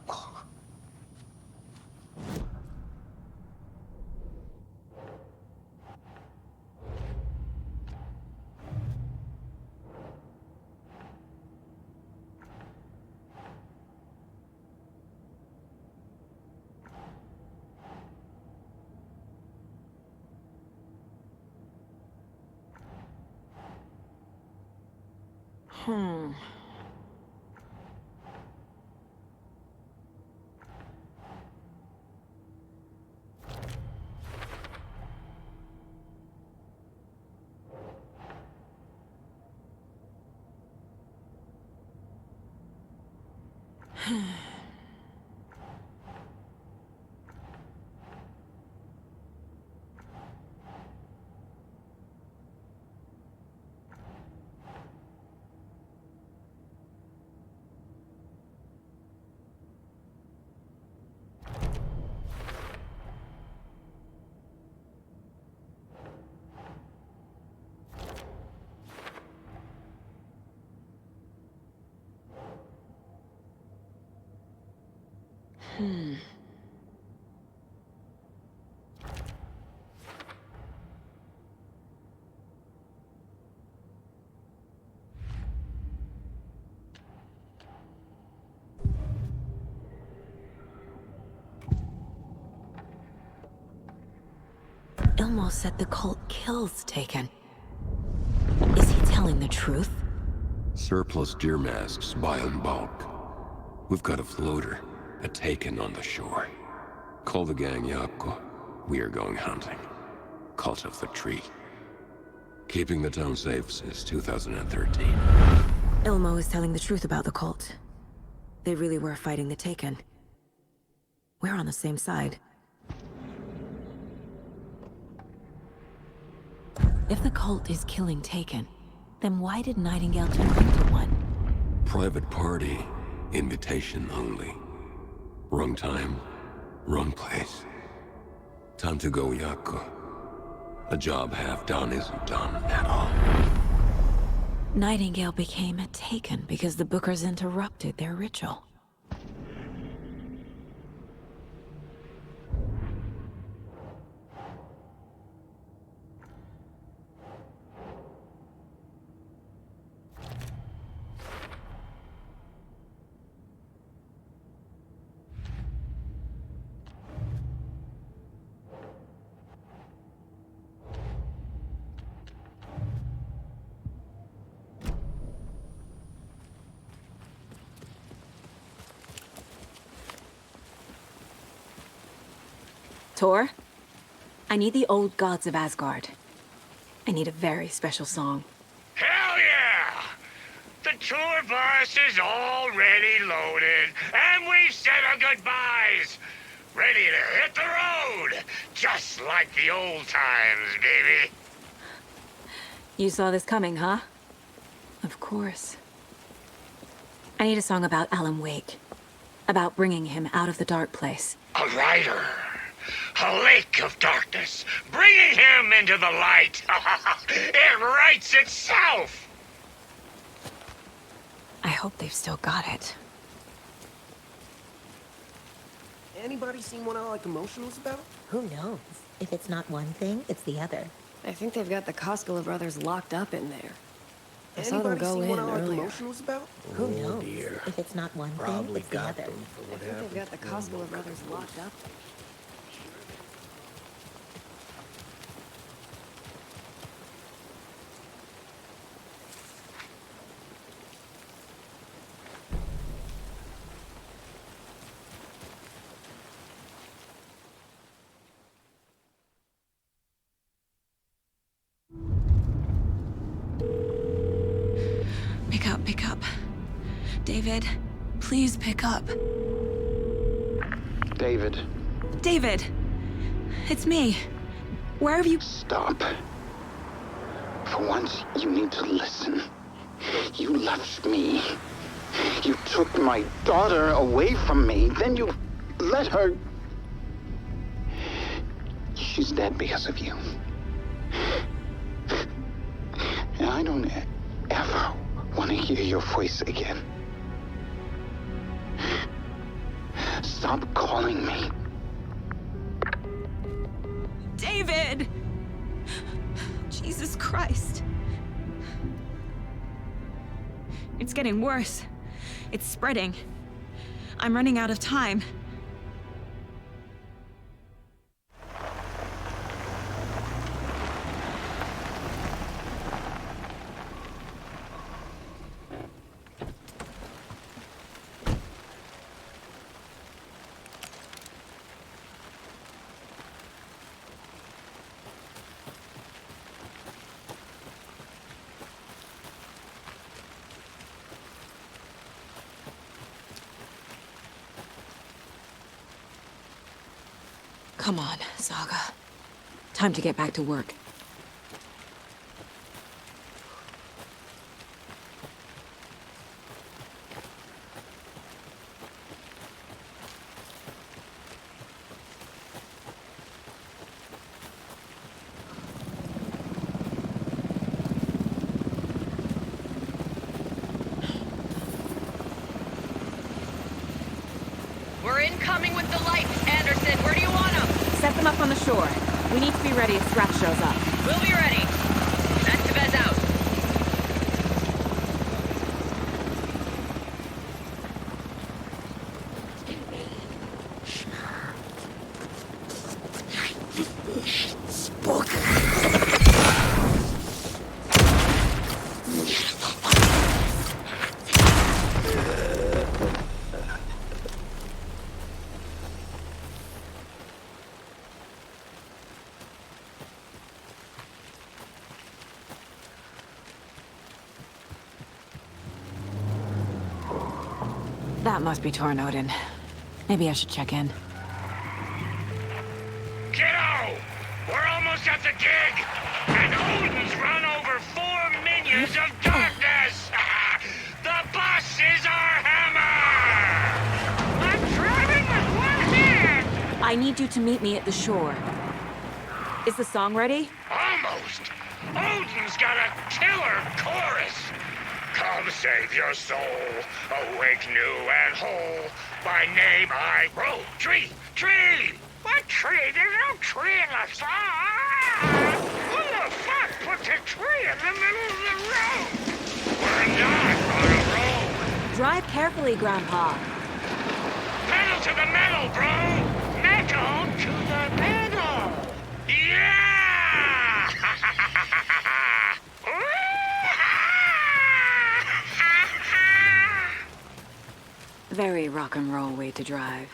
K: Ilmo said the cult kills Taken. Is he telling the truth?
Q: Surplus deer masks buy in bulk. We've got a floater, a Taken on the shore. Call the gang, Jaakko. We are going hunting. Cult of the Tree. Keeping the town safe since 2013.
K: Ilmo is telling the truth about the cult. They really were fighting the Taken. We're on the same side. If the cult is killing Taken, then why did Nightingale turn into one?
Q: Private party. Invitation only. Wrong time. Wrong place. Time to go, Yaku. A job half done isn't done at all.
K: Nightingale became a Taken because the Bookers interrupted their ritual. Tor, I need the old gods of Asgard. I need a very special song.
M: Hell yeah! The tour bus is already loaded, and we've said our goodbyes. Ready to hit the road, just like the old times, baby.
K: You saw this coming, huh? Of course. I need a song about Alan Wake. About bringing him out of the dark place.
M: A rider. A lake of darkness, bringing him into the light. It writes itself.
K: I hope they've still got it.
N: Anybody seen what I like emotionals about?
W: Who knows? If it's not one thing, it's the other.
H: I think they've got the Koskela brothers locked up in there. I saw them
N: Anybody
H: go
N: seen
H: in
N: what I like
H: earlier.
N: emotionals about?
W: Who knows? If it's not one thing, it's the other.
H: I think they've got the Koskela brothers locked up.
K: Pick up. David, please pick up.
X: David.
K: David! It's me. Where have you...
X: Stop. For once, you need to listen. You left me. You took my daughter away from me. Then you let her... She's dead because of you. And I don't ever want to hear your voice again. Stop calling me.
K: David! Jesus Christ. It's getting worse. It's spreading. I'm running out of time. Come on, Saga. Time to get back to work.
H: We're incoming with the lights, Anderson. Where do you want them?
K: Set them up on the shore. We need to be ready if Strax shows up.
H: We'll be ready. Estevez out.
K: That must be Tornodin. Maybe I should check in.
M: Kiddo! We're almost at the dig! And Odin's run over 4 minions of darkness! The bus is our hammer! I'm driving with one hand!
K: I need you to meet me at the shore. Is the song ready?
M: Almost! Odin's got a killer chorus! Come save your soul, awake new and whole. By name I... Oh, tree! Tree! What tree? There's no tree in the song! Who the fuck put the tree in the middle of the road? We're not on a road!
K: Drive carefully, Grandpa.
M: Pedal to the metal, bro! Metal to the metal! Yeah!
K: Very rock and roll way to drive.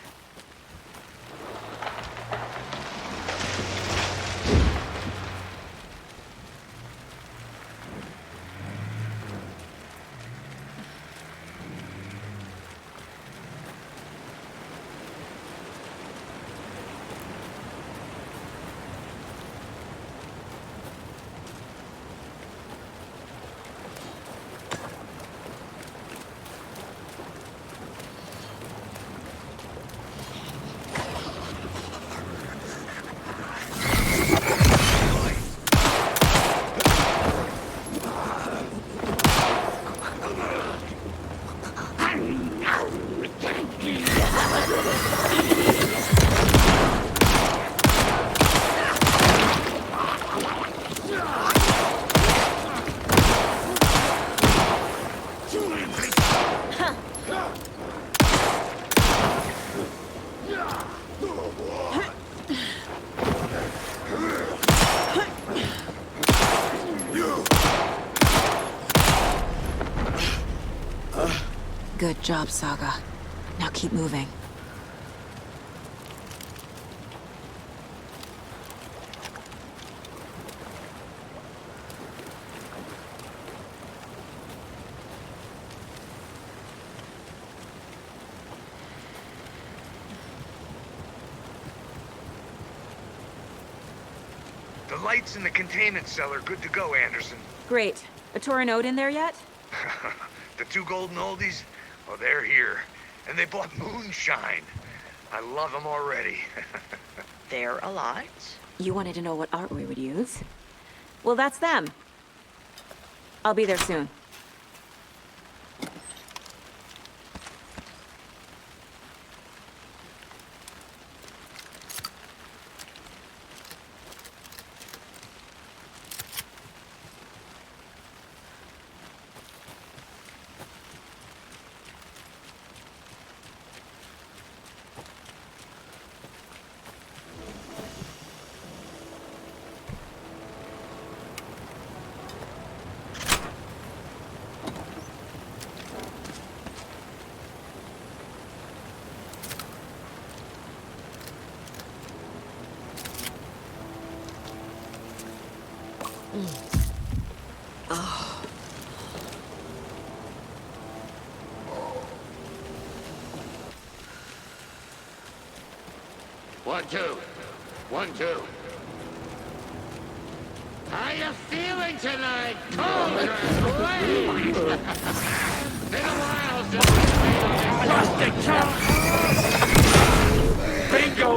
K: Good job, Saga. Now keep moving.
T: The lights in the containment cell are good to go, Anderson.
K: Great. A Tornodin in there yet?
T: The 2 golden oldies? Oh, they're here. And they bought moonshine. I love them already.
B: They're a lot.
K: You wanted to know what art we would use? Well, that's them. I'll be there soon.
B: Oh.
M: One, two. 1, 2. How you feeling tonight, Cobra? Been a while since we Bingo!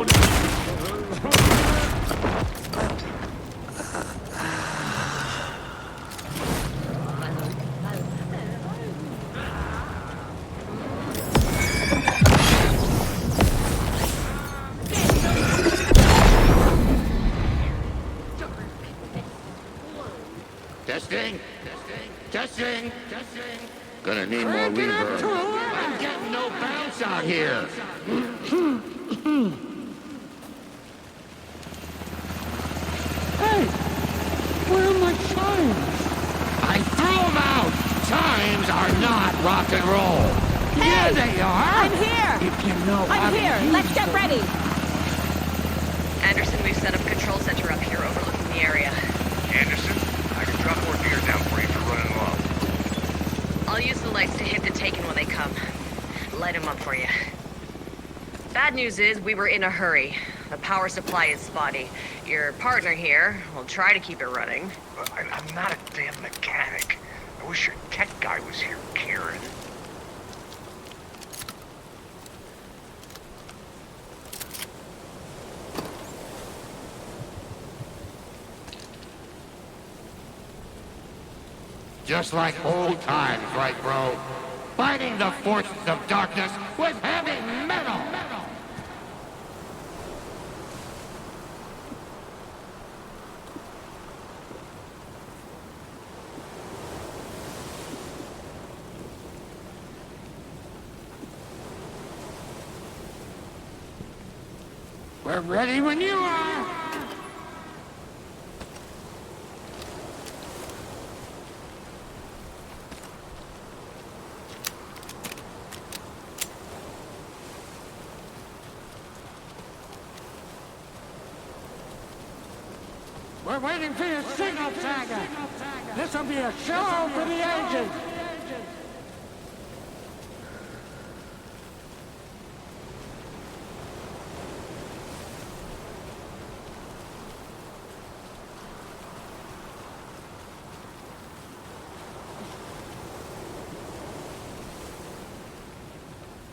M: Testing. Gonna need more reverb. I'm getting no bounce out here.
G: Hey, where are my chimes?
M: I threw them out. Chimes are not rock and roll.
K: Hey,
M: yeah, they are.
K: I'm here.
M: If you know
K: I'm here. Let's get ready.
B: Anderson, we've set up a control center up here overlooking the area.
T: Anderson, I can drop more gear down for you for running low.
B: I'll use the lights to hit the Taken when they come. light him up for you. Bad news is, we were in a hurry. The power supply is spotty. Your partner here will try to keep it running.
M: I'm not a damn mechanic. I wish your tech guy was here, Karen.
G: Just like old times, right, bro? Fighting the forces of darkness with heavy metal! We're ready when you are! We're waiting for your signal, Saga. This'll be a show for the agent.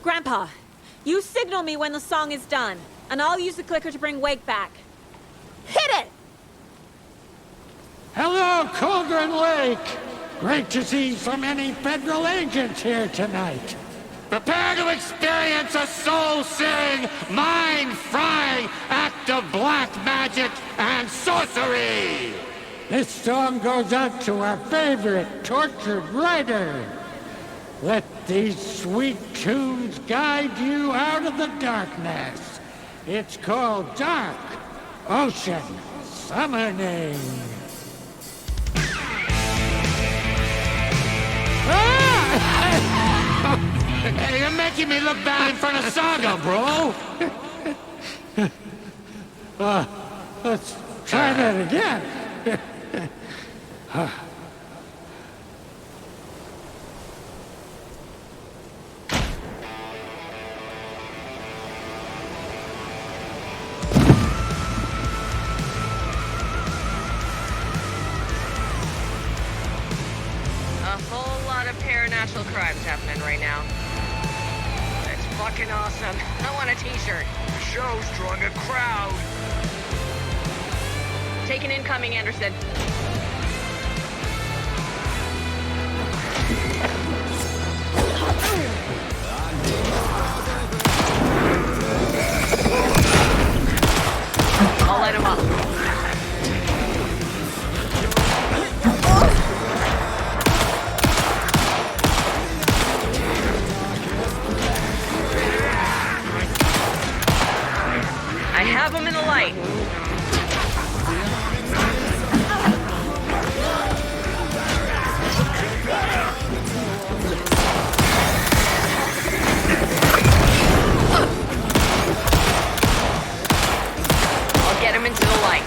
K: Grandpa, you signal me when the song is done, and I'll use the clicker to bring Wake back. Hit it!
G: Hello, Cauldron Lake! Great to see so many federal agents here tonight. Prepare to experience a soul-searing, mind-frying act of black magic and sorcery! This song goes out to our favorite tortured writer. Let these sweet tunes guide you out of the darkness. It's called Dark Ocean Summoning. Hey, you're making me look bad in front of Saga, bro! Let's try that again.
B: Paranormal crimes happening right now. That's fucking awesome. I want a t-shirt.
M: The show's drawing a crowd.
B: Taking incoming, Anderson. I'll light him up. Have him in the light. I'll get him into the light.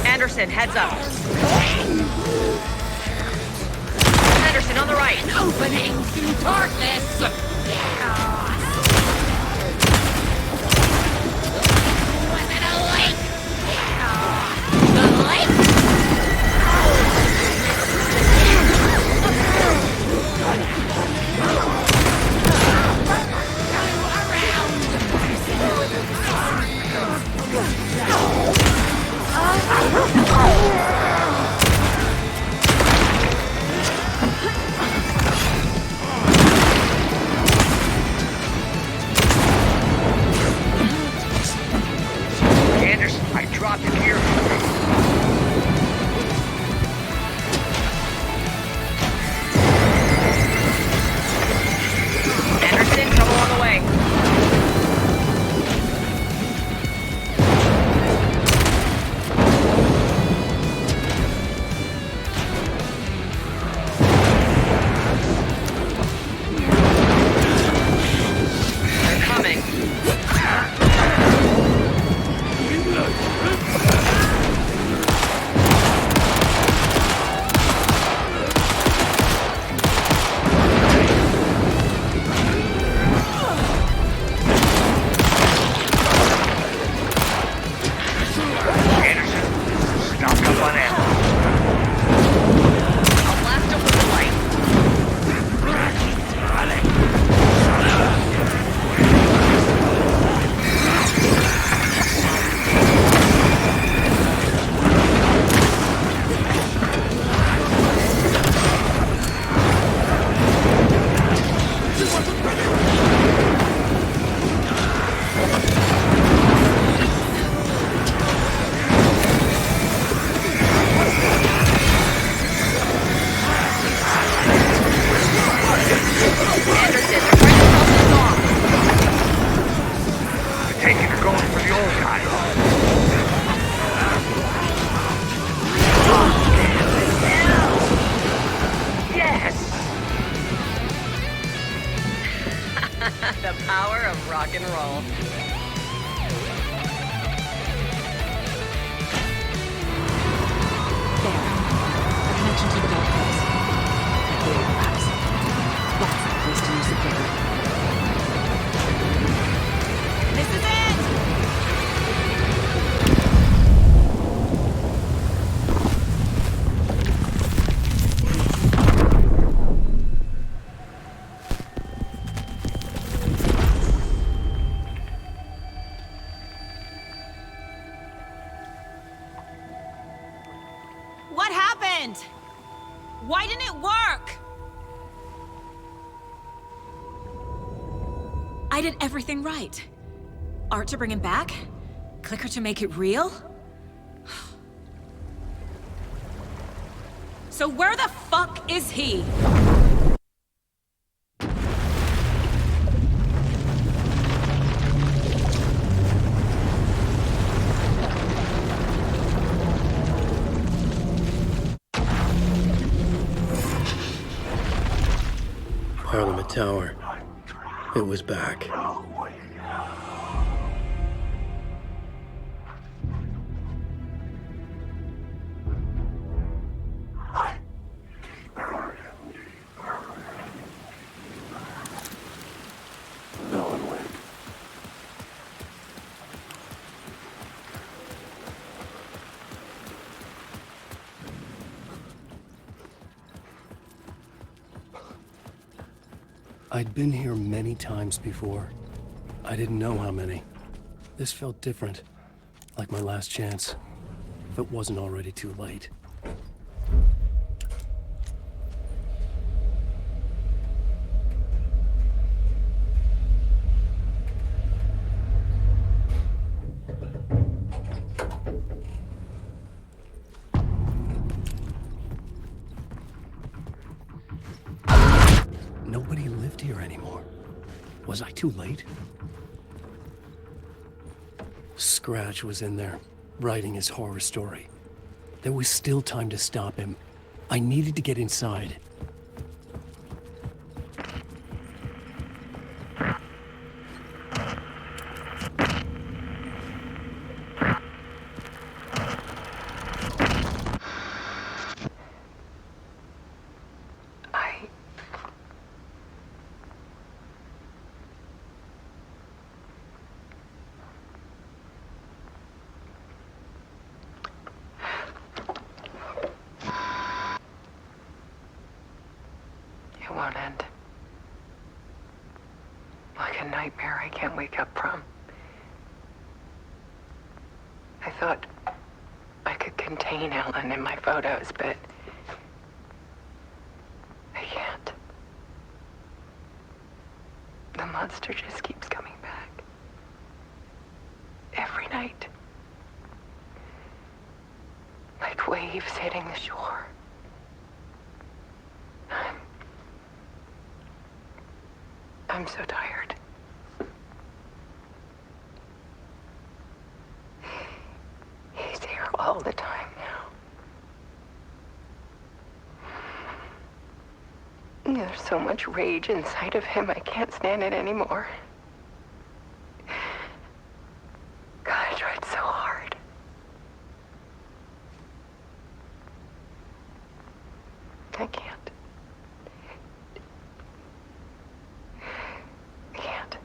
B: Henderson, heads up. Henderson, on the right.
G: An opening to darkness! Was it a lake?
M: I dropped gear.
B: Anderson, trouble on the way. They're coming.
M: Anderson, stock up on ammo.
B: I'll blast him with the light. Anderson, they're trying to cross us off.
M: I take it you're going for the old guy. Yes!
B: The power of rock and roll.
K: A connection to the dark place. Activate the pipes. That's the place to use the clicker. This is it!
D: What happened? Why didn't it work?
K: I did everything right. Art to bring him back? Clicker to make it real?
D: So where the fuck is he?
A: Parliament Tower. It was back. I'd been here many times before. I didn't know how many. This felt different, like my last chance, if it wasn't already too late. Nobody lived here anymore. Was I too late? Scratch was in there, writing his horror story. There was still time to stop him. I needed to get inside.
P: It won't end. Like a nightmare I can't wake up from. I thought I could contain Ellen in my photos, but I can't. The monster just keeps coming back. Every night. waves hitting the shore. I'm so tired. He's here all the time now. There's so much rage inside of him, I can't stand it anymore. God, I tried so hard. I can't. I can't.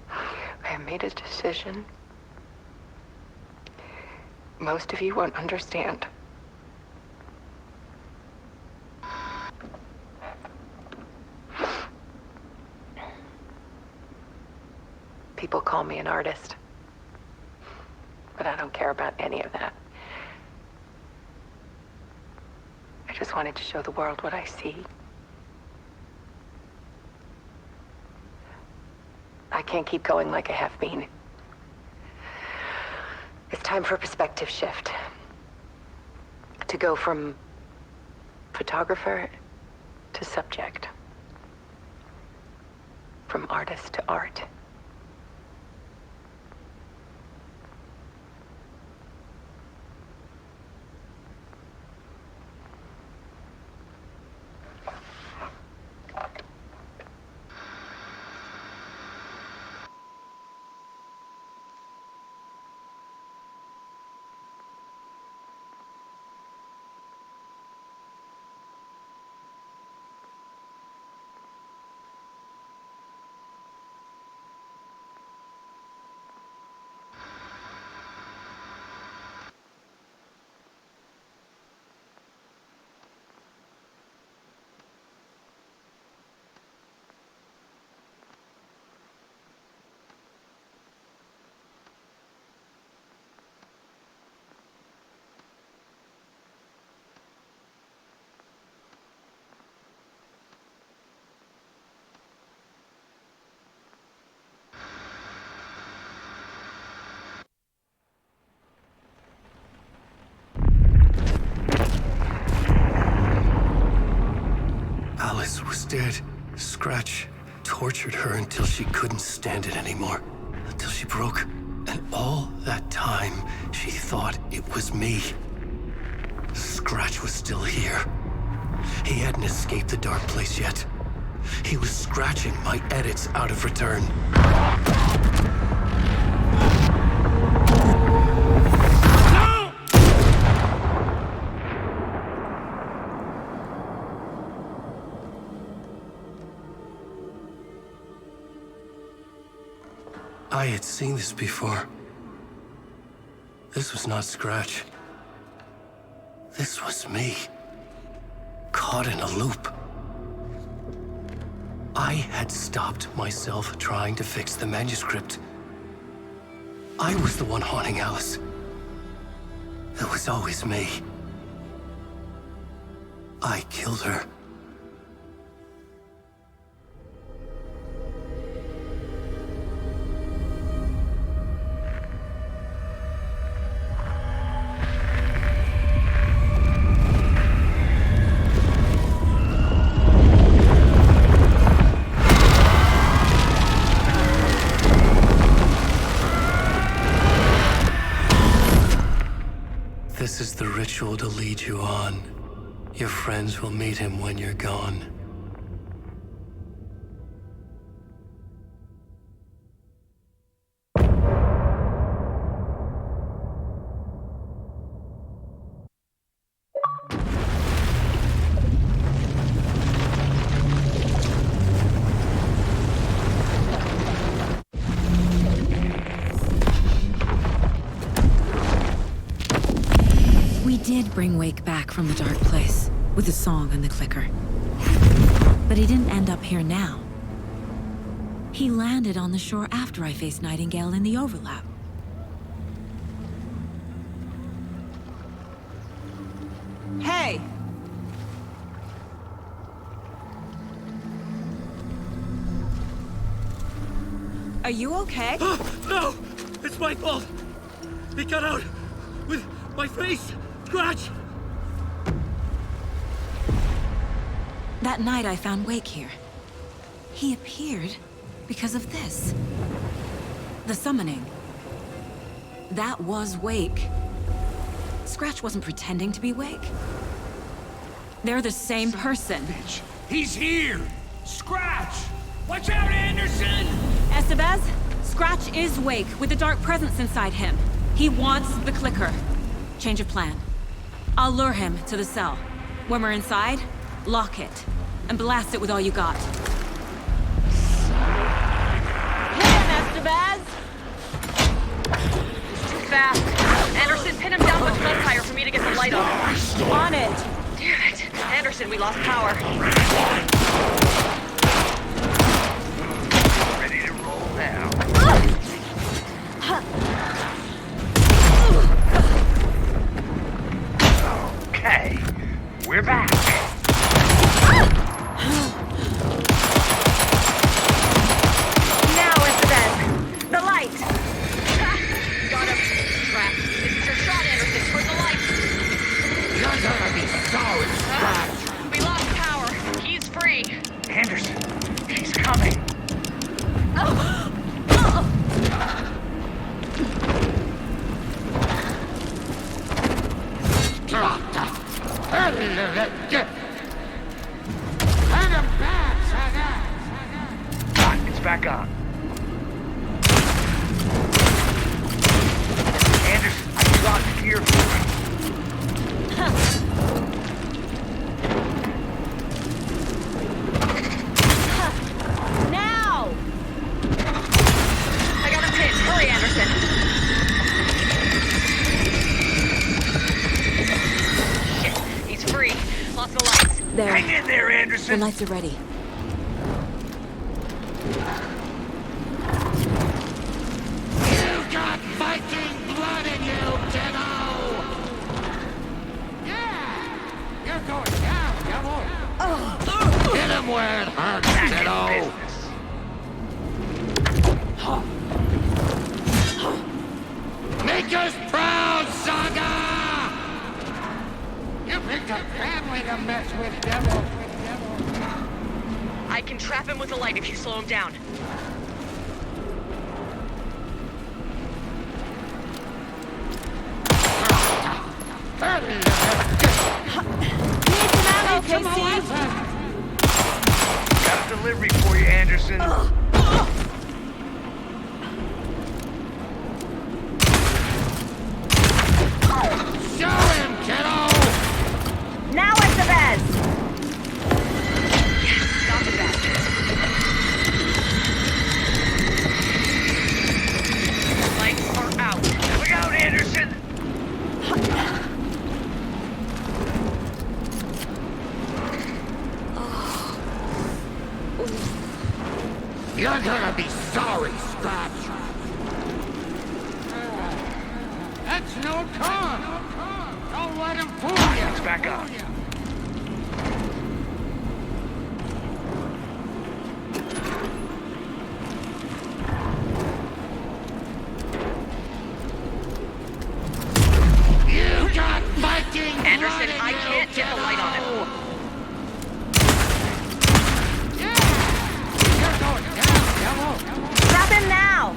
P: I have made a decision. Most of you won't understand. People call me an artist, but I don't care about any of that. I just wanted to show the world what I see. I can't keep going like I have been. It's time for a perspective shift. To go from photographer to subject. From artist to art.
A: Alice was dead. Scratch tortured her until she couldn't stand it anymore. Until she broke. And all that time, she thought it was me. Scratch was still here. He hadn't escaped the dark place yet. He was scratching my edits out of return. I had seen this before. This was not Scratch. This was me. Caught in a loop. I had stopped myself trying to fix the manuscript. I was the one haunting Alice. It was always me. I killed her. This is the ritual to lead you on. Your friends will meet him when you're gone.
K: Did bring Wake back from the dark place with the song and the clicker. But he didn't end up here now. He landed on the shore after I faced Nightingale in the overlap.
D: Hey!
K: Are you okay?
T: No! It's my fault! He got out with my face! Scratch!
K: That night I found Wake here. He appeared because of this. The summoning. That was Wake. Scratch wasn't pretending to be Wake. They're the same person.
T: Bitch. He's here! Scratch! Watch out, Anderson!
K: Estevez, Scratch is Wake with a dark presence inside him. He wants the clicker. Change of plan. I'll lure him to the cell. When we're inside, lock it, and blast it with all you got.
H: Hit him, Estevez!
B: He's too fast. Anderson, pin him down with gunfire for me to get the light on.
H: On it!
B: Damn it. Anderson, we lost power.
M: Ready to roll now. Okay, we're back.
B: Now, Estevez. The light. Got him. Crap. This is your shot, Anderson. Where's the light?
G: You're gonna be sorry, Scratch.
B: We lost power. He's free.
M: Anderson, he's coming. It's back on. Anderson, I dropped gear for
H: Now!
B: I got him pinned. Hurry, Anderson. Shit. He's free. Lost the lights.
K: There.
M: Hang in there, Anderson.
K: The lights are ready.
G: You got Viking blood in you, kiddo! Yeah! You're going down, devil! Hit him where it hurts, kiddo! Make us proud, Saga! You picked a family to mess with, devil!
B: I can trap him with the light if you slow him down.
H: Need some ammo, Casey!
M: Got a delivery for you, Anderson.
G: Show him, kiddo!
H: Now, Estevez!
B: Yes, got the bastard. Lights are out.
M: Look out, Anderson!
G: You're gonna be sorry, Scratch! That's no car! Don't let him fool you!
M: It's back on.
G: You got Viking blood
B: Anderson,
G: in
B: I
G: you,
B: can't get the light on him.
G: You're going down, devil!
H: Trap him now!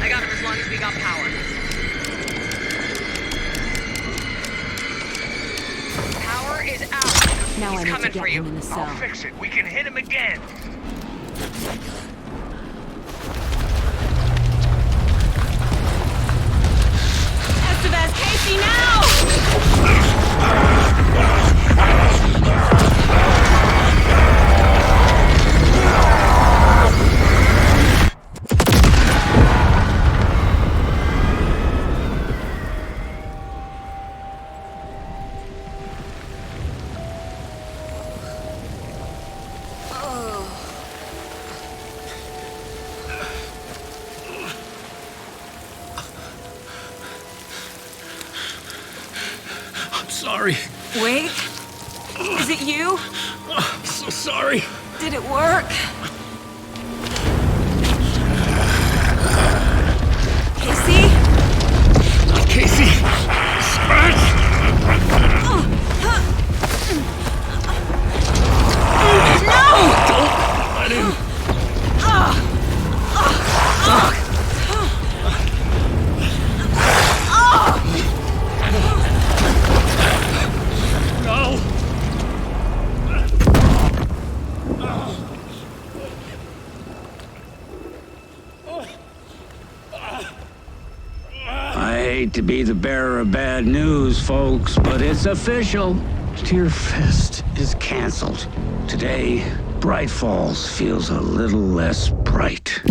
B: I got him as long as we got power. Power is out.
K: Now
B: He's
K: I need to
B: coming
K: get
B: for you.
K: him in the cell.
M: I'll fix it. We can hit him again.
H: Estevez, Casey, now!
C: I'm sorry.
K: Wake? Is it you?
C: I'm so sorry.
K: Did it work?
G: Let him. No.
F: I hate to be the bearer of bad news, folks, but it's official. Tearfest is canceled. Today, Bright Falls feels a little less bright.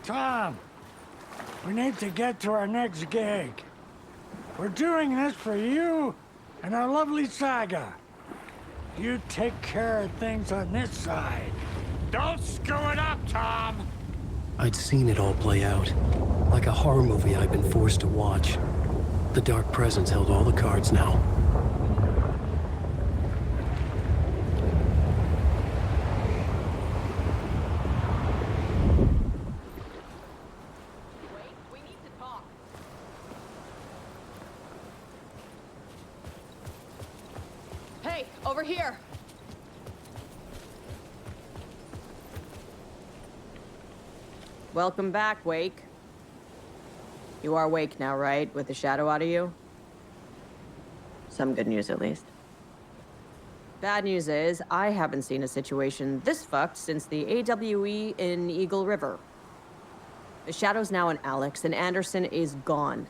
G: Tom, we need to get to our next gig. We're doing this for you and our lovely saga. You take care of things on this side. Don't screw it up, Tom!
A: I'd seen it all play out. Like a horror movie I'd been forced to watch. The Dark Presence held all the cards now.
H: Hey, over here! Welcome back, Wake. You are Wake now, right? With the shadow out of you? Some good news, at least. Bad news is, I haven't seen a situation this fucked since the AWE in Eagle River. The shadow's now in Alex, and Anderson is gone.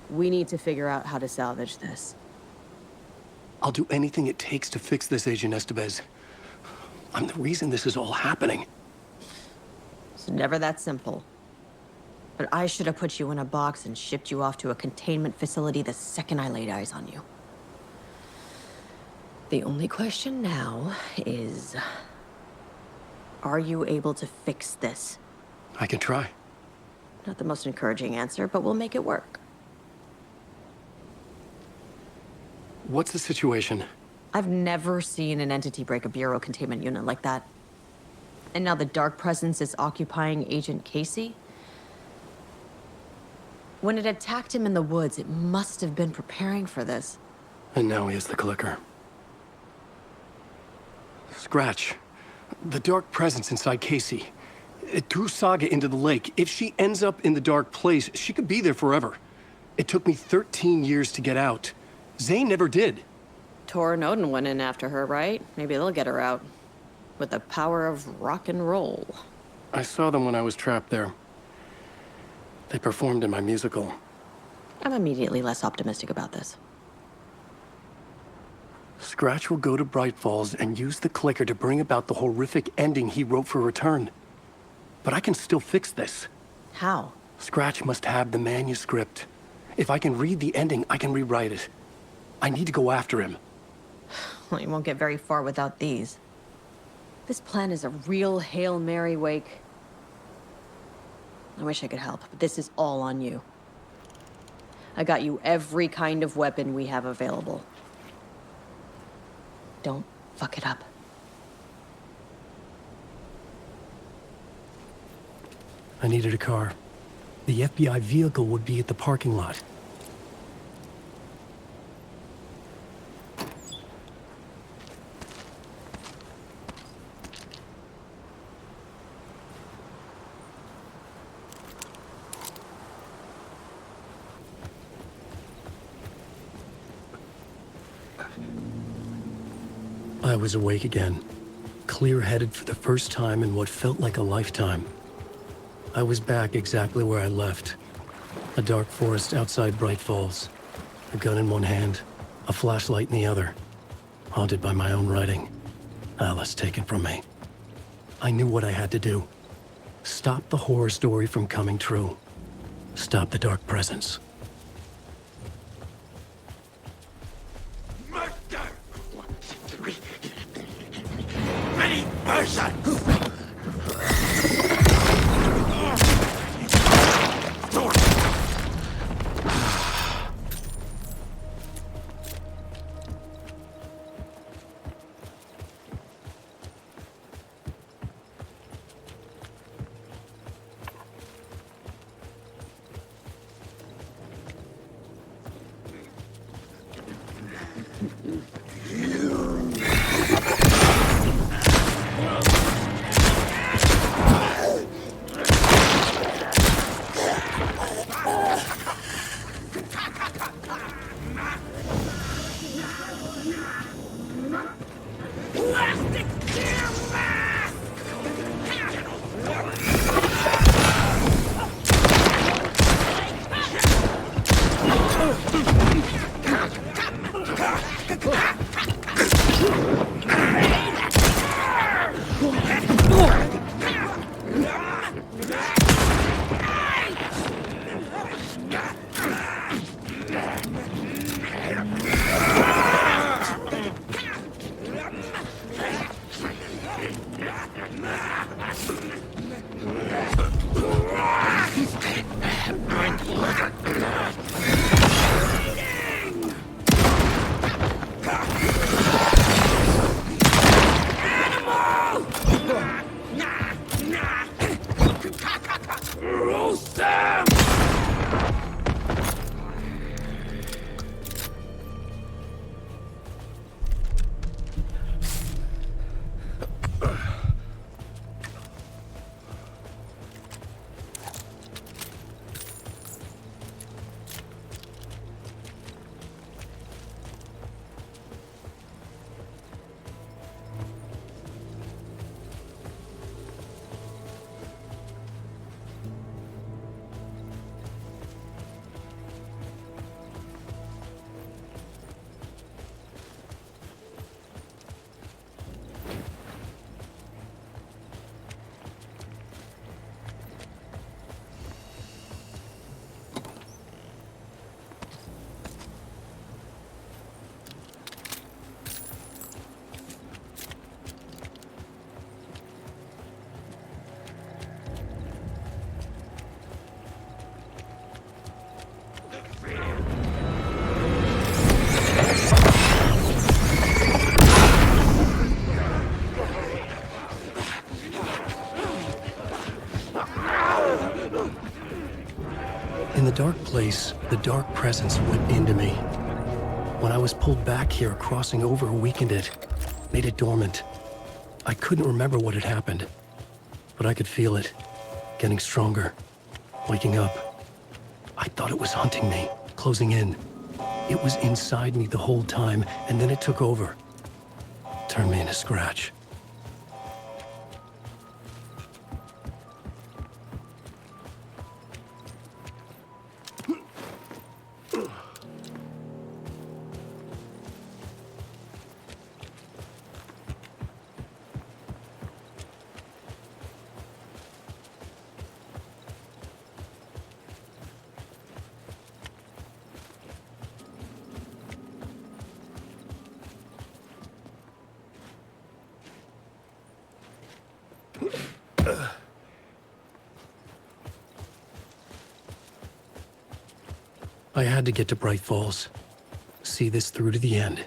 H: We need to figure out how to salvage this.
A: I'll do anything it takes to fix this, Agent Estevez. I'm the reason this is all happening.
H: It's never that simple. But I should have put you in a box and shipped you off to a containment facility the second I laid eyes on you. The only question now is... are you able to fix this?
A: I can try.
H: Not the most encouraging answer, but we'll make it work.
A: What's the situation?
H: I've never seen an entity break a Bureau containment unit like that. And now the Dark Presence is occupying Agent Casey? When it attacked him in the woods, it must have been preparing for this.
A: And now he has the clicker. Scratch. The Dark Presence inside Casey. It threw Saga into the lake. If she ends up in the Dark Place, she could be there forever. It took me 13 years to get out. Zane never did.
H: Tor and Odin went in after her, right? Maybe they'll get her out. With the power of rock and roll.
A: I saw them when I was trapped there. They performed in my musical.
H: I'm immediately less optimistic about this.
A: Scratch will go to Bright Falls and use the clicker to bring about the horrific ending he wrote for Return. But I can still fix this.
H: How?
A: Scratch must have the manuscript. If I can read the ending, I can rewrite it. I need to go after him.
H: Well, you won't get very far without these. This plan is a real Hail Mary, Wake. I wish I could help, but this is all on you. I got you every kind of weapon we have available. Don't fuck it up.
A: I needed a car. The FBI vehicle would be at the parking lot. I was awake again, clear-headed for the first time in what felt like a lifetime. I was back exactly where I left. A dark forest outside Bright Falls. A gun in one hand, a flashlight in the other. Haunted by my own writing. Alice taken from me. I knew what I had to do. Stop the horror story from coming true. Stop the Dark Presence. In the dark place, the dark presence went into me. When I was pulled back here, crossing over weakened it, made it dormant. I couldn't remember what had happened, but I could feel it, getting stronger, waking up. I thought it was hunting me, closing in. It was inside me the whole time, and then it took over. Turned me into Scratch. I had to get to Bright Falls. See this through to the end.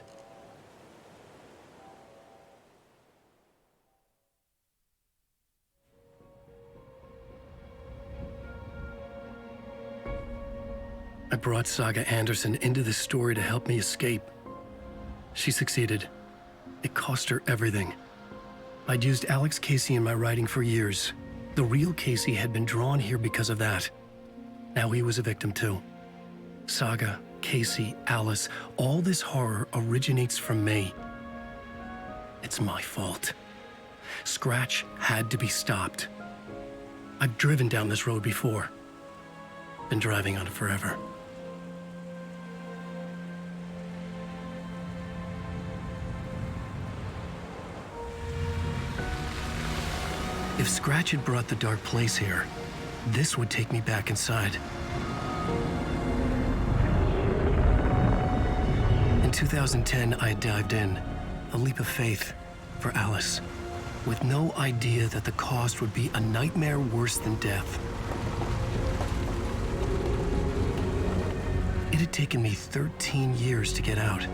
A: I brought Saga Anderson into this story to help me escape. She succeeded. It cost her everything. I'd used Alex Casey in my writing for years. The real Casey had been drawn here because of that. Now he was a victim too. Saga, Casey, Alice, all this horror originates from me. It's my fault. Scratch had to be stopped. I've driven down this road before. Been driving on it forever. If Scratch had brought the dark place here, this would take me back inside. In 2010, I dived in, a leap of faith, for Alice. with no idea that the cost would be a nightmare worse than death. It had taken me 13 years to get out.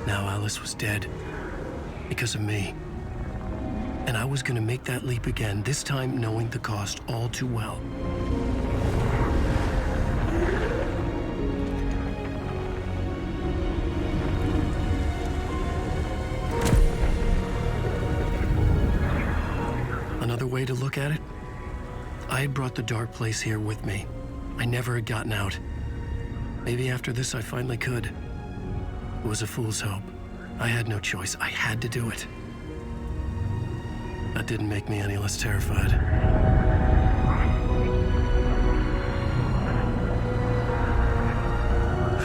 A: Now Alice was dead, because of me. And I was gonna make that leap again, this time knowing the cost all too well. Another way to look at it, I had brought the dark place here with me. I never had gotten out. Maybe after this I finally could. It was a fool's hope. I had no choice. I had to do it. That didn't make me any less terrified.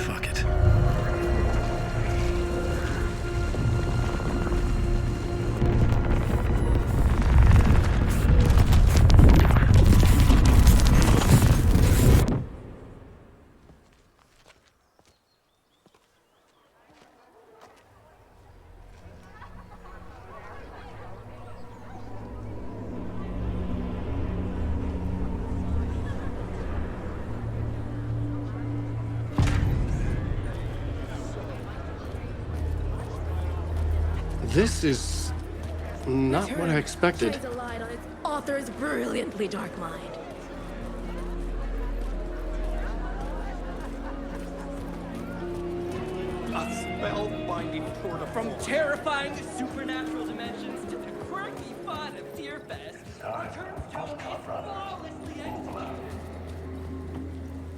A: Fuck it.
C: This is not what I expected.
H: Shines a light on its author's brilliantly dark mind.
J: A spellbinding tour from terrifying supernatural dimensions to the quirky fun of Deerfest.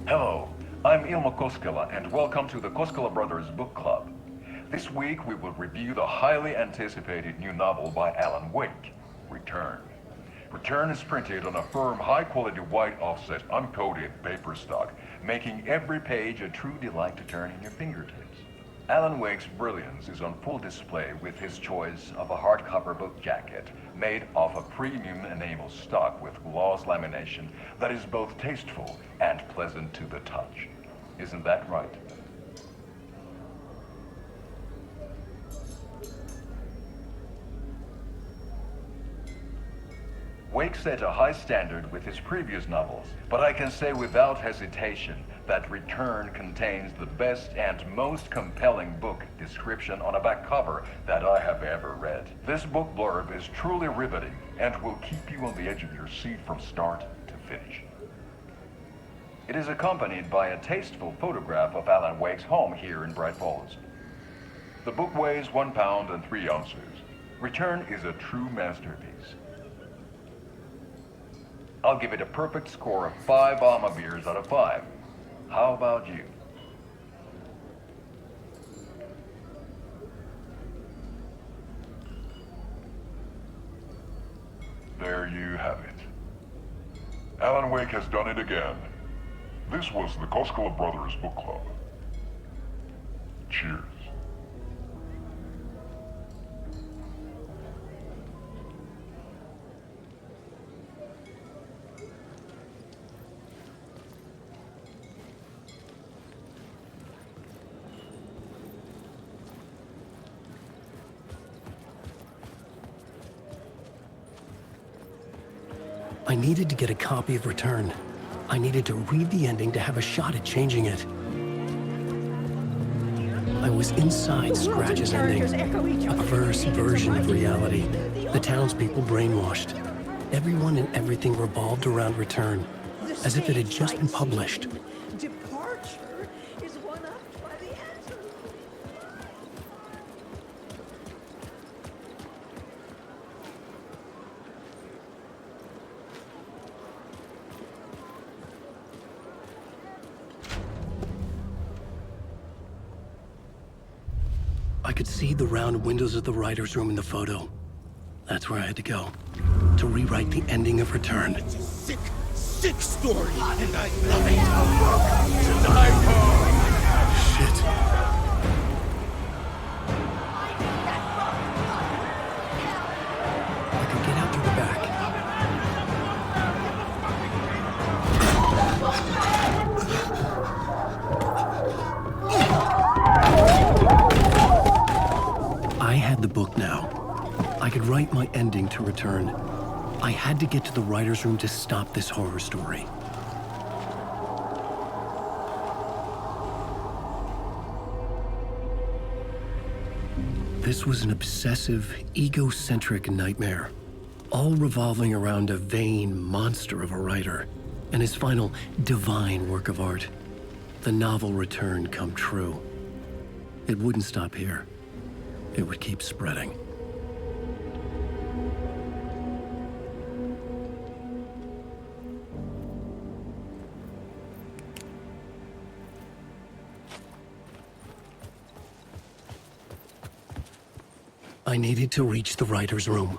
S: Hello, I'm Ilmo Koskela, and welcome to the Koskela Brothers Book Club. This week we will review the highly anticipated new novel by Alan Wake, Return. Return is printed on a firm, high-quality white offset, uncoated paper stock, making every page a true delight to turn in your fingertips. Alan Wake's brilliance is on full display with his choice of a hardcover book jacket made of a premium enamel stock with gloss lamination that is both tasteful and pleasant to the touch. Isn't that right? Wake set a high standard with his previous novels, but I can say without hesitation that Return contains the best and most compelling book description on a back cover that I have ever read. This book blurb is truly riveting and will keep you on the edge of your seat from start to finish. It is accompanied by a tasteful photograph of Alan Wake's home here in Bright Falls. The book weighs 1 pound and 3 ounces. Return is a true masterpiece. I'll give it a perfect score of 5 Alma beers out of 5. How about you?
U: There you have it. Alan Wake has done it again. This was the Koskela Brothers Book Club. Cheers.
A: I needed to get a copy of Return. I needed to read the ending to have a shot at changing it. I was inside Scratch's ending, a perverse version of reality. The townspeople brainwashed. Everyone and everything revolved around Return, as if it had just been published.
V: Departure is one up by the answer.
A: I could see the round windows of the writer's room in the photo. That's where I had to go, to rewrite the ending of Return.
G: It's a sick, sick story, and I love it. To die for.
A: Shit. I could get out through the back. I had the book now. I could write my ending to return. I had to get to the writer's room to stop this horror story. This was an obsessive, egocentric nightmare, all revolving around a vain monster of a writer and his final divine work of art, the novel Return come true. It wouldn't stop here. It would keep spreading. I needed to reach the writer's room.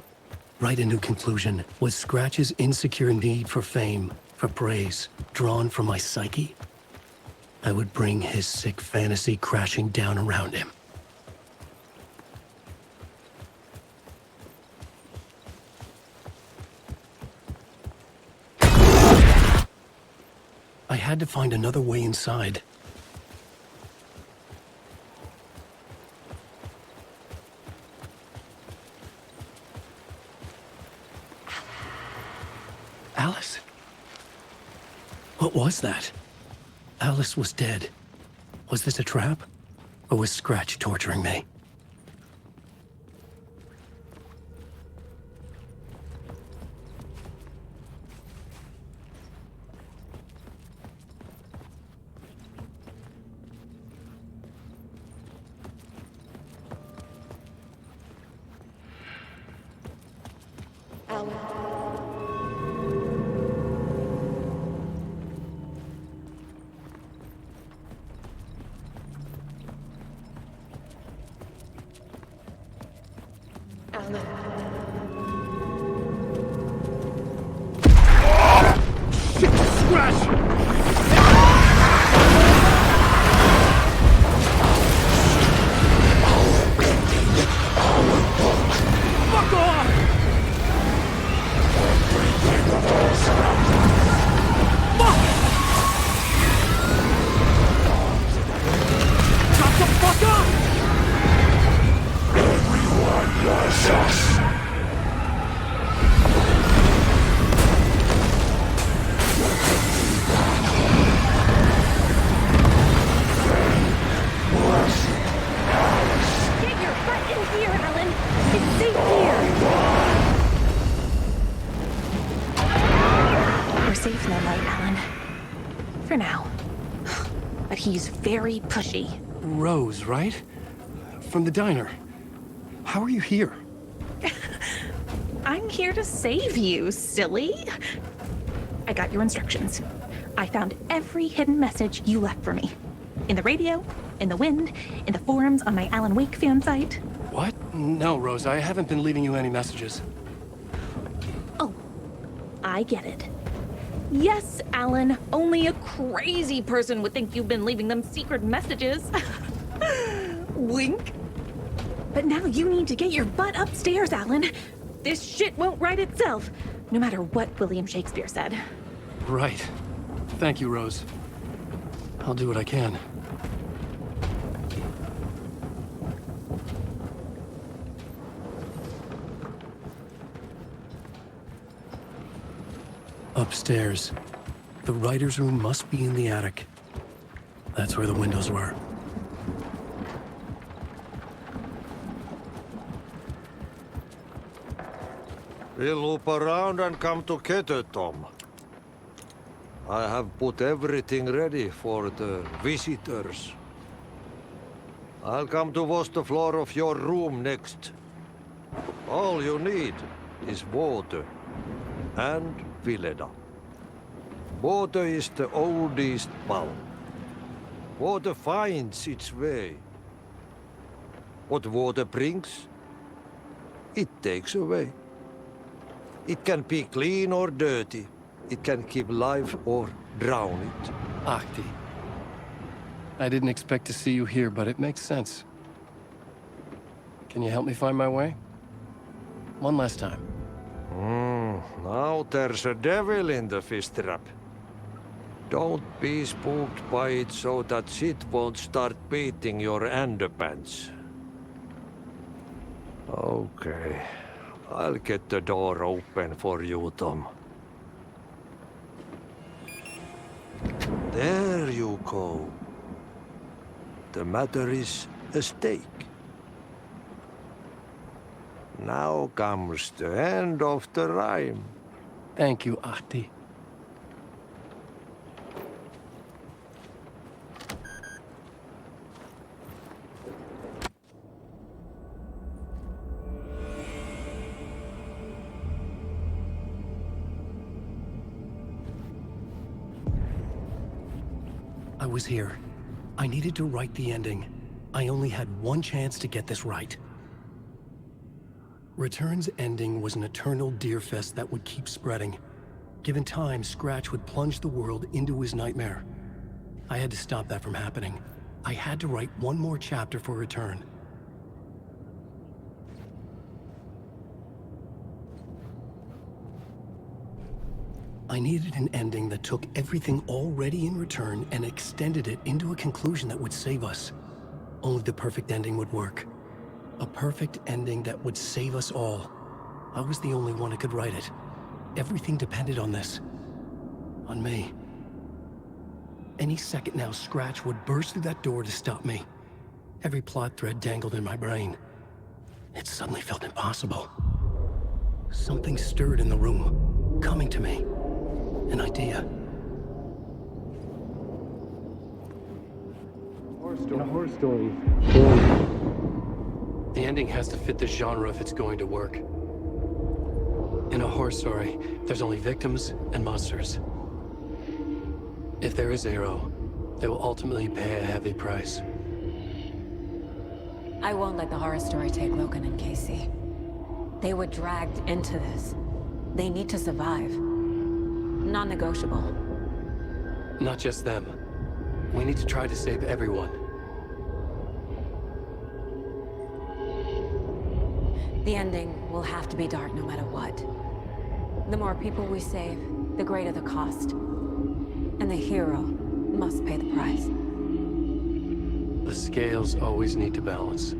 A: Write a new conclusion. Was Scratch's insecure need for fame, for praise, drawn from my psyche? I would bring his sick fantasy crashing down around him. I had to find another way inside. Alice? What was that? Alice was dead. Was this a trap? Or was Scratch torturing me?
E: Very pushy.
C: Rose, right? From the diner. How are you here?
E: I'm here to save you, silly. I got your instructions. I found every hidden message you left for me. In the radio, in the wind, in the forums on my Alan Wake fan site.
C: What? No, Rose, I haven't been leaving you any messages.
E: Oh, I get it. Yes, Alan, only a crazy person would think you've been leaving them secret messages. Wink. But now you need to get your butt upstairs, Alan. This shit won't right itself, no matter what William Shakespeare said.
C: Right. Thank you, Rose. I'll do what I can. Upstairs. The writer's room must be in the attic. That's where the windows were.
I: We'll loop around and come together, Tom. I have put everything ready for the visitors. I'll come to wash the floor of your room next. All you need is water and Vileda. Water is the oldest bulb. Water finds its way. What water brings, it takes away. It can be clean or dirty. It can keep life or drown it.
C: Ahti. I didn't expect to see you here, but it makes sense. Can you help me find my way? One last time.
I: Now there's a devil in the fish trap. Don't be spooked by it so that shit won't start beating your underpants. Okay. I'll get the door open for you, Tom. There you go. The matter is a stake. Now comes the end of the rhyme.
A: Thank you, Ahti. I was here. I needed to write the ending. I only had one chance to get this right. Return's ending was an eternal Deerfest that would keep spreading. Given time, Scratch would plunge the world into his nightmare. I had to stop that from happening. I had to write one more chapter for Return. I needed an ending that took everything already in Return and extended it into a conclusion that would save us. Only the perfect ending would work. A perfect ending that would save us all. I was the only one who could write it. Everything depended on this. On me. Any second now, Scratch would burst through that door to stop me. Every plot thread dangled in my brain. It suddenly felt impossible. Something stirred in the room, coming to me. An idea.
L: Horror story.
A: The ending has to fit the genre if it's going to work. In a horror story, there's only victims and monsters. If there is Arrow, they will ultimately pay a heavy price.
K: I won't let the horror story take Logan and Casey. They were dragged into this. They need to survive. Non-negotiable.
A: Not just them. We need to try to save everyone.
K: The ending will have to be dark no matter what. The more people we save, the greater the cost. And the hero must pay the price.
A: The scales always need to balance.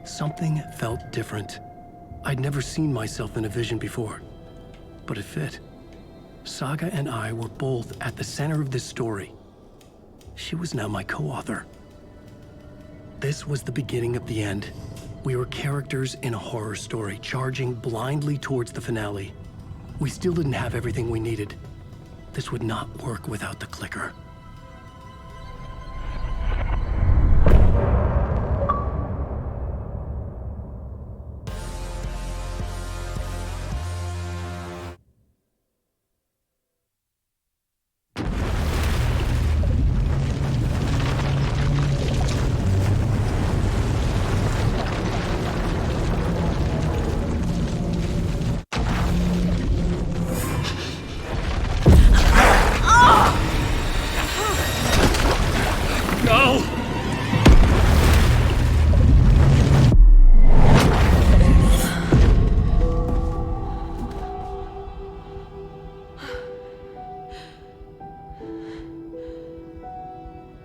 A: Something felt different. I'd never seen myself in a vision before, but it fit. Saga and I were both at the center of this story. She was now my co-author. This was the beginning of the end. We were characters in a horror story, charging blindly towards the finale. We still didn't have everything we needed. This would not work without the clicker.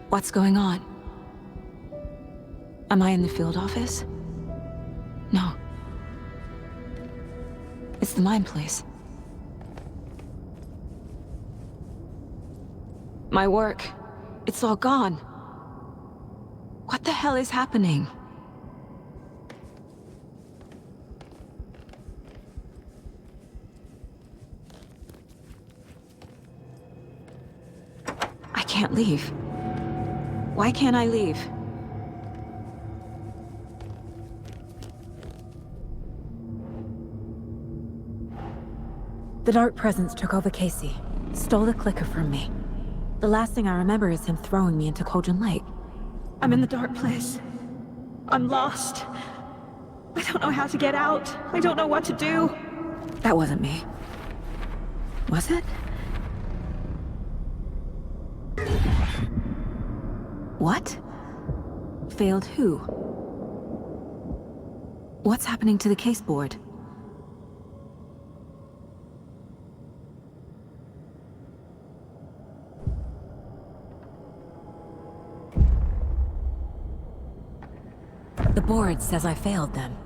K: What's going on? Am I in the field office? No. It's the mine place. My work, it's all gone. What the hell is happening? I can't leave. Why can't I leave? The Dark Presence took over Casey, stole the clicker from me. The last thing I remember is him throwing me into Cauldron Lake.
E: I'm in the dark place. I'm lost. I don't know how to get out. I don't know what to do.
K: That wasn't me. Was it? What? Failed who? What's happening to the case board? The board says I failed them.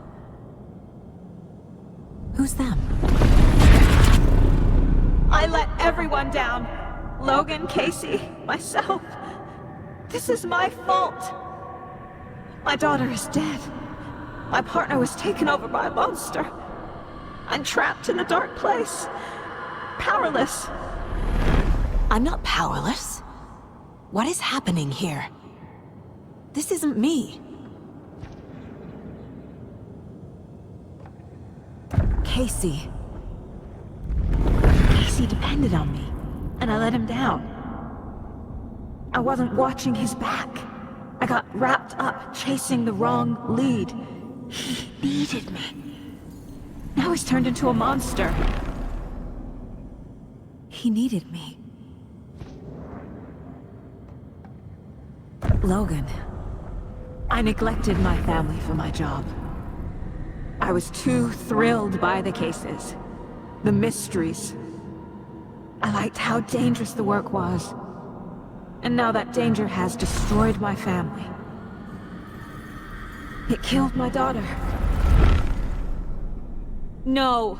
K: Who's them?
E: I let everyone down. Logan, Casey, myself. This is my fault. My daughter is dead. My partner was taken over by a monster. I'm trapped in the dark place. Powerless.
K: I'm not powerless. What is happening here? This isn't me. Casey. Casey depended on me, and I let him down.
E: I wasn't watching his back. I got wrapped up chasing the wrong lead. He needed me. Now he's turned into a monster.
K: He needed me. Logan.
E: I neglected my family for my job. I was too thrilled by the cases, the mysteries. I liked how dangerous the work was. And now that danger has destroyed my family. It killed my daughter. No.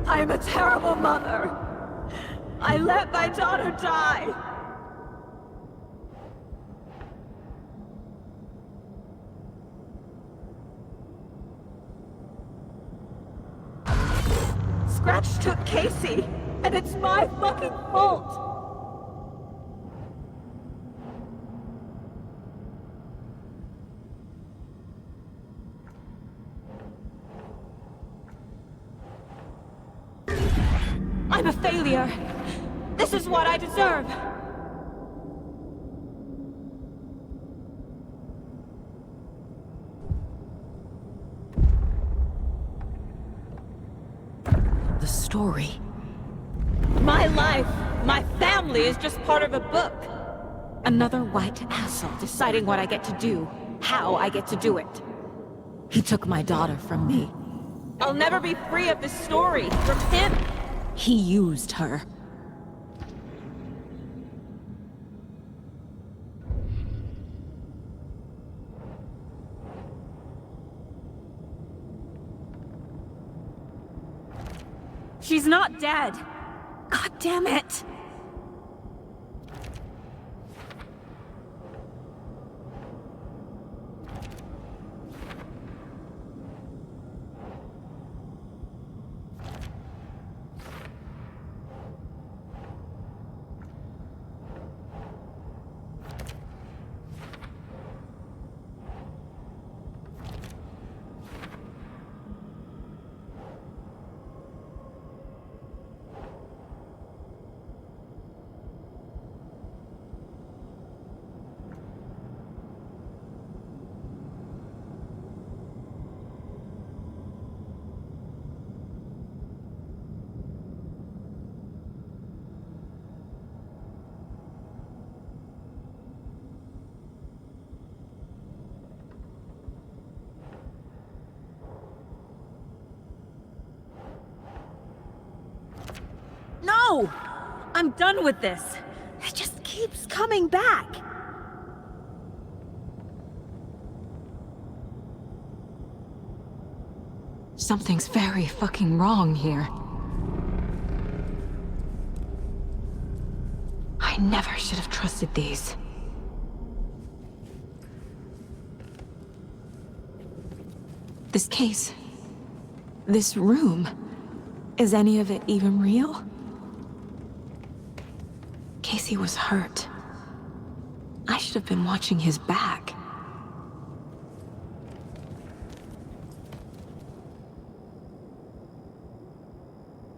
E: I'm a terrible mother. I let my daughter die. Scratch took Casey, and it's my fucking fault. I'm a failure. This is what I deserve.
K: The story.
E: My life, my family is just part of a book.
K: Another white asshole deciding what I get to do, how I get to do it. He took my daughter from me.
E: I'll never be free of this story from him.
K: He used her.
E: She's not dead. God damn it. No! I'm done with this. It just keeps coming back.
K: Something's very fucking wrong here. I never should have trusted these. This case, this room, is any of it even real? Casey was hurt. I should have been watching his back.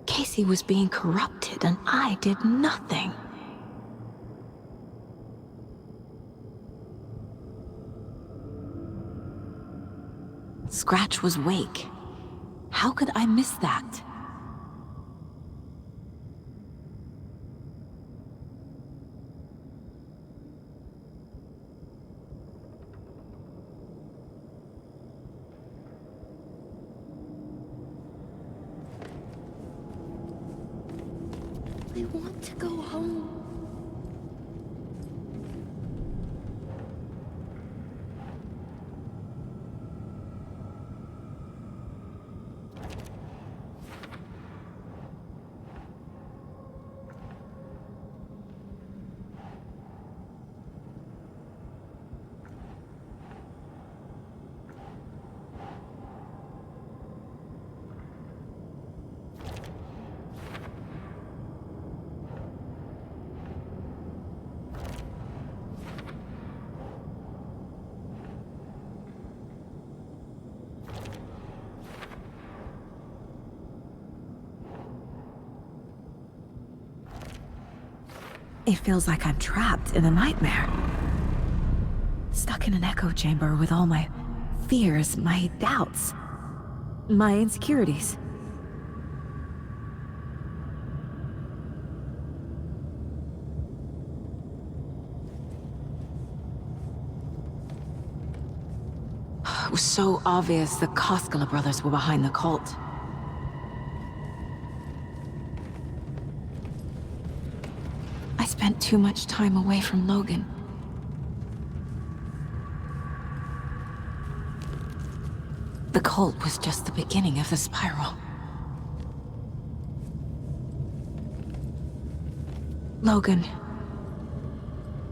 K: Casey was being corrupted, and I did nothing. Scratch was Wake. How could I miss that?
W: We want to go home.
K: It feels like I'm trapped in a nightmare. Stuck in an echo chamber with all my fears, my doubts, my insecurities. It was so obvious the Koskela brothers were behind the cult. I spent too much time away from Logan. The cult was just the beginning of the spiral. Logan,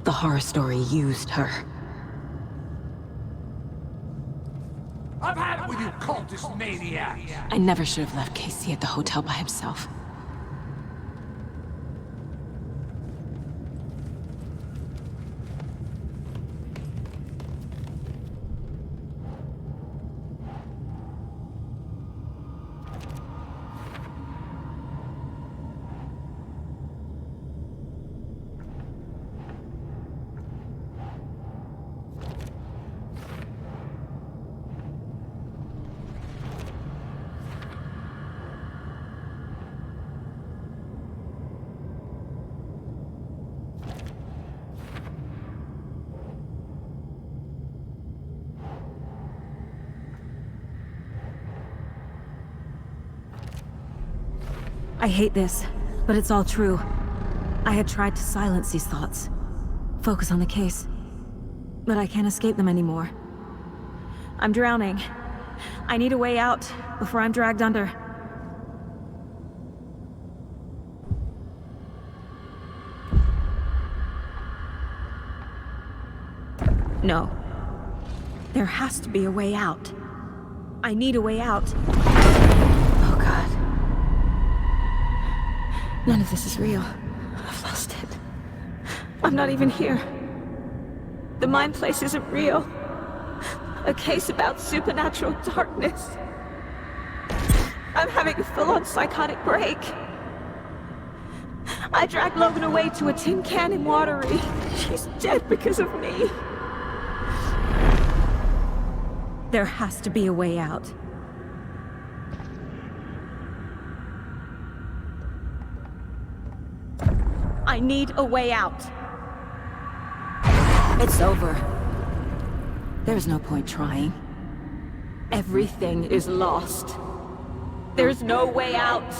K: the horror story used her.
G: I've had it with you cultist maniacs!
K: I never should have left Casey at the hotel by himself. I hate this, but it's all true. I had tried to silence these thoughts, focus on the case, but I can't escape them anymore. I'm drowning. I need a way out before I'm dragged under. No. There has to be a way out. I need a way out. Oh God. None of this is real. I've lost it. I'm not even here. The mind place isn't real. A case about supernatural darkness. I'm having a full-on psychotic break. I dragged Logan away to a tin can in Watery. She's dead because of me. There has to be a way out. I need a way out. It's over. There's no point trying. Everything is lost. There's no way out.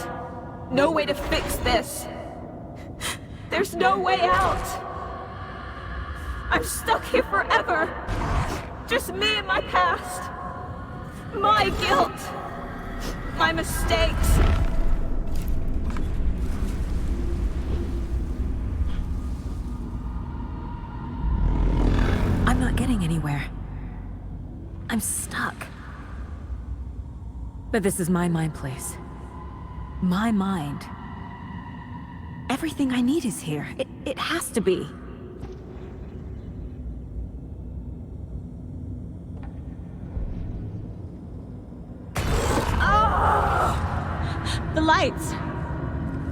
K: No way to fix this. There's no way out. I'm stuck here forever. Just me and my past. My guilt. My mistakes. I'm not getting anywhere. I'm stuck. But this is my mind place. My mind. Everything I need is here. It has to be. lights!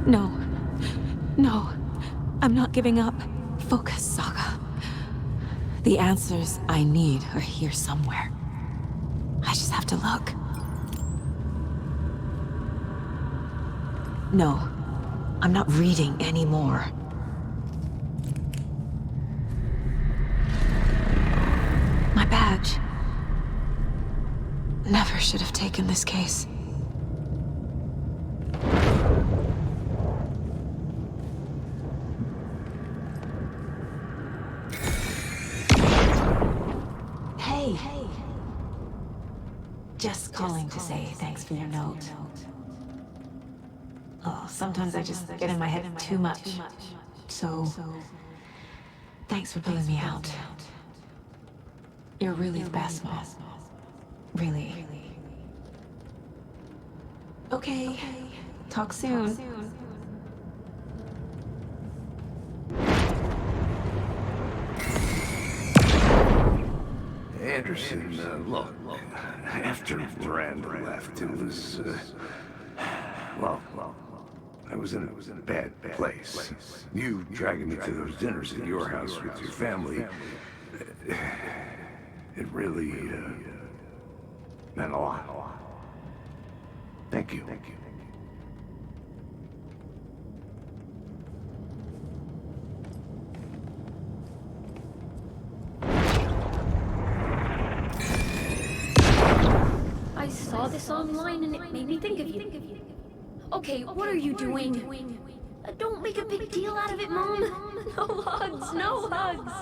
K: No. No. I'm not giving up. Focus, Saga. The answers I need are here somewhere. I just have to look. No. I'm not reading anymore. My badge. Never should have taken this case. Hey. Just calling to say thanks for your note. Oh, sometimes I just get in my head too much. So, thanks for pulling me out. You're really the best, Mom. Really. Okay. Talk soon.
N: Anderson, look, after Miranda left, it was, well, I was in a bad place. You dragging me to those dinners at your house with your family, it really, meant a lot. Thank you.
O: I saw this online and it made me think of you. Okay, what are you doing? Don't make a big deal out of it, Mom. No hugs, no hugs.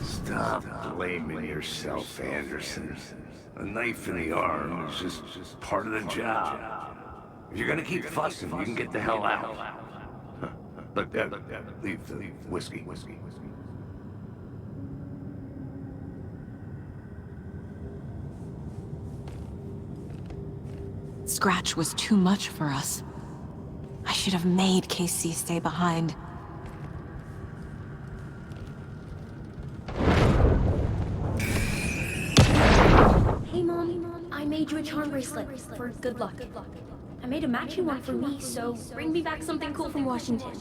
N: Stop blaming yourself, Anderson. A knife in the arm is just part of the job. If you're gonna keep fussing, you can get the hell out. Look, leave the whiskey.
K: Scratch was too much for us. I should have made Casey stay behind.
O: Hey, Mom, I made you a charm bracelet for good luck. I made a matching one for me, so bring me back something cool from Washington.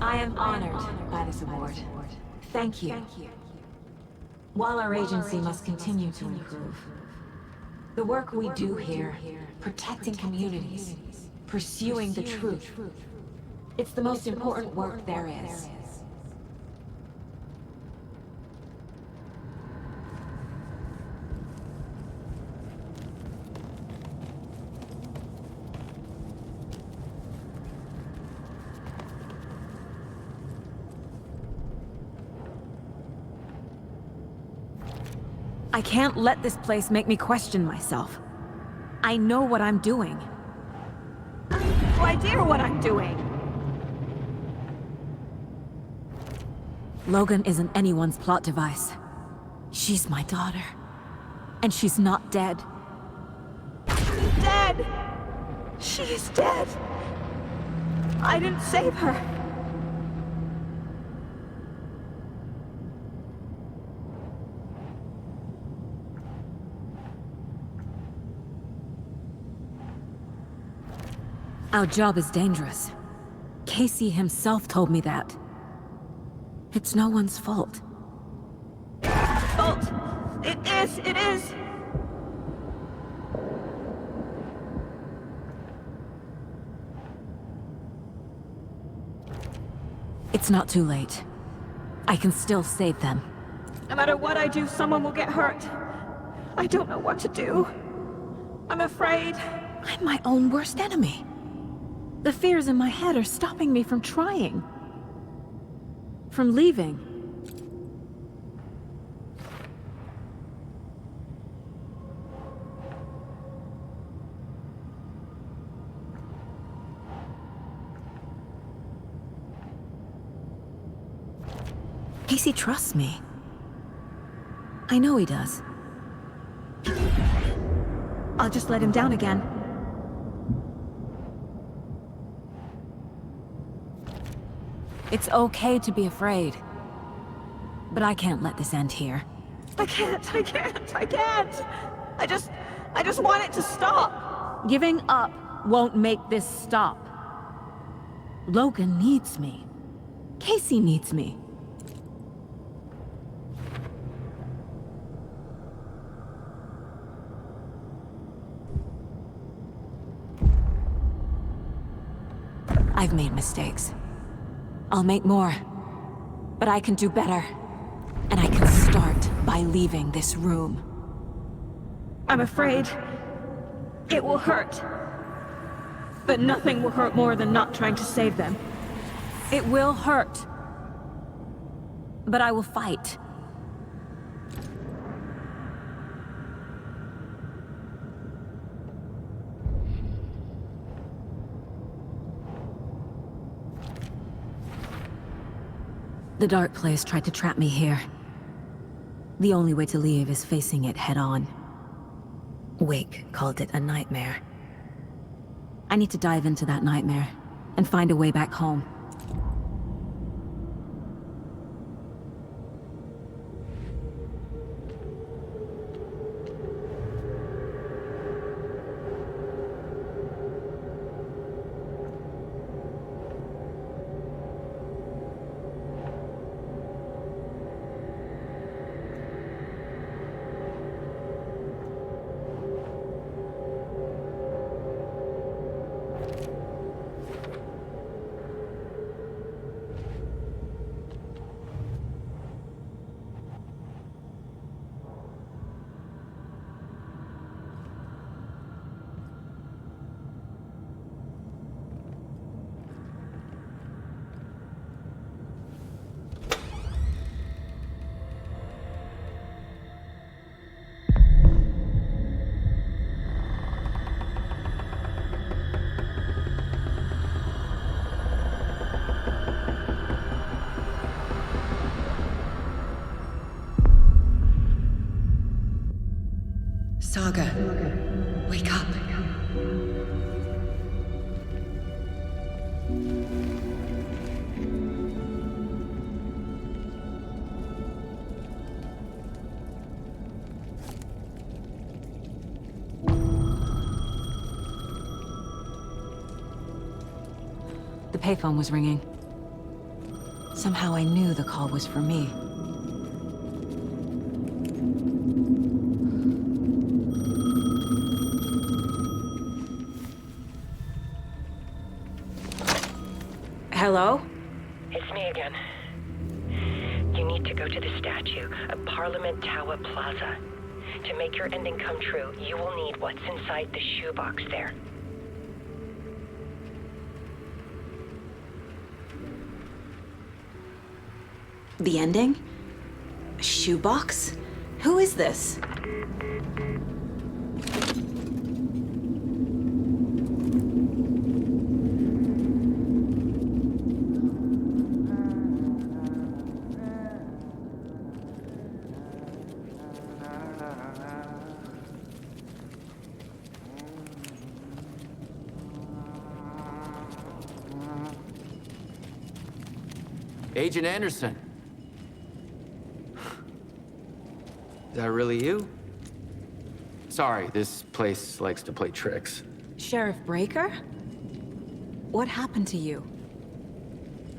K: I am honored by this award. Thank you. While our agency must continue to improve, the work we do here, protecting communities, pursuing the truth, it's the most important work there is. I can't let this place make me question myself. I know what I'm doing. I have no idea what I'm doing. Logan isn't anyone's plot device. She's my daughter. And she's not dead. She's dead! She is dead! I didn't save her. Our job is dangerous. Casey himself told me that. It's no one's fault. Fault! It is! It's not too late. I can still save them.
Q: No matter what I do, someone will get hurt. I don't know what to do. I'm afraid.
K: I'm my own worst enemy. The fears in my head are stopping me from trying. From leaving. Casey trusts me. I know he does. I'll just let him down again. It's okay to be afraid. But I can't let this end here.
Q: I can't. I just want it to stop.
K: Giving up won't make this stop. Logan needs me. Casey needs me. I've made mistakes. I'll make more. But I can do better. And I can start by leaving this room.
Q: I'm afraid it will hurt. But nothing will hurt more than not trying to save them.
K: It will hurt. But I will fight. The Dark Place tried to trap me here. The only way to leave is facing it head-on. Wake called it a nightmare. I need to dive into that nightmare and find a way back home.
D: Saga, wake up.
K: The payphone was ringing. Somehow I knew the call was for me. Hello?
P: It's me again. You need to go to the statue of Parliament Tower Plaza. To make your ending come true, you will need what's inside the shoebox there.
K: The ending? A shoebox? Who is this?
R: Agent Anderson. Is that really you? Sorry, this place likes to play tricks.
K: Sheriff Breaker? What happened to you?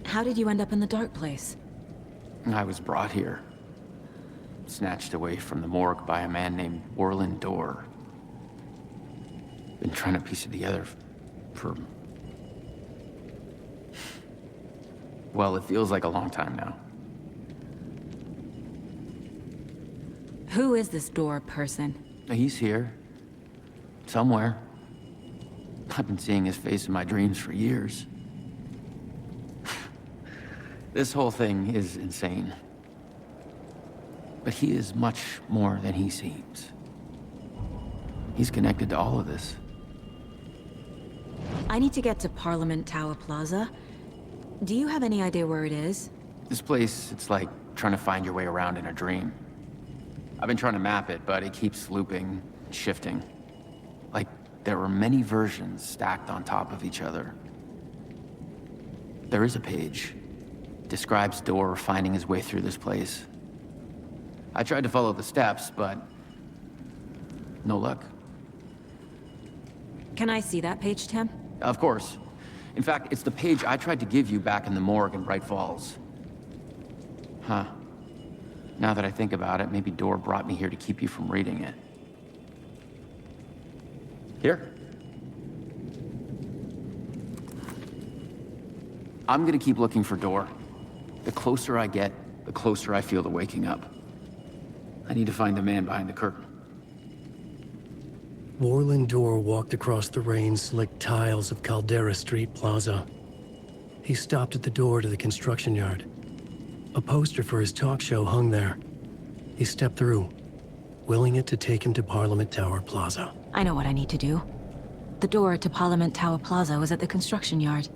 K: How did you end up in the Dark Place?
R: I was brought here. Snatched away from the morgue by a man named Orlin Dorr. Been trying to piece it together for... well, it feels like a long time now.
K: Who is this Dorr person?
R: He's here. Somewhere. I've been seeing his face in my dreams for years. This whole thing is insane. But he is much more than he seems. He's connected to all of this.
K: I need to get to Parliament Tower Plaza. Do you have any idea where it is?
R: This place, it's like trying to find your way around in a dream. I've been trying to map it, but it keeps looping, shifting. there were many versions stacked on top of each other. There is a page. Describes Door finding his way through this place. I tried to follow the steps, but no luck.
K: Can I see that page, Tim?
R: Of course. In fact, it's the page I tried to give you back in the morgue in Bright Falls. Huh. Now that I think about it, maybe Door brought me here to keep you from reading it. Here. I'm gonna keep looking for Door. The closer I get, the closer I feel to waking up. I need to find the man behind the curtain.
A: Warlin Door walked across the rain-slicked tiles of Caldera Street Plaza. He stopped at the door to the construction yard. A poster for his talk show hung there. He stepped through, willing it to take him to Parliament Tower Plaza.
K: I know what I need to do. The door to Parliament Tower Plaza was at the construction yard.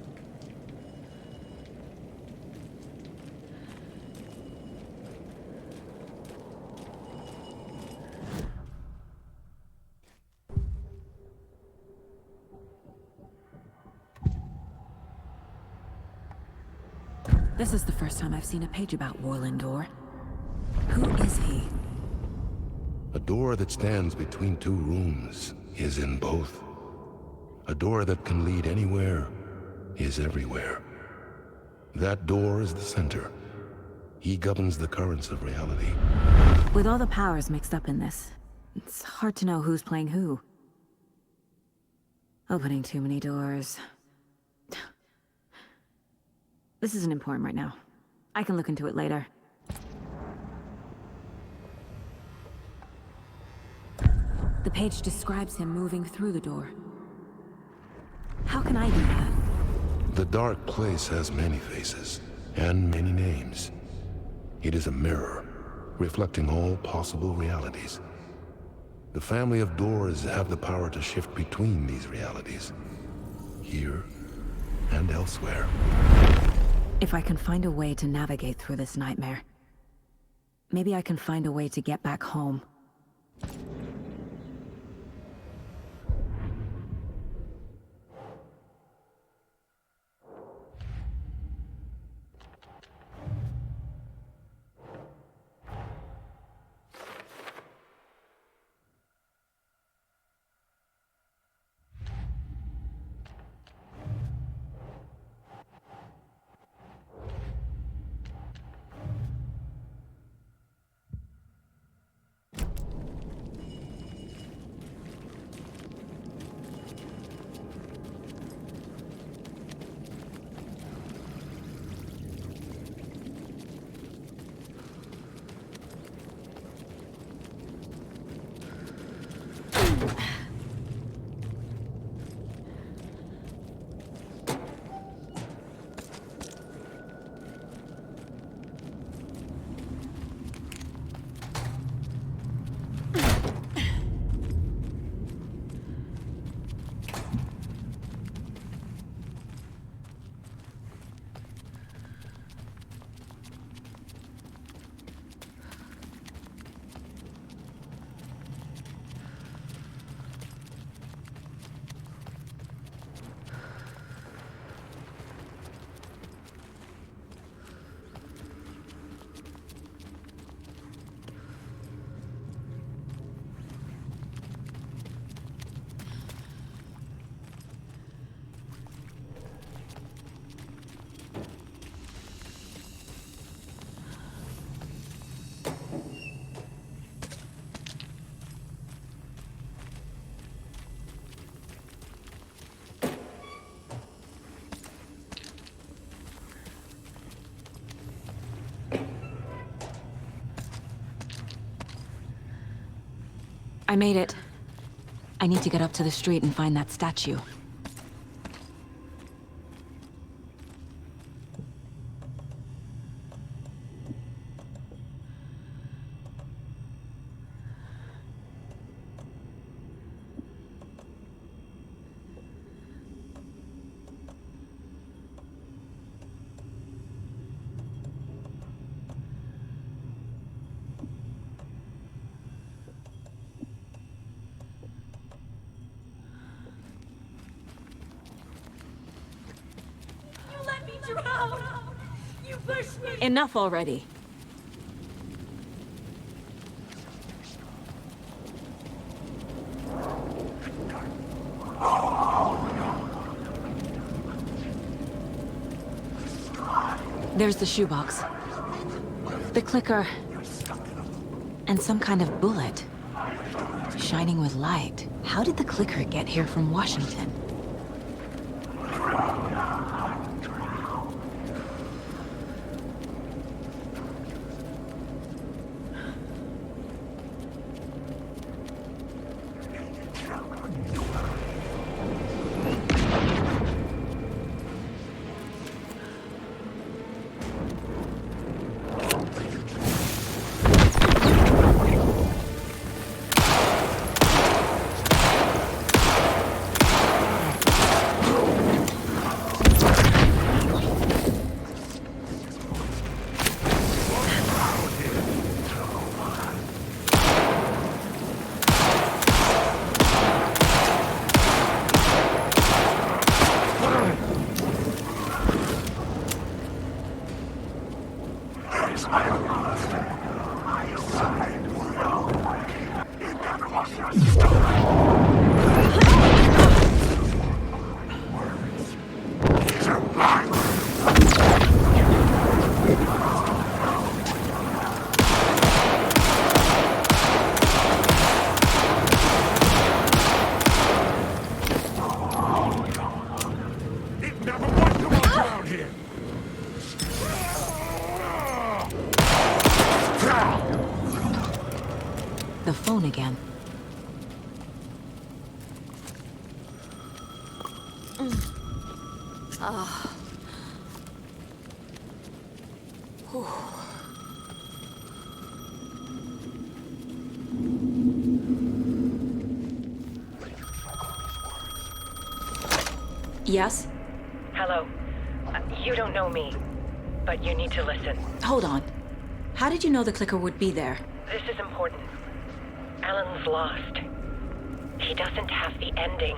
K: This is the first time I've seen a page about Warlin Door. Who is he?
B: A door that stands between two rooms is in both. A door that can lead anywhere is everywhere. That door is the center. He governs the currents of reality.
K: With all the powers mixed up in this, it's hard to know who's playing who. Opening too many doors. This isn't important right now. I can look into it later. The page describes him moving through the door. How can I do that?
B: The dark place has many faces and many names. It is a mirror, reflecting all possible realities. The family of doors have the power to shift between these realities, here and elsewhere.
K: If I can find a way to navigate through this nightmare, maybe I can find a way to get back home. I made it. I need to get up to the street and find that statue.
Q: No! You pushed me!
K: Enough already. There's the shoebox. The clicker. And some kind of bullet. Shining with light. How did the clicker get here from Washington? The phone again. Ah. Yes?
P: Hello. You don't know me, but you need to listen.
K: Hold on. How did you know the clicker would be there?
P: This is important. Alan's lost. He doesn't have the ending.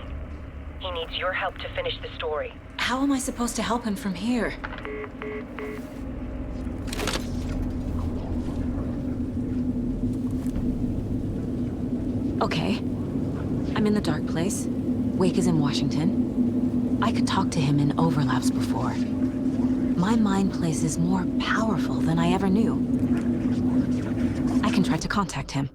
P: He needs your help to finish the story.
K: How am I supposed to help him from here? Okay. I'm in the dark place. Wake is in Washington. I could talk to him in overlaps before. My mind place is more powerful than I ever knew. I can try to contact him.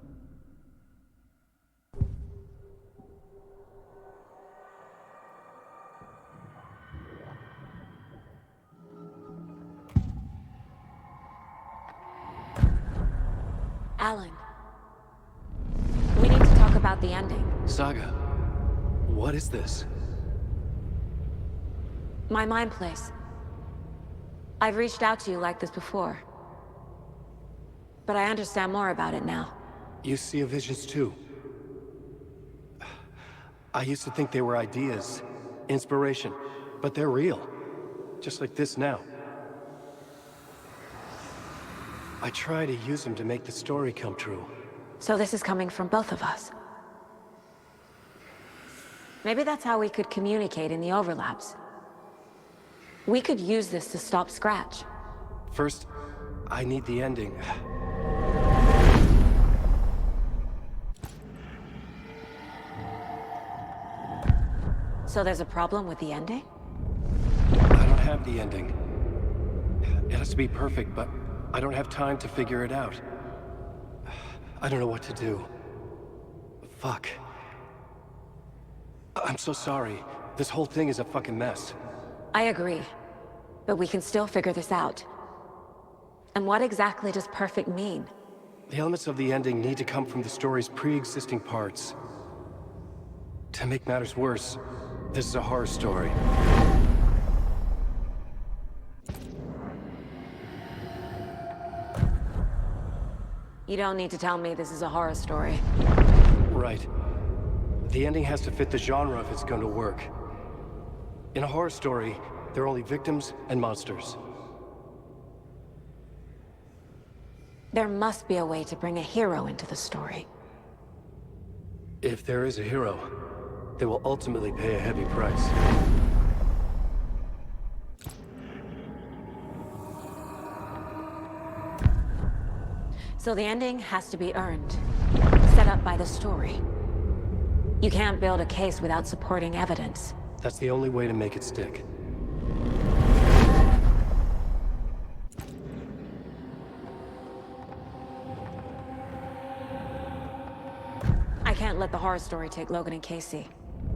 K: Alan. We need to talk about the ending.
C: Saga, what is this?
K: My mind place. I've reached out to you like this before. But I understand more about it now.
C: You see visions too. I used to think they were ideas, inspiration, but they're real. Just like this now. I try to use them to make the story come true.
K: So this is coming from both of us. Maybe that's how we could communicate in the overlaps. We could use this to stop Scratch.
C: First, I need the ending.
K: So there's a problem with the ending?
C: I don't have the ending. It has to be perfect, but I don't have time to figure it out. I don't know what to do. Fuck. I'm so sorry. This whole thing is a fucking mess.
K: I agree. But we can still figure this out. And what exactly does perfect mean?
C: The elements of the ending need to come from the story's pre-existing parts. To make matters worse, this is a horror story.
K: You don't need to tell me this is a horror story.
C: Right. The ending has to fit the genre if it's going to work. In a horror story, there are only victims and monsters.
K: There must be a way to bring a hero into the story.
C: If there is a hero, they will ultimately pay a heavy price.
K: So the ending has to be earned, set up by the story. You can't build a case without supporting evidence.
C: That's the only way to make it stick.
K: I can't let the horror story take Logan and Casey.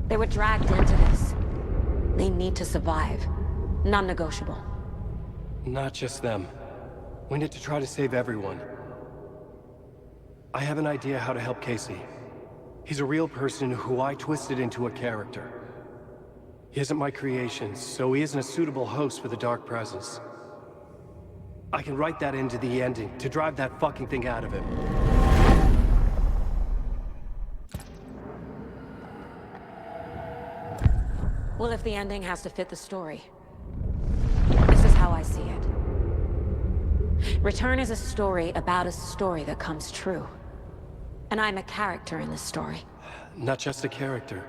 K: They were dragged into this. They need to survive. Non-negotiable.
C: Not just them. We need to try to save everyone. I have an idea how to help Casey. He's a real person who I twisted into a character. He isn't my creation, so he isn't a suitable host for the Dark Presence. I can write that into the ending to drive that fucking thing out of him.
K: Well, if the ending has to fit the story, this is how I see it. Return is a story about a story that comes true. And I'm a character in this story.
C: Not just a character.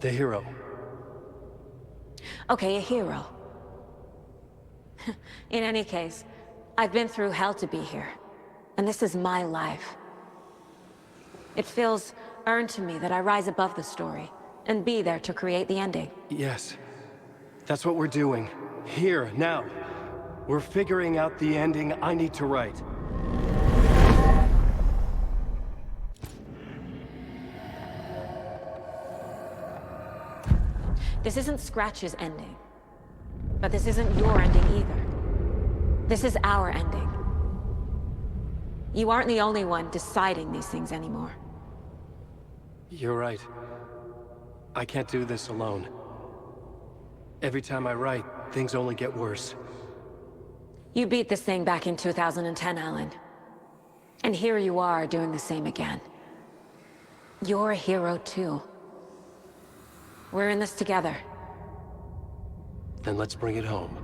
C: The hero.
K: Okay, a hero. In any case, I've been through hell to be here. And this is my life. It feels earned to me that I rise above the story and be there to create the ending.
C: Yes. That's what we're doing. Here, now. We're figuring out the ending I need to write.
K: This isn't Scratch's ending. But this isn't your ending either. This is our ending. You aren't the only one deciding these things anymore.
C: You're right. I can't do this alone. Every time I write, things only get worse.
K: You beat this thing back in 2010, Alan. And here you are doing the same again. You're a hero too. We're in this together.
C: Then let's bring it home.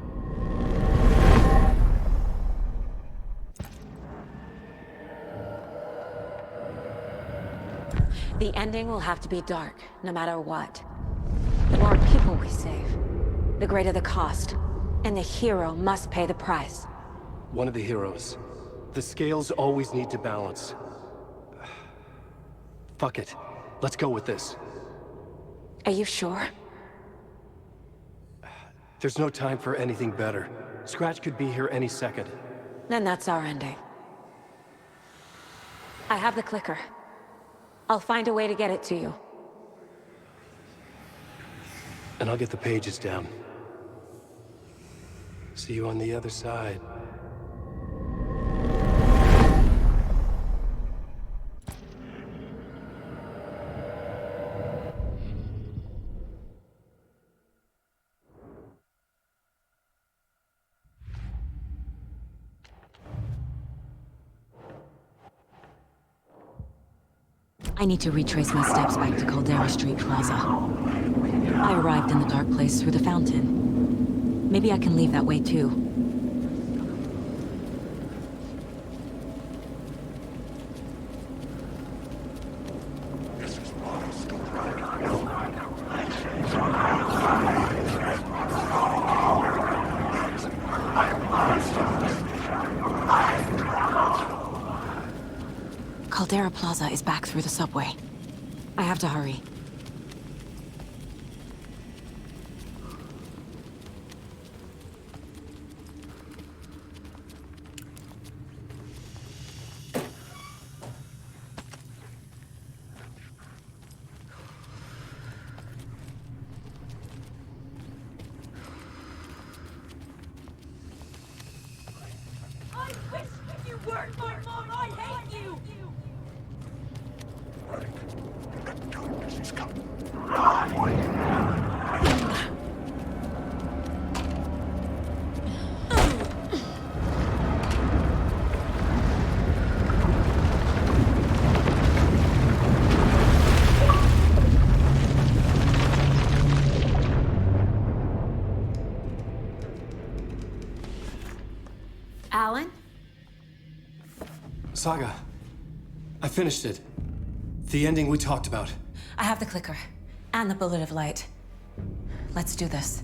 K: The ending will have to be dark, no matter what. The more people we save, the greater the cost. And the hero must pay the price.
C: One of the heroes. The scales always need to balance. Fuck it. Let's go with this.
K: Are you sure?
C: There's no time for anything better. Scratch could be here any second.
K: Then that's our ending. I have the clicker. I'll find a way to get it to you.
C: And I'll get the pages down. See you on the other side.
K: I need to retrace my steps back to Caldera Street Plaza. I arrived in the dark place through the fountain. Maybe I can leave that way too. Caldera Plaza is back through the subway. I have to hurry.
V: I wish you weren't my mom. I hate you.
N: She's coming.
K: Alan?
C: Saga, I finished it. The ending we talked about.
K: I have the clicker. And the bullet of light. Let's do this.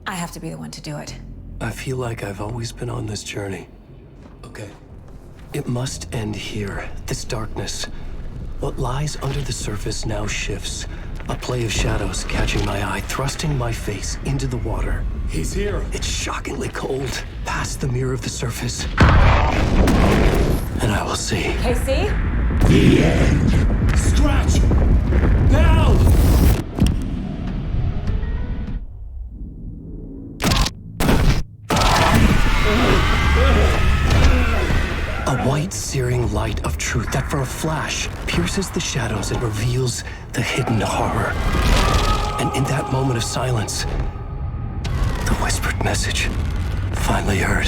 K: I have to be the one to do it.
A: I feel like I've always been on this journey. Okay. It must end here, this darkness. What lies under the surface now shifts. A play of shadows catching my eye, thrusting my face into the water.
C: He's here.
A: It's shockingly cold, past the mirror of the surface. And I will see.
H: Casey?
C: The end. Scratch! Now!
A: A white, searing light of truth that for a flash pierces the shadows and reveals the hidden horror. And in that moment of silence, the whispered message finally heard.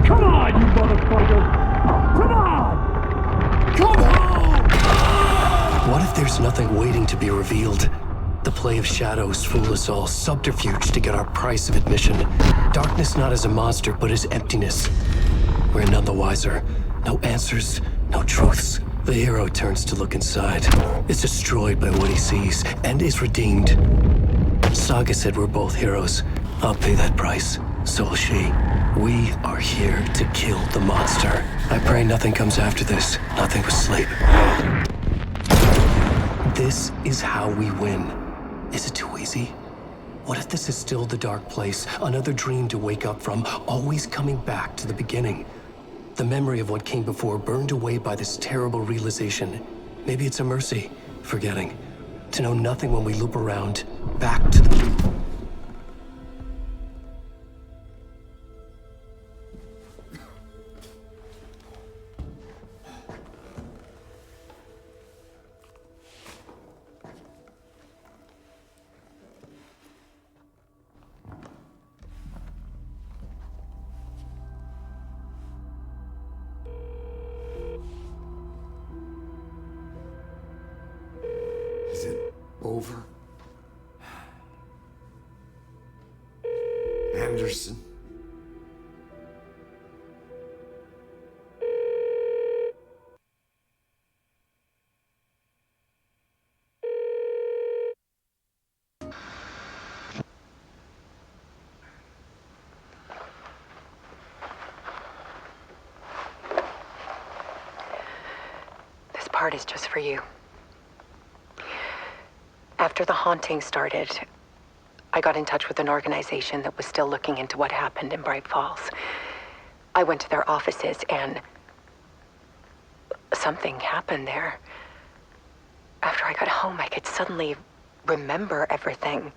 G: Come on, you motherfucker! Come on!
A: Come home! What if there's nothing waiting to be revealed? The play of shadows fool us all, subterfuge to get our price of admission. Darkness not as a monster, but as emptiness. We're none the wiser. No answers, no truths. The hero turns to look inside, is destroyed by what he sees, and is redeemed. Saga said we're both heroes. I'll pay that price. So will she. We are here to kill the monster. I pray nothing comes after this. Nothing but sleep. This is how we win. Is it too easy? What if this is still the dark place? Another dream to wake up from, always coming back to the beginning. The memory of what came before burned away by this terrible realization. Maybe it's a mercy, forgetting. To know nothing when we loop around, back to the...
N: Is it over? Anderson?
P: This part is just for you. After the haunting started, I got in touch with an organization that was still looking into what happened in Bright Falls. I went to their offices and something happened there. After I got home, I could suddenly remember everything.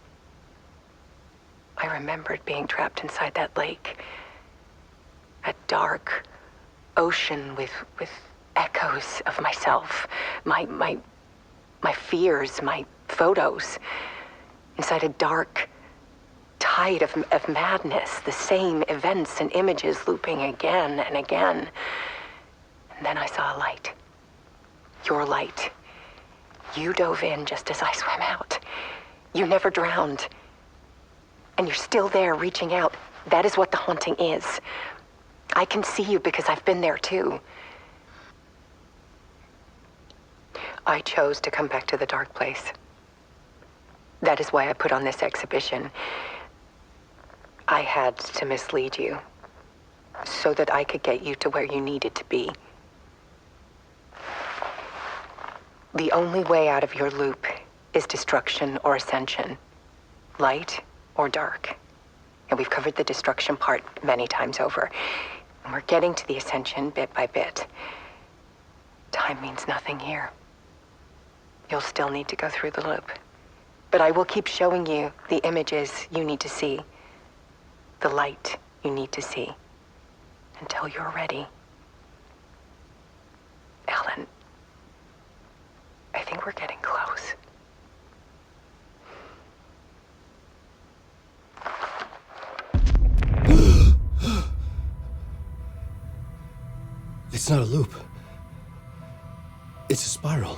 P: I remembered being trapped inside that lake. A dark ocean with echoes of myself, my fears, my photos, inside a dark tide of madness, the same events and images looping again and again. And then I saw a light. Your light. You dove in just as I swam out. You never drowned. And you're still there reaching out. That is what the haunting is. I can see you because I've been there too. I chose to come back to the dark place. That is why I put on this exhibition. I had to mislead you, so that I could get you to where you needed to be. The only way out of your loop is destruction or ascension, light or dark. And we've covered the destruction part many times over. And we're getting to the ascension bit by bit. Time means nothing here. You'll still need to go through the loop. But I will keep showing you the images you need to see, the light you need to see, until you're ready. Alan, I think we're getting close.
A: It's not a loop. It's a spiral.